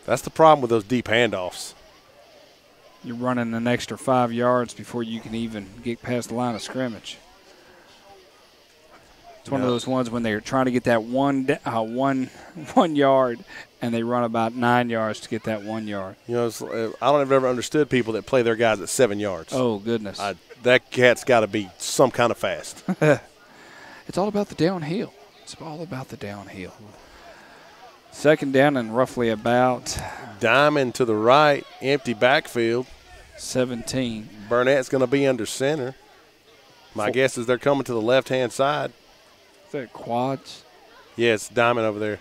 That's the problem with those deep handoffs. You're running an extra 5 yards before you can even get past the line of scrimmage. It's one of those ones when they're trying to get that one yard, and they run about 9 yards to get that 1 yard. You know, I don't have ever understood people that play their guys at 7 yards. Oh, goodness. That cat's got to be some kind of fast. It's all about the downhill. It's all about the downhill. 2nd down and roughly about Diamond to the right, empty backfield. 17. Burnett's going to be under center. My guess is they're coming to the left-hand side. Is that quads? Yeah, it's Diamond over there.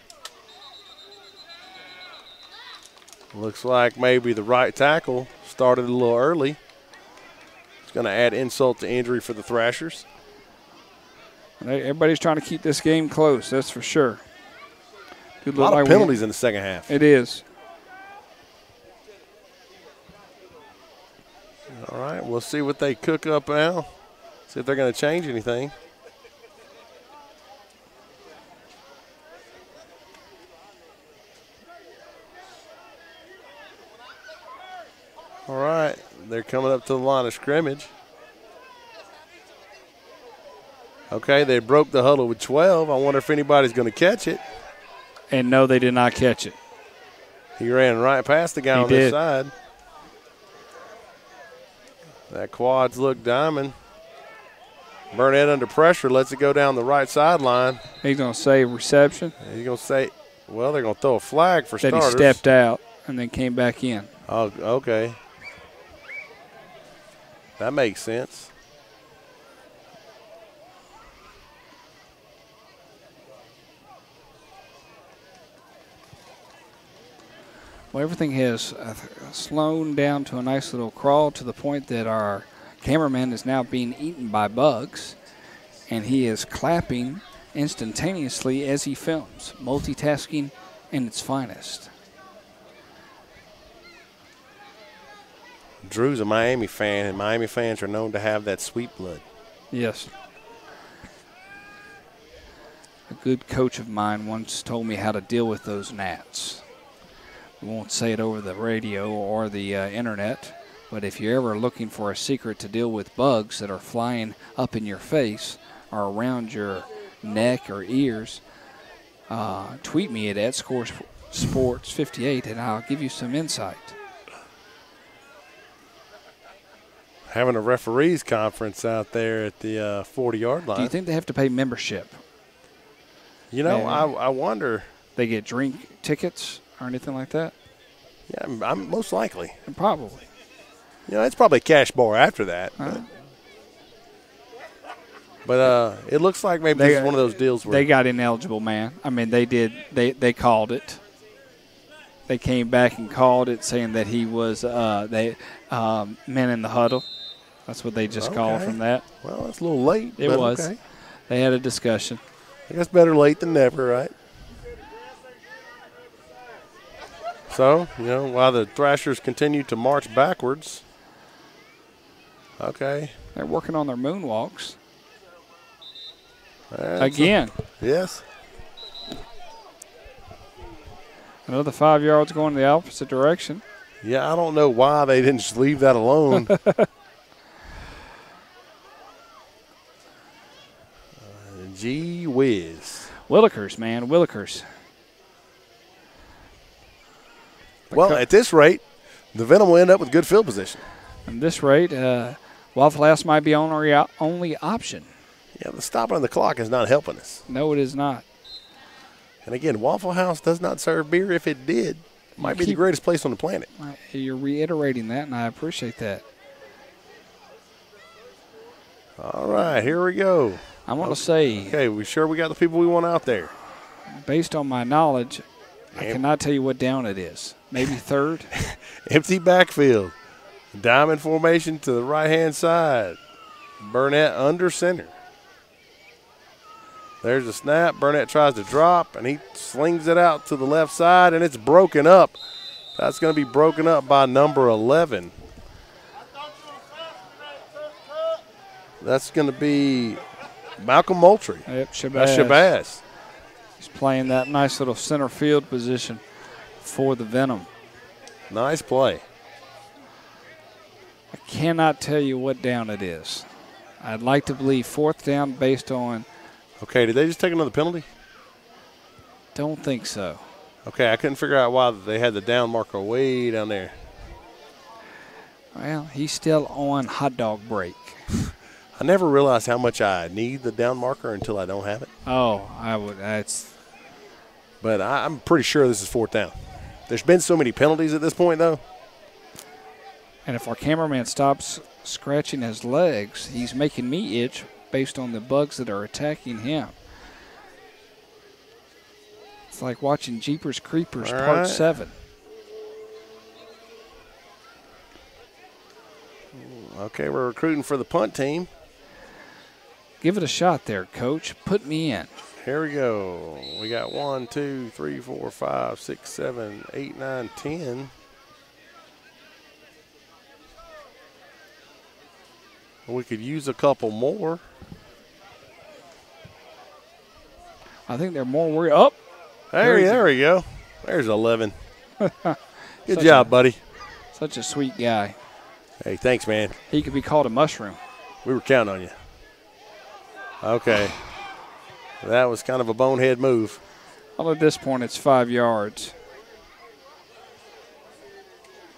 Looks like maybe the right tackle started a little early. It's going to add insult to injury for the Thrashers. Everybody's trying to keep this game close, that's for sure. A lot of penalties in the second half. It is. All right, we'll see what they cook up now. See if they're going to change anything. All right, they're coming up to the line of scrimmage. Okay, they broke the huddle with 12. I wonder if anybody's going to catch it. And no, they did not catch it. He ran right past the guy on this side. That quads look diamond. Burnett under pressure, lets it go down the right sideline. He's going to say reception. He's going to say, well, they're going to throw a flag for starters. He stepped out and then came back in. Oh, okay. That makes sense. Well, everything has slowed down to a nice little crawl to the point that our cameraman is now being eaten by bugs, and he is clapping instantaneously as he films, multitasking in its finest. Drew's a Miami fan, and Miami fans are known to have that sweet blood. Yes. A good coach of mine once told me how to deal with those gnats. We won't say it over the radio or the internet, but if you're ever looking for a secret to deal with bugs that are flying up in your face or around your neck or ears, tweet me at @ScoreSports58 and I'll give you some insight. Having a referees conference out there at the 40-yard line. Do you think they have to pay membership? You know, I wonder. They get drink tickets or anything like that? Yeah, I'm most likely. Probably. You know, it's probably a cash bar after that. But it looks like maybe this is one of those deals where they got ineligible, man. I mean, they did. They called it. They came back and called it, saying that he was men in the huddle. That's what they just called from that. Well, that's a little late. It was. Okay. They had a discussion. I guess better late than never, right? So, you know, while the Thrashers continue to march backwards. Okay. They're working on their moonwalks. Again. Yes. Another 5 yards going the opposite direction. Yeah, I don't know why they didn't just leave that alone. Gee whiz. Willikers, man, Willikers. Well, at this rate, the Venom will end up with good field position. At this rate, Waffle House might be our only option. Yeah, the stopping of the clock is not helping us. No, it is not. And again, Waffle House does not serve beer. If it did, it might be the greatest place on the planet. You're reiterating that, and I appreciate that. All right, here we go. I want to say. Okay, we sure we got the people we want out there? Based on my knowledge, I cannot tell you what down it is. Maybe third. Empty backfield. Diamond formation to the right-hand side. Burnett under center. There's a snap. Burnett tries to drop, and he slings it out to the left side, and it's broken up. That's going to be broken up by number 11. That's going to be Malcolm Moultrie. Yep, Shabazz. That's Shabazz. He's playing that nice little center field position for the Venom. Nice play. I cannot tell you what down it is. I'd like to believe fourth down based on. Okay, did they just take another penalty? Don't think so. Okay, I couldn't figure out why they had the down marker way down there. Well, he's still on hot dog break. I never realized how much I need the down marker until I don't have it. Oh, I would. But I'm pretty sure this is fourth down. There's been so many penalties at this point, though. And if our cameraman stops scratching his legs, he's making me itch based on the bugs that are attacking him. It's like watching Jeepers Creepers Part 7. Okay, we're recruiting for the punt team. Give it a shot there, Coach. Put me in. Here we go. We got 1, 2, 3, 4, 5, 6, 7, 8, 9, 10. We could use a couple more. I think they're more worried. Oh, there we go. There's 11. Good job, buddy. Such a sweet guy. Hey, thanks, man. He could be called a mushroom. We were counting on you. Okay. That was kind of a bonehead move. Well, at this point, it's 5 yards.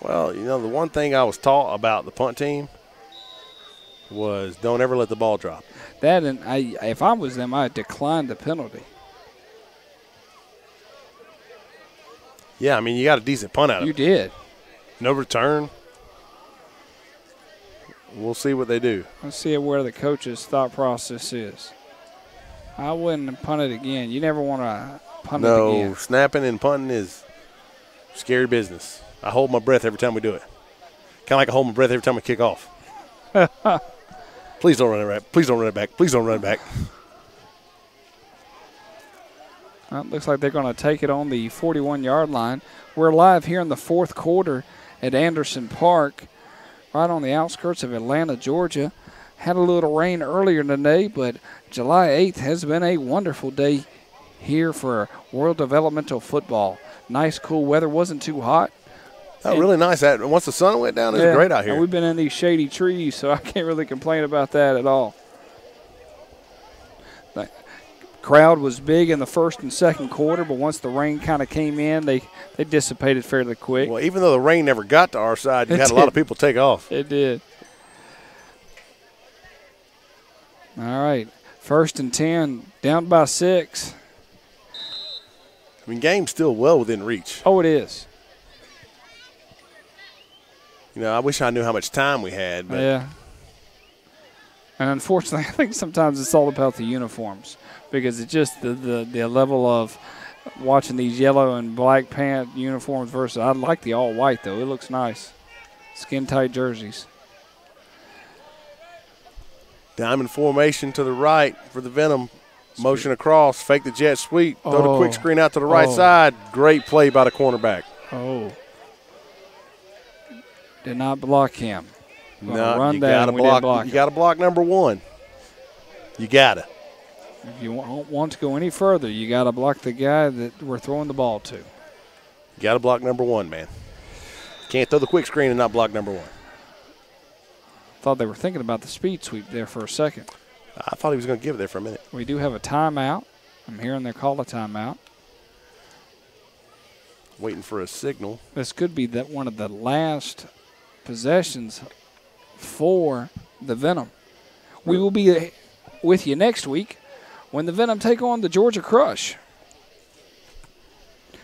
Well, you know, the one thing I was taught about the punt team was don't ever let the ball drop. That, and if I was them, I'd decline the penalty. Yeah, I mean, you got a decent punt out of it. You did. No return. We'll see what they do. Let's see where the coach's thought process is. I wouldn't punt it again. You never want to punt it again. No, snapping and punting is scary business. I hold my breath every time we do it. Kind of like I hold my breath every time I kick off. Please don't run it back. Please don't run it back. Please don't run it back. Well, looks like they're going to take it on the 41-yard line. We're live here in the fourth quarter at Anderson Park, right on the outskirts of Atlanta, Georgia. Had a little rain earlier today, but July 8th has been a wonderful day here for World Developmental Football. Nice, cool weather. Wasn't too hot. Oh, really nice. Once the sun went down, it was great out here. And we've been in these shady trees, so I can't really complain about that at all. The crowd was big in the first and second quarter, but once the rain kind of came in, they dissipated fairly quick. Well, even though the rain never got to our side, you had a lot of people take off. It did. All right, 1st and 10, down by 6. I mean, game's still well within reach. Oh, it is. You know, I wish I knew how much time we had. But yeah. And unfortunately, I think sometimes it's all about the uniforms because it's just the level of watching these yellow and black pant uniforms versus I like the all white, though. It looks nice. Skin-tight jerseys. Diamond formation to the right for the Venom. Motion across, fake the jet sweep, throw the quick screen out to the right side. Great play by the cornerback. Oh. Did not block him. No, you got to block. You got to block number 1. You got to. If you want to go any further, you got to block the guy that we're throwing the ball to. You got to block number 1, man. Can't throw the quick screen and not block number 1. Thought they were thinking about the speed sweep there for a second. I thought he was going to give it there for a minute. We do have a timeout. I'm hearing they call a timeout. Waiting for a signal. This could be one of the last possessions for the Venom. We will be with you next week when the Venom take on the Georgia Crush.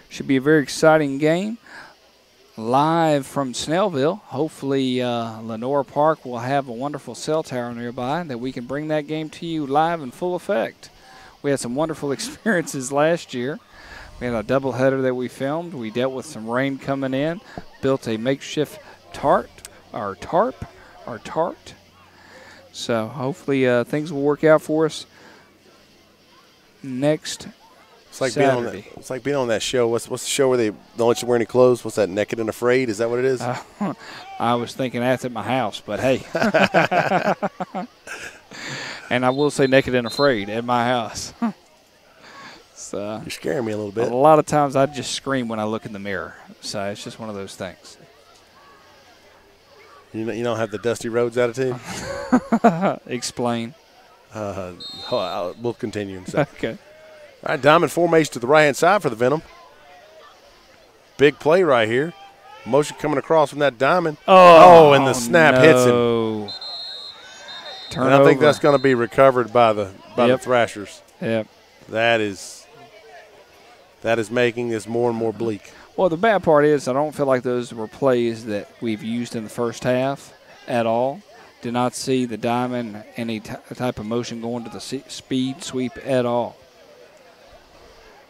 Should be a very exciting game. Live from Snellville. Hopefully Lenore Park will have a wonderful cell tower nearby that we can bring that game to you live in full effect. We had some wonderful experiences last year. We had a doubleheader that we filmed. We dealt with some rain coming in, built a makeshift tarp. So hopefully things will work out for us next Saturday. It's like being on that show. What's the show where they don't let you wear any clothes? What's that, Naked and Afraid? Is that what it is? I was thinking that's at my house, but hey. And I will say Naked and Afraid at my house. So, you're scaring me a little bit. A lot of times I just scream when I look in the mirror. So it's just one of those things. You don't have the Dusty Rhodes attitude? Explain. We'll continue in a second. Okay. All right, diamond formation to the right-hand side for the Venom. Big play right here. Motion coming across from that diamond. Oh, and the snap hits him. Turnover. And I think that's going to be recovered by the Thrashers. Yep. That is making this more and more bleak. Well, the bad part is I don't feel like those were plays that we've used in the first half at all. Did not see the diamond, any type of motion going to the speed sweep at all.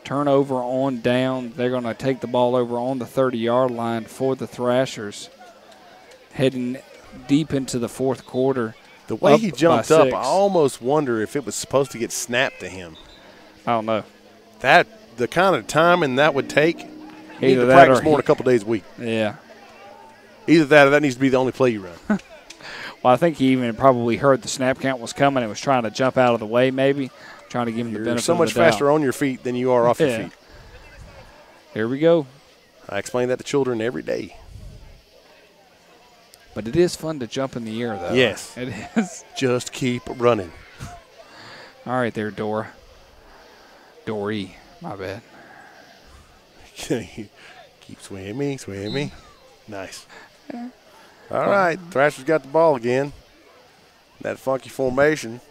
Turnover on down. They're going to take the ball over on the 30-yard line for the Thrashers. Heading deep into the fourth quarter. The way he jumped up, I almost wonder if it was supposed to get snapped to him. I don't know. The kind of timing that would take, you need Either to that practice or more than a couple days a week. Yeah. Either that or that needs to be the only play you run. Well, I think he even probably heard the snap count was coming and was trying to jump out of the way maybe, trying to give him the benefit of the doubt. You're so much faster on your feet than you are off your feet. Here we go. I explain that to children every day. But it is fun to jump in the air, though. Yes. It is. Just keep running. All right there, Dora. Dory. My bad. Keep swimming. Nice. All right, Thrasher's got the ball again. That funky formation.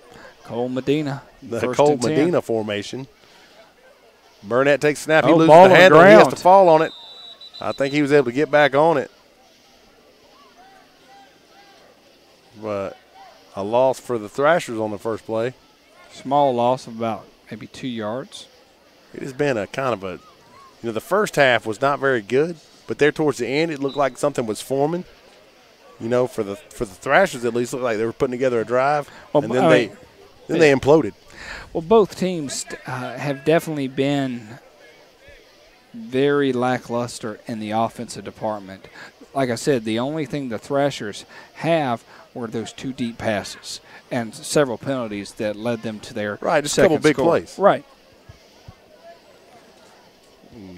Cole Medina. The Cole Medina formation. Burnett takes snap. He loses ball the on handle. the He has ground. to fall on it. I think he was able to get back on it. But a loss for the Thrashers on the first play. Small loss of about maybe 2 yards. It has been a kind of a, the first half was not very good, but there towards the end it looked like something was forming. For the Thrashers at least, looked like they were putting together a drive, and then they imploded. Well, both teams have definitely been very lackluster in the offensive department. Like I said, the only thing the Thrashers have were those 2 deep passes and several penalties that led them to their just a couple big plays. Right.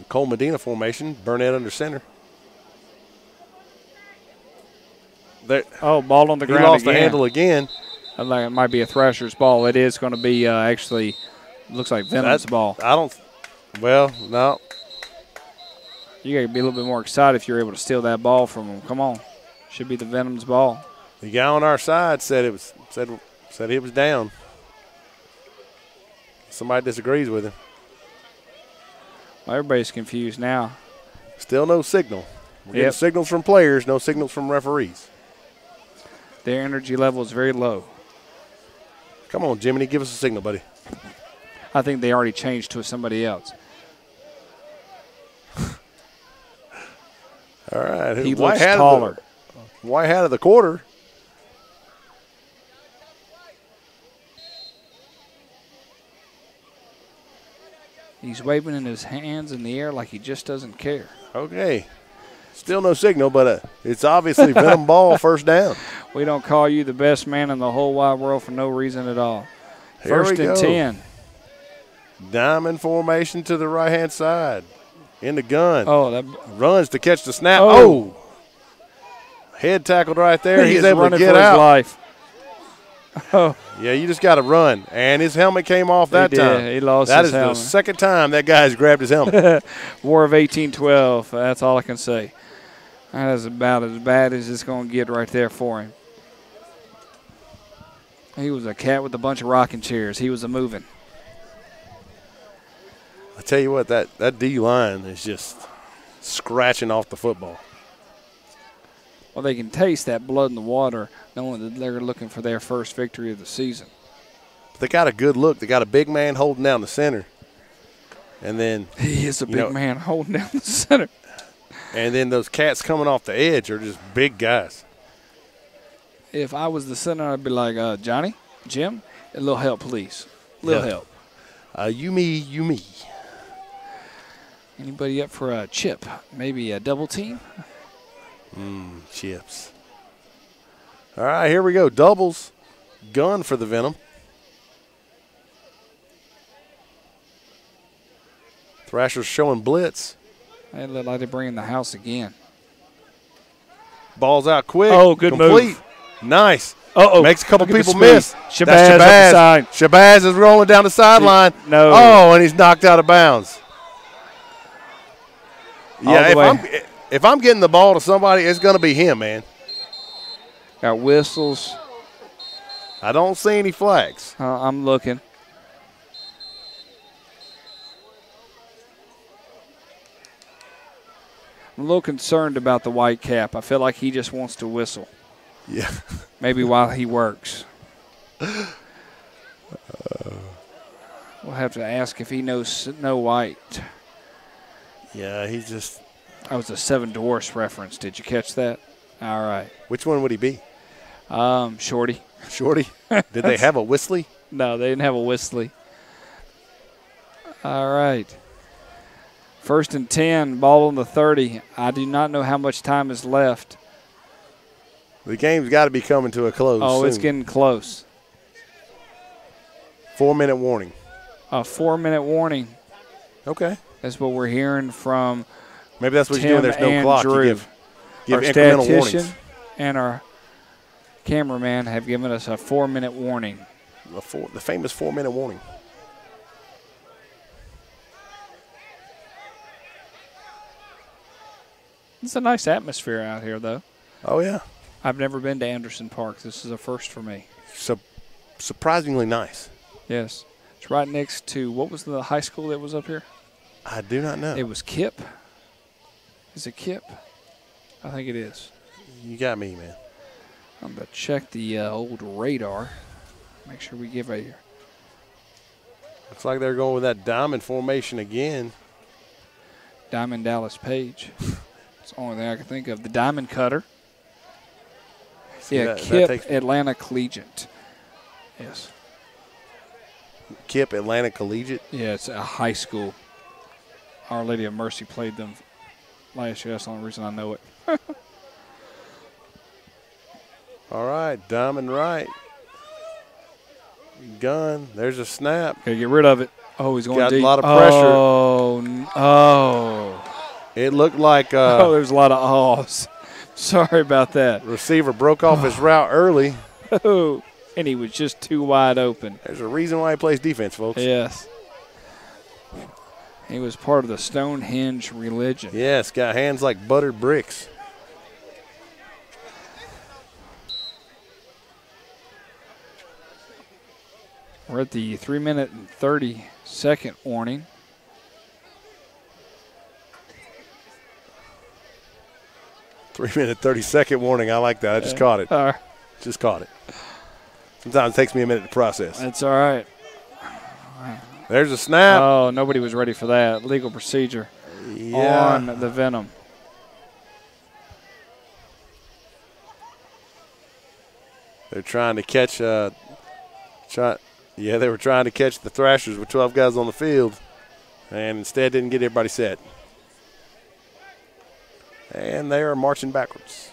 Cole Medina formation, Burnett under center. Ball on the ground. He lost the handle again. I think it might be a Thrasher's ball. It is going to be actually, looks like Venom's ball. No. You got to be a little bit more excited if you're able to steal that ball from him. Come on. Should be the Venom's ball. The guy on our side said it was down. Somebody disagrees with him. Well, everybody's confused now. Still no signal. We're getting signals from players, no signals from referees. Their energy level is very low. Come on, Jiminy, give us a signal, buddy. I think they already changed to somebody else. All right. He looks taller. White hat of the quarter. He's waving in his hands in the air like he just doesn't care. Okay. Still no signal, but it's obviously Venom ball, first down. We don't call you the best man in the whole wide world for no reason at all. Here First and 10. Diamond formation to the right-hand side. In the gun. That runs to catch the snap. Oh. Head tackled right there. He's able to get out. His life. Oh. Yeah, you just got to run. And his helmet came off that time. He lost his helmet. That is the second time that guy's grabbed his helmet. War of 1812. That's all I can say. That is about as bad as it's going to get right there for him. He was a cat with a bunch of rocking chairs. He was a moving. I tell you what, that D-line is just scratching off the football. Well, they can taste that blood in the water knowing that they're looking for their first victory of the season. They got a good look. They got a big man holding down the center. And then he is a big man holding down the center. And then those cats coming off the edge are just big guys. If I was the center, I'd be like, Johnny, Jim, a little help, please. A little help. You me. Anybody up for a chip? Maybe a double team? Chips. All right, here we go. Doubles. Gun for the Venom. Thrasher's showing blitz. They look like they're bringing the house again. Ball's out quick. Oh, good move. Nice. Uh-oh. Makes a couple people miss. Shabazz. Shabazz is rolling down the sideline. No. Oh, and he's knocked out of bounds. Yeah, if I'm getting the ball to somebody, it's going to be him, man. Got whistles. I don't see any flags. I'm looking. I'm a little concerned about the white cap. I feel like he just wants to whistle. Yeah. Maybe while he works. We'll have to ask if he knows Snow White. Yeah, he just. That was a Seven Dwarfs reference. Did you catch that? All right. Which one would he be? Shorty. Shorty? Did they have a Whistly? No, they didn't have a Whistly. All right. 1st and 10, ball on the 30. I do not know how much time is left. The game's got to be coming to a close. Oh, soon. it's getting close. 4-minute warning. A 4-minute warning. Okay. That's what we're hearing from Maybe that's what Tim you're doing. There's no clock. Drew. You give Our incremental statistician warnings. and our cameraman have given us a 4-minute warning. The famous 4-minute warning. It's a nice atmosphere out here, though. Oh, yeah. I've never been to Anderson Park. This is a first for me. Surprisingly nice. Yes. It's right next to, what was the high school that was up here? I do not know. It was Kip. Is it Kip? I think it is. You got me, man. I'm going to check the old radar. Make sure we give a. Looks like they're going with that diamond formation again. Diamond Dallas Page. It's the only thing I can think of. The Diamond Cutter. Yeah, Kip Atlanta Collegiate. Yes. Kip Atlanta Collegiate? Yeah, it's a high school. Our Lady of Mercy played them last year. That's the only reason I know it. All right, diamond right. Gun. There's a snap. Got to get rid of it. Oh, he's going got deep. A lot of pressure. Oh. It looked like. There's a lot of ohs. Sorry about that. Receiver broke off his route early. Oh, and he was just too wide open. There's a reason why he plays defense, folks. Yes. He was part of the Stonehenge religion. Yes, got hands like buttered bricks. We're at the 3-minute and 30-second warning. Three-minute, 30-second warning. I like that. I just caught it. Just caught it. Sometimes it takes me a minute to process. That's all right. There's a snap. Oh, nobody was ready for that. Legal procedure on the Venom. They're trying to catch they were trying to catch the Thrashers with 12 guys on the field, and instead didn't get everybody set. And they are marching backwards.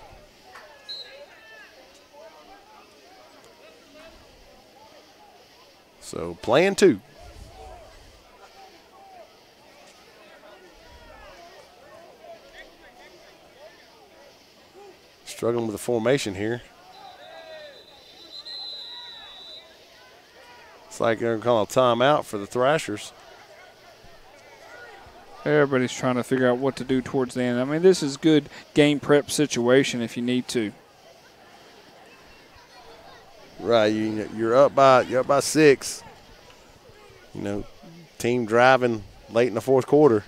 So plan 2. Struggling with the formation here. It's like they're going to call a timeout for the Thrashers. Everybody's trying to figure out what to do towards the end. I mean, this is good game prep situation if you need to. Right, you're up by 6. You know, team driving late in the fourth quarter.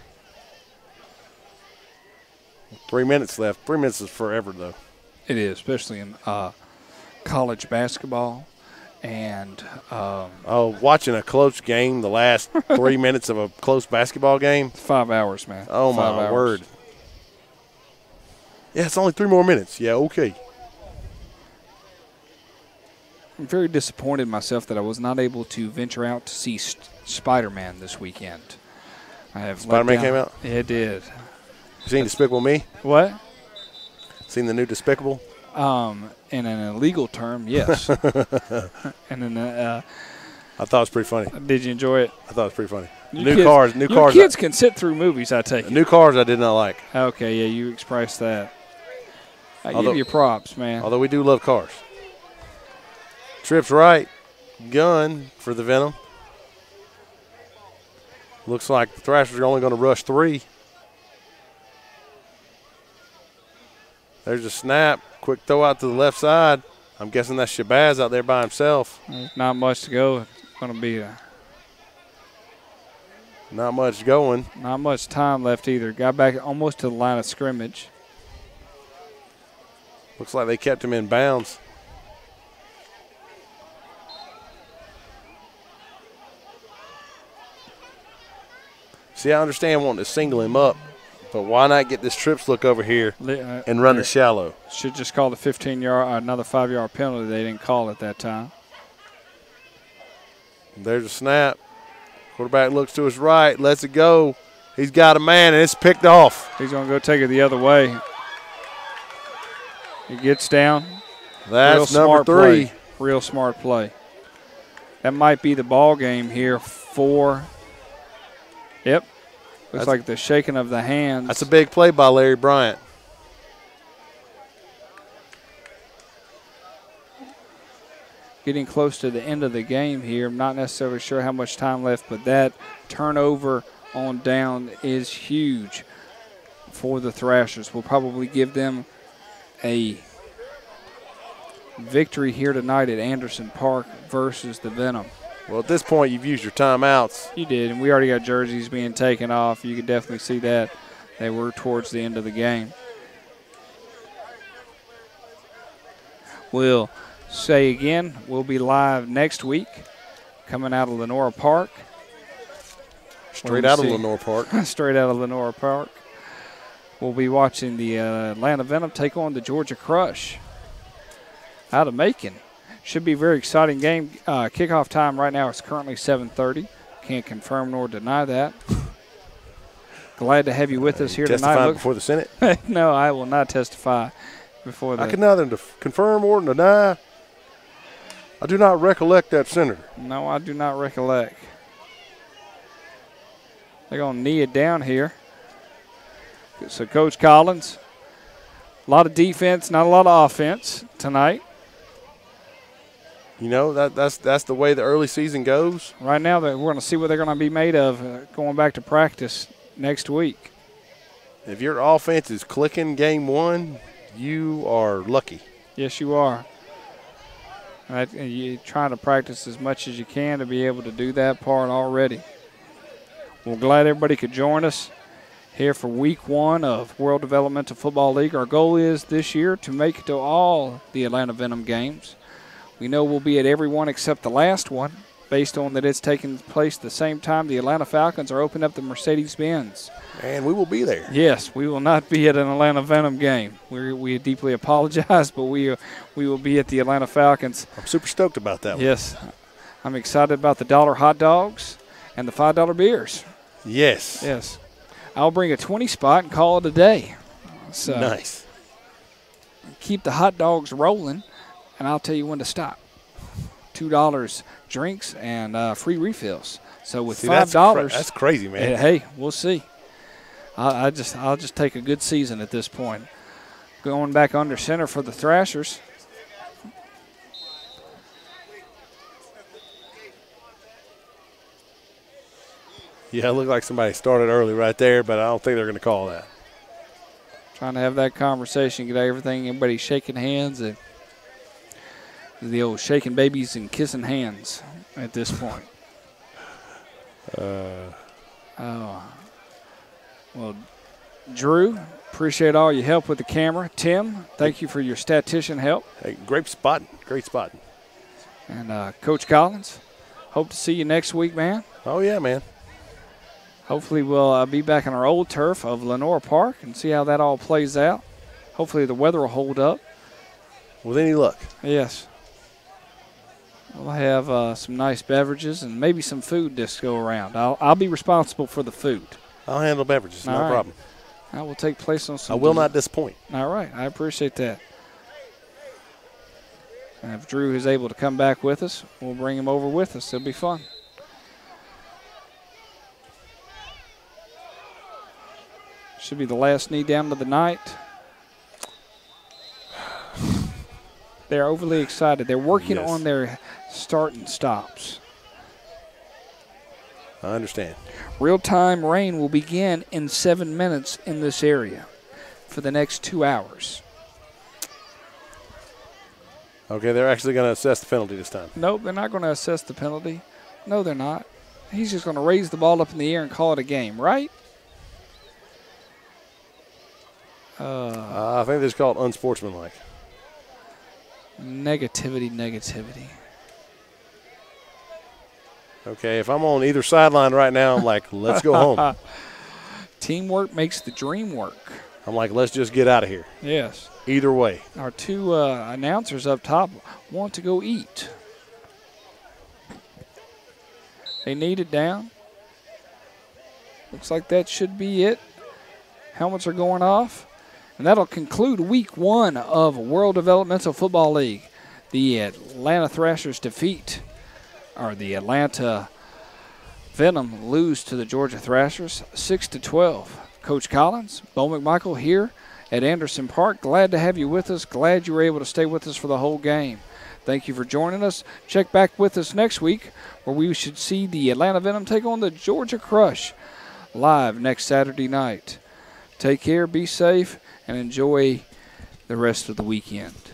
3 minutes left. 3 minutes is forever, though. It is, especially in college basketball. And watching a close game, the last 3 minutes of a close basketball game. 5 hours, man. Oh, my word. Yeah, it's only 3 more minutes. Yeah, okay. I'm very disappointed in myself that I was not able to venture out to see Spider-Man this weekend. Spider-Man came out? It did. Seen Despicable Me? What? Seen the new Despicable? In an illegal term, yes. And then I thought it was pretty funny. Did you enjoy it? I thought it was pretty funny. New cars. Kids can sit through movies, I take it. New cars I did not like. Okay, yeah, you expressed that. I give you props, man. Although we do love cars. Trips right. Gun for the Venom. Looks like the Thrashers are only going to rush 3. There's a snap. Quick throw out to the left side. I'm guessing that's Shabazz out there by himself. Not much to go. It's going to be not much going. Not much time left either. Got back almost to the line of scrimmage. Looks like they kept him in bounds. See, I understand wanting to single him up, But why not get this trips look over here and run the shallow? Should just call the 15-yard, another 5-yard penalty. They didn't call it that time. There's a snap. Quarterback looks to his right, lets it go. He's got a man, and it's picked off. He's going to go take it the other way. He gets down. That's number 3. Play. Real smart play. That might be the ball game here for – yep. Looks like the shaking of the hands. That's a big play by Larry Bryant. Getting close to the end of the game here. I'm not necessarily sure how much time left, but that turnover on down is huge for the Thrashers. Will probably give them a victory here tonight at Anderson Park versus the Venom. Well, at this point, you've used your timeouts. You did, and we already got jerseys being taken off. You could definitely see that. They were towards the end of the game. We'll say again, we'll be live next week coming out of Lenora Park. Straight out of Lenora Park. Straight out of Lenora Park. We'll be watching the Atlanta Venom take on the Georgia Crush out of Macon. Should be a very exciting game. Kickoff time right now is currently 7:30. Can't confirm nor deny that. Glad to have you with us here testify tonight. Before the Senate? No, I will not testify before the. I can neither confirm or deny. I do not recollect that senator. No, I do not recollect. They're going to knee it down here. So Coach Collins, a lot of defense, not a lot of offense tonight. You know, that's the way the early season goes. Right now, we're going to see what they're going to be made of going back to practice next week. If your offense is clicking game 1, you are lucky. Yes, you are. You're trying to practice as much as you can to be able to do that part already. We're glad everybody could join us here for week 1 of World Developmental Football League. Our goal is this year to make it to all the Atlanta Venom games. We know we'll be at every one except the last one, based on that it's taking place the same time the Atlanta Falcons are opening up the Mercedes-Benz. And we will be there. Yes, we will not be at an Atlanta Venom game. We deeply apologize, but we will be at the Atlanta Falcons. I'm super stoked about that one. Yes. I'm excited about the $1 hot dogs and the $5 beers. Yes. Yes. I'll bring a 20 spot and call it a day. So nice. Keep the hot dogs rolling, and I'll tell you when to stop. $2 drinks and free refills. So with $5, that's crazy, man. Hey, we'll see. I'll just take a good season at this point. Going back under center for the Thrashers. Yeah, it looked like somebody started early right there, but I don't think they're going to call that. Trying to have that conversation, get everything, everybody shaking hands, and the old shaking babies and kissing hands at this point. Well, Drew, appreciate all your help with the camera. Tim, thank you for your statistician help. Hey, great spotting. Great spotting. And Coach Collins, hope to see you next week, man. Oh, yeah, man. Hopefully we'll be back on our old turf of Lenora Park and see how that all plays out. Hopefully the weather will hold up. With any luck. Yes. We'll have some nice beverages and maybe some food to go around. I'll be responsible for the food. I'll handle beverages, no problem. I will take place on some. I will not disappoint. All right, I appreciate that. And if Drew is able to come back with us, we'll bring him over with us. It'll be fun. Should be the last knee down of the night. They're overly excited. They're working on their start and stops. I understand. Real-time rain will begin in 7 minutes in this area for the next 2 hours. Okay, they're actually going to assess the penalty this time. Nope, they're not going to assess the penalty. No, they're not. He's just going to raise the ball up in the air and call it a game, right? I think this is called unsportsmanlike. Negativity. Okay, if I'm on either sideline right now, I'm like, let's go home. Teamwork makes the dream work. I'm like, let's just get out of here. Yes. Either way. Our two announcers up top want to go eat. They need it down. Looks like that should be it. Helmets are going off. And that'll conclude week 1 of World Developmental Football League. The Atlanta Thrashers the Atlanta Venom lose to the Georgia Thrashers 6-12. Coach Collins, Bo McMichael here at Anderson Park. Glad to have you with us. Glad you were able to stay with us for the whole game. Thank you for joining us. Check back with us next week where we should see the Atlanta Venom take on the Georgia Crush live next Saturday night. Take care, be safe, and enjoy the rest of the weekend.